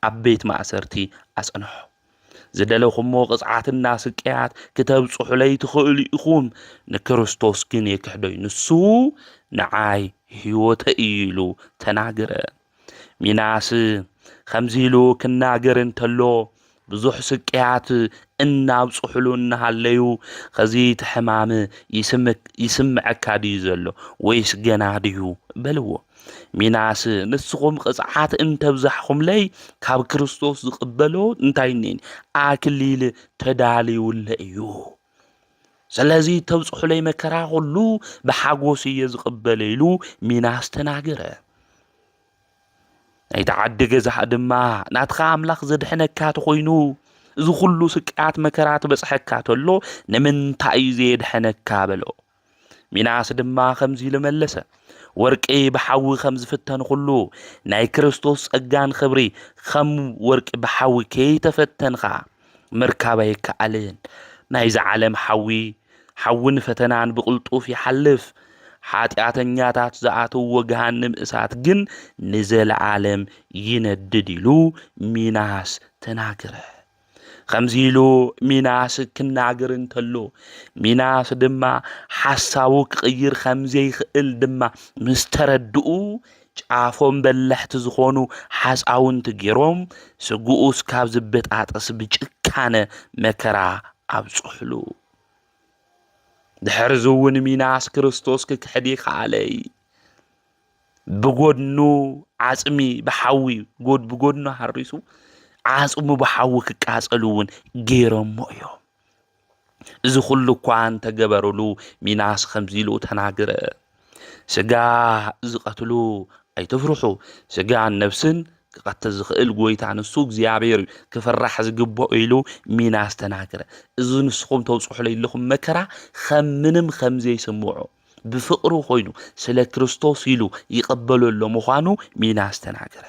ኣብ ቤት ማእሰርቲ ኣጸንሖ። ዝደለኹሞ ቅጽዓትና ስቅያት ክተብጽሑለይ ትኽእሉ ኢኹም፣ ንክርስቶስ ግን የክሕዶይ፣ ንሱ ንዓይ ሕይወተ ኢሉ ተናገረ። ሚናስ ከምዚሉ ክናገር እንተሎ ብዙሕ ስቅያት እናብጽሕሉ እናሃለዩ ኸዚ ትሕማም ይስምዐካ ድዩ ዘሎ ወይስ ገና ድዩ በልዎ። ሚናስ ንስኹም ቅጽዓት እንተብዛሕኹምለይ ካብ ክርስቶስ ዝቕበሎ እንታይ ነኒ አክሊል ተዳልዩለ እዩ። ስለዚ ተብጽሑለይ መከራ ሁሉ ብሓጎስ እየ ዝቕበለ ኢሉ ሚናስ ተናገረ። ናይቲ ዓዲ ገዛእ ድማ ናትኻ ኣምላኽ ዘድሕነካ ተኾይኑ እዚ ኩሉ ስቅያት መከራት በጽሐካ ተሎ ንምንታይ እዩ ዘየድሕነካ በሎ። ሚናስ ድማ ከምዚሉ መለሰ፣ ወርቂ ብሓዊ ከም ዝፍተን ኩሉ ናይ ክርስቶስ ጸጋን ክብሪ ከም ወርቂ ብሓዊ ከይተፈተንኻ ምርካብ ኣይከኣልን። ናይዚ ዓለም ሓዊን ፈተናን ብቕልጡፍ ይሓልፍ፣ ኃጢአተኛታት ዝኣትውዎ ገሃነም እሳት ግን ንዘለዓለም ይነድድ ኢሉ ሚናስ ተናገረ። ከምዚሉ ሚናስ ክናገር እንተሎ ሚናስ ድማ ሓሳቡ ክቕይር ከምዘይኽእል ድማ ምስ ተረድኡ ጫፎም በላሕቲ ዝኾኑ ሓፃውንቲ ገይሮም ስጉኡስ ካብ ዝበጣጠስ ብጭካነ መከራ ኣብጽሕሉ። ድሕሪ እውን ሚናስ ክርስቶስ ክክሕድ ይከኣለይ ብጎድኑ ዓጽሚ ብሓዊ ብጎድኑ ሓሪሱ ዓጽሙ ብሓዊ ክቃጸሉ እውን ገይሮሞ እዮም። እዚ ኩሉ እኳ እንተገበረሉ ሚናስ ከምዚሉ ተናገረ፣ ስጋ ዝቐትሉ ኣይትፍርሑ፣ ስጋን ነፍስን ክቐትል ዝኽእል ጎይታ ንሱ እግዚአብሔር ክፍራሕ ዝግብኦ ኢሉ ሚናስ ተናገረ። እዚ ንስኹም ተብጽሑለ ኢልኹም መከራ ከም ምንም ከምዘይስምዖ ብፍቕሩ ኾይኑ ስለ ክርስቶስ ኢሉ ይቕበለሎ ምዃኑ ሚናስ ተናገረ።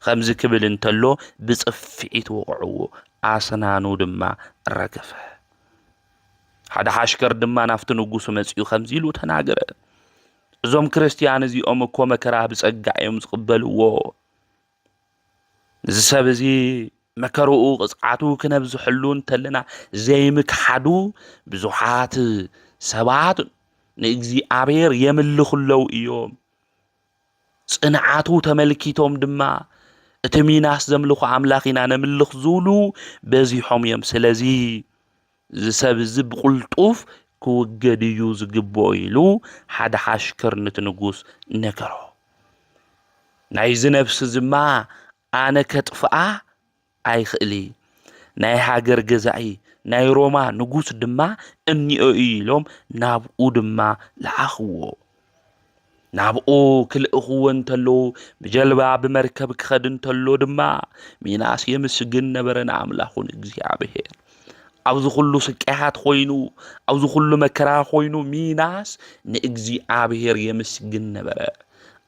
ከምዚ ክብል እንተሎ ብጽፊዒት ወቕዕዎ፣ ኣስናኑ ድማ ረገፈ። ሓደ ሓሽከር ድማ ናፍቲ ንጉሱ መጺኡ ከምዚሉ ተናገረ፣ እዞም ክርስቲያን እዚኦም እኮ መከራ ብጸጋ እዮም ዝቕበልዎ። እዚ ሰብ እዚ መከርኡ ቅጽዓቱ ክነብዝሐሉ እንተለና ዘይምክሓዱ ብዙሓት ሰባት ንእግዚአብሔር የምልኹለው እዮም። ጽንዓቱ ተመልኪቶም ድማ اتميناس زملخو عملاقنا نملخ زولو بزي حميم سلازي زسب زب قلطوف كوجديو زقبو إلو حد حاشكر نتنقوس نكرو نايز نفس زما أنا كتفأ أي خلي ناي هاجر جزعي ناي روما نقوس دما إني أقيلهم نابقو دما لأخوه نابقو كل أخوان تلو بجلبا بمركب كخدن تلو دما ميناس يمسجن نبرن عملاخون እግዚአብሔር أوزو كله سكاحات خوينو أوزو كله مكرا خوينو ميناس نእግዚአብሔር يمسجن نبرا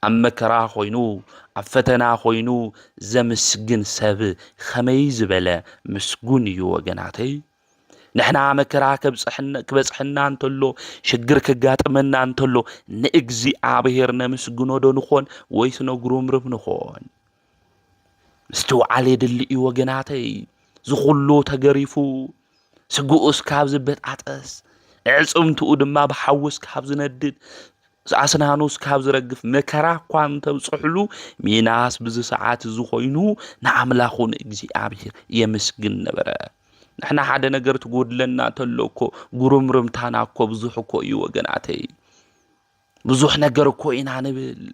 أما مكرا خوينو أفتنا خوينو زمسجن سب خميز بلا مسجون يو وجناتي نحنا مكرا كبصحنا انتلو شجر كغاطمنا انتلو نእግዚአብሔር نمسجنو دو نخون ويس نغروم رب نخون مستو علي دلي وجناتي زخلو تغريفو سقوس كابز بيت عطس عصمتو دما بحوس كابز ندد أسنانوس كابز رقف مكرا كوان تبصحلو ميناس بز ساعات زخوينو نعملاخون እግዚአብሔር يمسجن نبرا نحنا حدا نجر تقول لنا تلوكو قرمرم تاناكو بزوحكو يوغناتي بزوح نجركو إنا نبل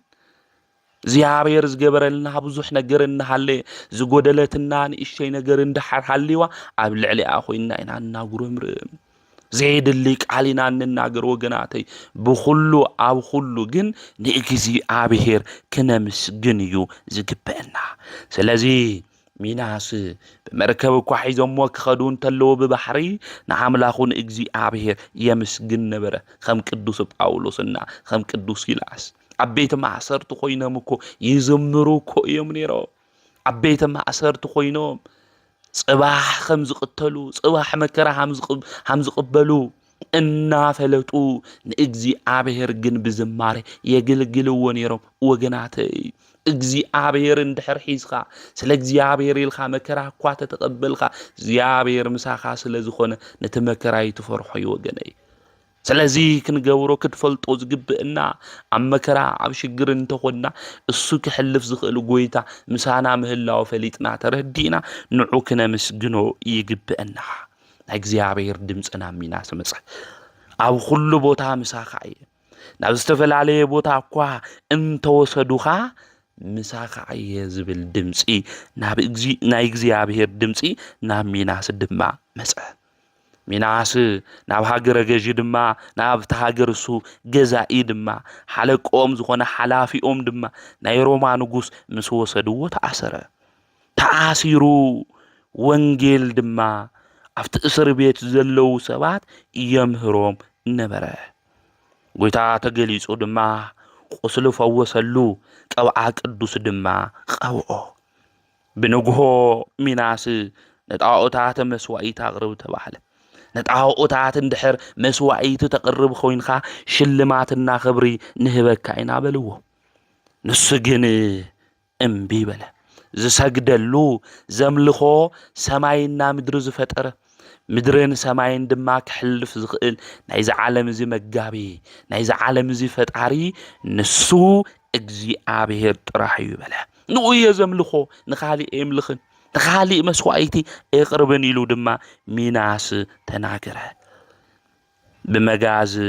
እግዚአብሔር ዝገበረልና ብዙሕ ነገር እንሃለ ዝጎደለትና ንእሽተይ ነገር እንድሓር ሃልይዋ ኣብ ልዕሊኣ ኮይና ኢና እናጉረምርም ዘይድሊ ቃሊና እንናገር ወገናተይ ብኹሉ ኣብ ኩሉ ግን ንእግዚአብሔር ክነምስግን እዩ ዝግበአና ስለዚ ሚናስ በመርከብ እኳ ሒዞሞ ክኸዱ እንተለዉ ብባሕሪ ንኣምላኹን እግዚአብሔር የምስግን ነበረ ከም ቅዱስ ጳውሎስና ከም ቅዱስ ሲላስ عبيت ما عصرت خوينهم كو يزمرو كو يوم نيرو عبيت ما عصرت خوينهم صباح خمز قتلو صباح مكره همز قبلو إنا فلتو نእግዚአብሔር ግን بزماري يقلقلو نيرو وغناتي እግዚአብሔር እንድሕር ሒዝኻ ስለ እግዚአብሔር ኢልኻ መከራ እኳ ተተቀበልኻ እግዚአብሔር ምሳኻ ስለ ዝኾነ ነቲ መከራ ይትፈርሖ ይወገነይ ስለዚህ ክንገብሮ ክትፈልጦ ዝግብእና ኣብ መከራ ኣብ ሽግር እንተኾና እሱ ክሕልፍ ዝኽእል ጎይታ ምሳና ምህላው ፈሊጥና ተረዲና ንዑ ክነምስግኖ ይግብአና ናይ እግዚአብሔር ድምፅና ሚና ስመጽ ኣብ ኩሉ ቦታ ምሳኻ እየ ናብ ዝተፈላለየ ቦታ እኳ እንተወሰዱኻ ምሳኻ እየ ዝብል ድምፂ ናይ እግዚአብሔር ድምፂ ናብ ሚናስ ድማ መጽ ሚናስ ናብ ሃገረ ገዢ ድማ ናብ ተሃገር እሱ ገዛኢ ድማ ሓለቆም ዝኾነ ሓላፊኦም ድማ ናይ ሮማ ንጉስ ምስ ወሰድዎ ተኣሲሩ ወንጌል ድማ ኣብቲ እስር ቤት ዘለው ሰባት የምህሮም ነበረ ጎይታ ተገሊጹ ድማ ቁስሉ ፈወሰሉ ቀብዓ ቅዱስ ድማ ቀብኦ ብንግሆ ሚናስ ነጣዖታት መስዋዕት ኣቅርብ ተባሃለ ነጣዖታት እንድሕር መስዋዕት ተቅርብ ኮይንካ ሽልማትና ክብሪ ንህበካ ኢና በልዎ ንሱ ግን እምቢ በለ ዝሰግደሉ ዘምልኾ ሰማይና ምድሪ ዝፈጠረ ምድርን ሰማይን ድማ ክሕልፍ ዝኽእል ናይዚ ዓለም እዚ መጋቢ ናይዚ ዓለም እዚ ፈጣሪ ንሱ እግዚአብሔር ጥራሕ እዩ በለ ንኡ የዘምልኾ ንኻሊእ የምልኽን تخالي مسوعيتي اقربن يلو دما ميناس تناكره بمجاز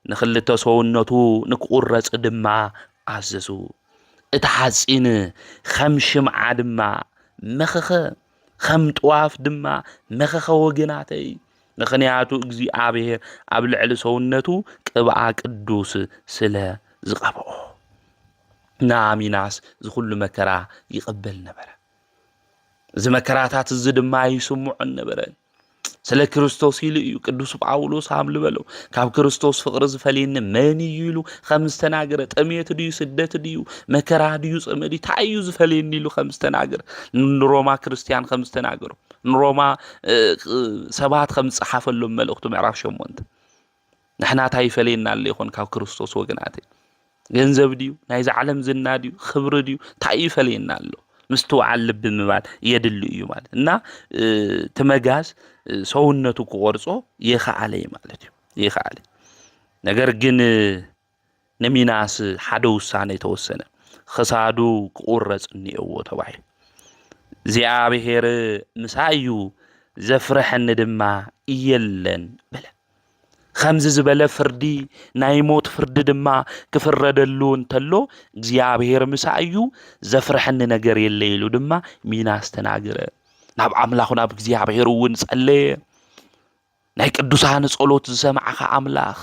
نخلته سونتو نقرص دما عززو اتحصين خمشم عدما مخخ خم طواف دما مخخ وغناتي نخنياتو እግዚአብሔር ኣብ ልዕሊ ሰውነቱ ቅብዓ ቅዱስ ስለ ዝቀብኦ ናሚናስ ዝኹሉ መከራ ይቀበል ነበር زمكراتات الزدما يسمع النبرن سلا كريستوس يلو قدوس باولوس حمل بلو كاب كريستوس فقر زفلين من يلو خمس تناغر طميت ديو سدت ديو مكرا ديو صمدي تايو زفلين يلو خمس تناغر روما كريستيان خمس تناغر روما سبات خمس صحافلهم ملختو معرف شمونت نحنا تاي فلينا اللي يكون كاب كريستوس وغناتي ገንዘብ ዲዩ ናይዚ ዓለም ዝና ዲዩ ክብሪ ዲዩ ታይ ፈለየና ኣሎ مستوعب لب مبال يدل يمال إننا تمجاز سونة كورسو يخالي مالتي يخالي نجر جن نميناس حدو سانة توسنة خسادو كورس إني أو تبعي እግዚአብሔር ምሳዩ ዘፍረሐኒ ድማ እየለን በለ ከምዚ ዝበለ ፍርዲ ናይ ሞት ፍርዲ ድማ ክፍረደሉ እንተሎ እግዚአብሔር ምሳዩ ዘፍረሐኒ ነገር የለ ኢሉ ድማ ሚናስ ተናገረ ናብ አምላኹ ናብ እግዚአብሔር እውን ጸለየ ናይ ቅዱሳን ጸሎት ዝሰማዓኻ አምላኽ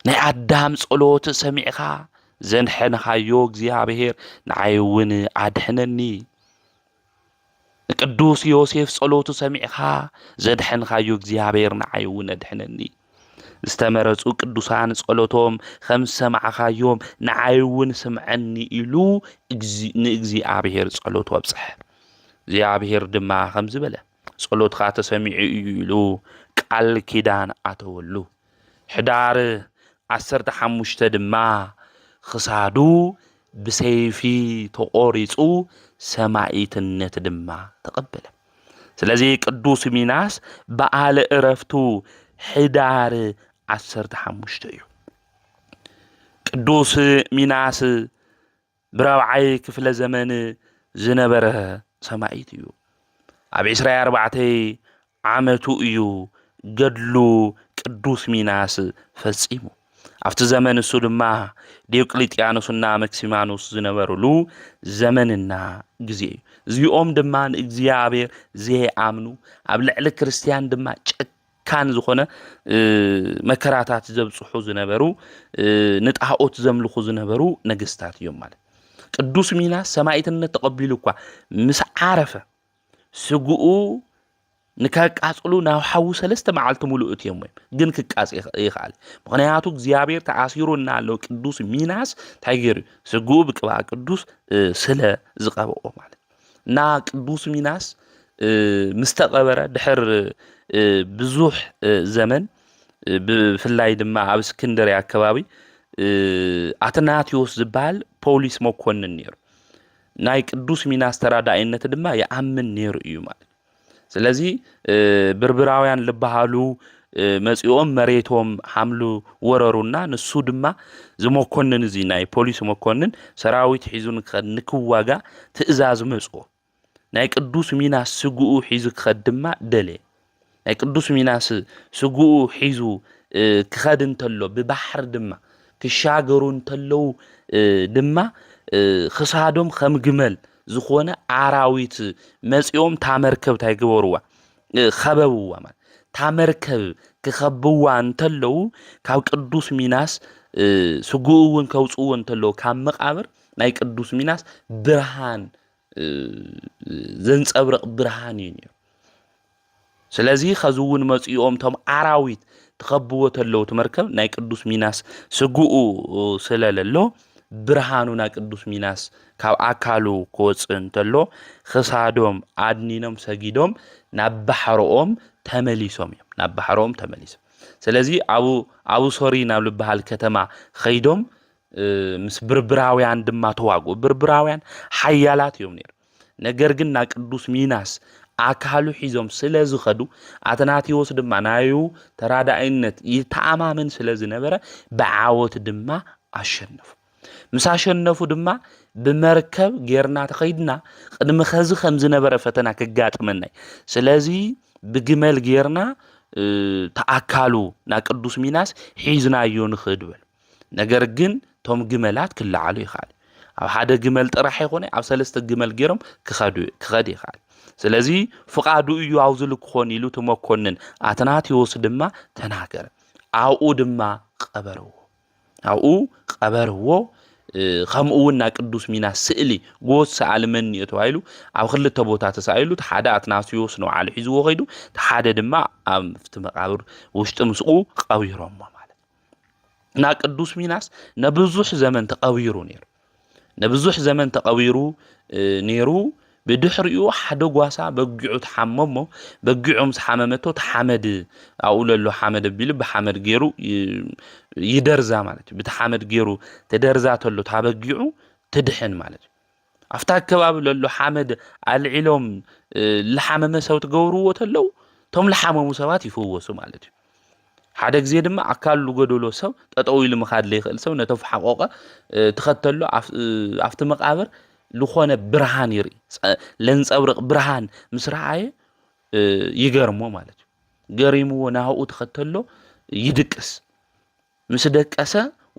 ናይ አዳም ጸሎት ሰሚዕኻ ዘንሐንኻዮ እግዚአብሔር ንዓይ እውን አድሕነኒ ቅዱስ ዮሴፍ ጸሎቱ ሰሚዕኻ ዘድሕንኻዮ እግዚአብሔር ንዓይ እውን አድሕነኒ ዝተመረጹ ቅዱሳን ጸሎቶም ከም ሰማዓኻዮም ንዓይ እውን ስምዐኒ ኢሉ ንእግዚአብሔር ጸሎት ወብጽሕ እግዚአብሔር ድማ ከም ዝበለ ጸሎትኻ ተሰሚዑ እዩ ኢሉ ቃል ኪዳን አተወሉ ሕዳር 15 ድማ ክሳዱ ብሰይፊ ተቆሪጹ ሰማዕትነት ድማ ተቀበለ ስለዚህ ቅዱስ ሚናስ በዓለ ዕረፍቱ ሕዳር 15 እዩ ቅዱስ ሚናስ ብራብዓይ ክፍለ ዘመን ዝነበረ ሰማዕት እዩ ኣብ 24 ዓመቱ እዩ ገድሉ ቅዱስ ሚናስ ፈጺሙ ኣብቲ ዘመን እሱ ድማ ዲዮቅልጥያኖስና መክሲማኖስ ዝነበሩሉ ዘመንና ጊዜ እዚኦም ድማ ንእግዚአብሔር ዘይኣምኑ ኣብ ልዕሊ ክርስቲያን ድማ ጨካን ዝኾነ መከራታት ዘብጽሑ ዝነበሩ ንጣዖት ዘምልኹ ዝነበሩ ነገስታት እዮም ማለት ቅዱስ ሚናስ ሰማዕትነት ተቀቢሉ እኳ ምስ ዓረፈ ስጉኡ ንከቃጽሉ ናብ ሓው 3 መዓልቲ ሙሉእ እዮም ግን ክቃጽ ይኽአል ምክንያቱ እግዚአብሔር ተኣሲሩና ኣሎ ቅዱስ ሚናስ ታይገር ስጉኡ ብቅባ ቅዱስ ስለ ዝቀበኦ ማለት እና ቅዱስ ሚናስ ምስተቀበረ ድሕር ብዙሕ ዘመን ብፍላይ ድማ ኣብ እስክንድርያ አካባቢ አትናቴዎስ ዝበሃል ፖሊስ መኮንን ነይሩ ናይ ቅዱስ ሚናስ ተራዳኢነት ድማ ይኣምን ነይሩ እዩ ማለት ስለዚህ ብርብራውያን ልባሃሉ መጽኦም መሬቶም ሓምሉ ወረሩና ንሱ ድማ ዝመኮንን እዚ ናይ ፖሊስ መኮንን ሰራዊት ሒዙን ንክዋጋ ትእዛዝ መጽኦ ናይ ቅዱስ ሚናስ ስጉኡ ሒዙ ክኸድ ድማ ደለ ናይ ቅዱስ ሚናስ ስጉኡ ሒዙ ክኸድ እንተሎ ብባሕር ድማ ክሻገሩ እንተለው ድማ ክሳዶም ከም ግመል ዝኾነ አራዊት መጽኦም ታመርከብ ታይግበሩዋ ኸበብዋ ማለት ታመርከብ ክኸብዋ እንተለው ካብ ቅዱስ ሚናስ ስጉኡን ከውጽኡ እንተለው ካብ መቃብር ናይ ቅዱስ ሚናስ ብርሃን ዘንጸብረቕ ብርሃን እዩ ስለዚህ ኸዝውን መጽኦም ቶም አራዊት ተኸብዎ ተለው ተመርከብ ናይ ቅዱስ ሚናስ ስጉኡ ስለለሎ ብርሃኑና ቅዱስ ሚናስ ካብ አካሉ ኮጽ እንተሎ ክሳዶም አድኒኖም ሰጊዶም ናብ ባሕሮኦም ተመሊሶም እዮም ናብ ባሕሮኦም ተመሊሶም ስለዚህ አቡ ሶሪ ናብ ልበሃል ከተማ ኸይዶም ምስ ብርብራውያን ድማ ተዋጉ ብርብራውያን ሓያላት እዮም ነይሩ ነገር ግን ና ቅዱስ ሚናስ አካሉ ሒዞም ስለዝኸዱ አትናቴዎስ ድማ ናዩ ተራዳኢነት ይተአማመን ስለዝነበረ በዓወት ድማ አሸነፉ ምሳሸነፉ ድማ ብመርከብ ጌርና ተኸይድና ቅድሚ ኸዚ ከም ዝነበረ ፈተና ክጋጥመናይ ስለዚህ ብግመል ጌርና ተአካሉ ና ቅዱስ ሚናስ ሒዝናዮ ንኽድበል ነገር ግን ቶም ግመላት ክለዓሉ ይኻል ኣብ ሓደ ግመል ጥራሕ ይኾነ ኣብ 3 ግመል ጌሮም ክኸድ ይኻል ስለዚህ ፍቃዱ እዩ አውዝ ልክኾን ኢሉ ተመኮንን አትናቴዎስ ድማ ተናገረ አው ድማ ቀበርዎ ከምኡውን ና ቅዱስ ሚናስ ስእሊ ጎስ ሰአልመን የተባይሉ ኣብ ክልተ ቦታ ተሳኢሉ ተሓደ አትናቴዎስ ነው ዓል ሒዝዎ ኸይዱ ተሓደ ድማ ኣብ ፍቲ መቃብር ውሽጢ ምስኡ ቀቢሮም ማለት ና ቅዱስ ሚናስ ነብዙሕ ዘመን ተቀቢሩ ነይሩ بدحريو حدا قواسا بقعو تحممو بقعو مسحممتو تحمد أقول له حمد بيلو بحمد جيرو يدرزا مالتي بتحمد جيرو تدرزاتو له تابقعو تدحن مالتي أفتاك كباب له حمد العلم لحمم سو تقورو وتلو توم لحمم سوات يفوسو مالتي حدا ጊዜ ድማ አካሉ ጎደሎ ሰው ተጠውይል መኻድ ለይخل ሰው ነተፍ حقوقه ተኸተሉ አፍተ መቃብር لخونه برهان يري لنصبرق برهان مسرعاي يغرمو ማለት ገሪሙ ናሁ ተከተሎ ይድቅስ ምስደቀሰ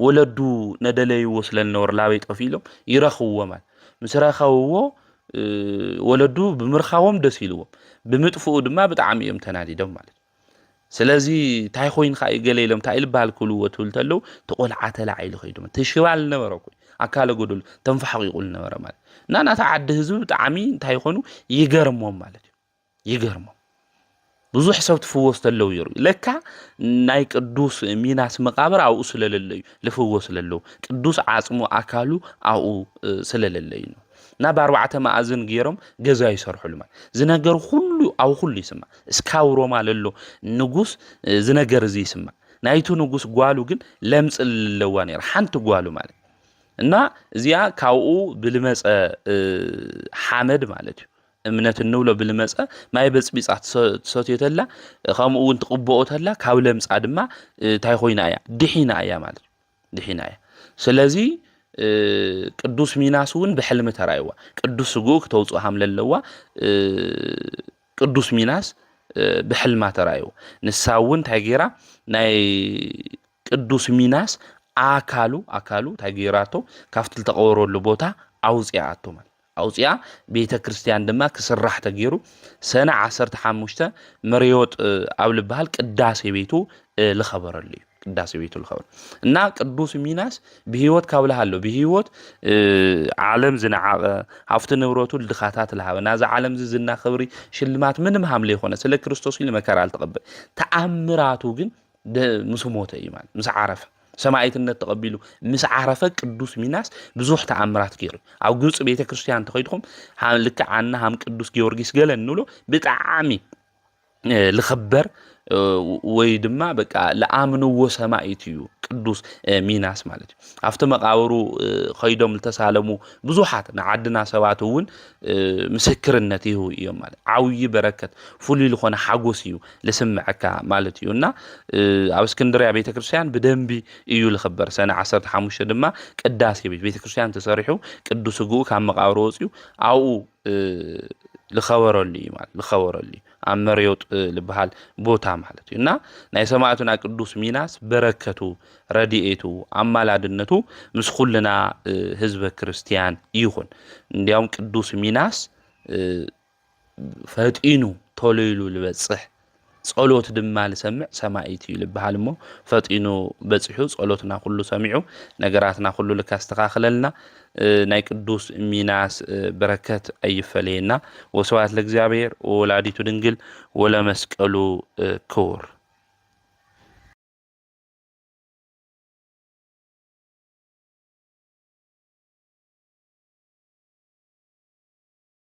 ወለዱ ነደለይ ወስለን ነور ላበይ ጠፊሎም ይረኽዎ ማለት ምስረኸዎ ወለዱ ብምርኻዎም ደስ ይልዎም ብምጥፉኡ ድማ ብጣዕሚ እዮም ተናዲዶም ማለት ስለዚ ታይ ኮይን ኻይ ገለይሎም ታይ ልባል ኩሉ ወትውልተሎ ተቆልዓተ ላዕይሉ ኸይዱ ተሽባል ነበረ ኮይ አካለ ጎደሉ ተንፈሐ ይቁል ነበረ ማለት ናና ተዓደ ህዝብ ብጣዕሚ ታይ ኾኑ ይገርሞም ማለት ይገርሞም ብዙሕ ሰብ ትፍወስ ተለው ይሩ ለካ ናይ ቅዱስ ሚናስ መቃብር አው ስለለለዩ ለፍወስ ለለው ቅዱስ ዓጽሙ አካሉ አው ስለለለዩ ነው እና በአርባዕተ ማዕዘን ገይሮም ገዛ ይሰርሑሉ ማለት ዝነገር ሁሉ አው ሁሉ ይስማ እስካው ሮማ ለሎ ንጉስ ዝነገር እዚ ይስማ ናይቱ ንጉስ ጓሉ ግን ለምጽ ለዋ ነር ሓንቲ ጓሉ ማለት እና እዚያ ካው ብልመጸ ሐመድ ማለት እምነት እንውሎ ብልመጸ ማይ በጽቢጻት ሶትየተላ ከምኡን ተቅበኦተላ ካብ ለምጻ ድማ ታይ ኮይና ያ ድሒና ያ ማለት ድሒና ያ ስለዚ ቅዱስ ሚናስውን በሕልም ተራይዋ ቅዱስ ጉክ ተውጽኡ ሃምለለዋ ቅዱስ ሚናስ በሕልማ ተራይዋ ንሳውን ታይጌራ ናይ ቅዱስ ሚናስ አካሉ ታይጌራቶ ካፍትል ተቀወረሉ ቦታ አውጽያአቶ ማለት አውጽያ ቤተ ክርስቲያን ድማ ክስራሕ ተገይሩ ሰነ 15 መሪዮት አብልባል ቅዳሴ ቤቱ ለኸበረሉ ቅዳሴ ቤቱ ለኸበር እና ቅዱስ ሚናስ በህይወት ካብለሃሎ በህይወት ዓለም ዝናዓቀ ሀፍት ንብረቱ ለድኻታት ለሃበ ናዛ ዓለም ዝና ኽብሪ ሽልማት ምንም ሃምለ ይኾነ ስለ ክርስቶስ ለመከራ አልተቀበል ተአምራቱ ግን ምስሞተ ይማል ምስ ዓረፈ ሰማይትነት ተቀቢሉ ምስ ዓረፈ ቅዱስ ሚናስ ብዙሕ ተአምራት ገይሩ ኣብ ግብጽ ቤተ ክርስቲያን ተኸይድኩም ልክ ዓና ሃም ቅዱስ ጊዮርጊስ ገለ እንብሎ ብጣዕሚ ለኸበር ወይ ድማ በቃ ለአምንዎ ሰማይት እዩ ቅዱስ ሚናስ ማለት አፍተ መቃብሩ ኸይዶም ተሳለሙ ብዙሓት ንዓድና ሰባቱውን ምስክርነት ይሁ እዮም ማለት ዓውይ በረከት ፍሉይ ለኾነ ሓጎስ እዩ ለስምዓካ ማለት እዩና ኣብ እስክንድርያ ቤተክርስቲያን በደንቢ እዩ ለኸበር ሰነ 15 ድማ ቅዳሴ ቤተክርስቲያን ተሰሪሑ ቅዱስ ጉኡ ካብ መቃብሩ ወጽዩ አው ለኸበረሉ ማለት ለኸበረሉ አመሪዮት ልበሃል ቦታ ማለት እና ናይ ሰማዕቱና ቅዱስ ሚናስ በረከቱ ረዲኤቱ አማላድነቱ ምስ ኩልና ህዝበ ክርስቲያን ይሁን እንዲያውም ቅዱስ ሚናስ ፈጢኑ ቶለይሉ ልበጽሕ ጸሎት ድማ ለሰምዕ ሰማይት ይልበሃል ሞ ፈጢኑ በጽሑ ጸሎትና ሁሉ ሰሚዑ ነገራትና ሁሉ ለካስተኻኽለልና ናይ ቅዱስ ሚናስ በረከት አይፈለየና ወስብሐት ለእግዚአብሔር ወወላዲቱ ድንግል ወለመስቀሉ ክቡር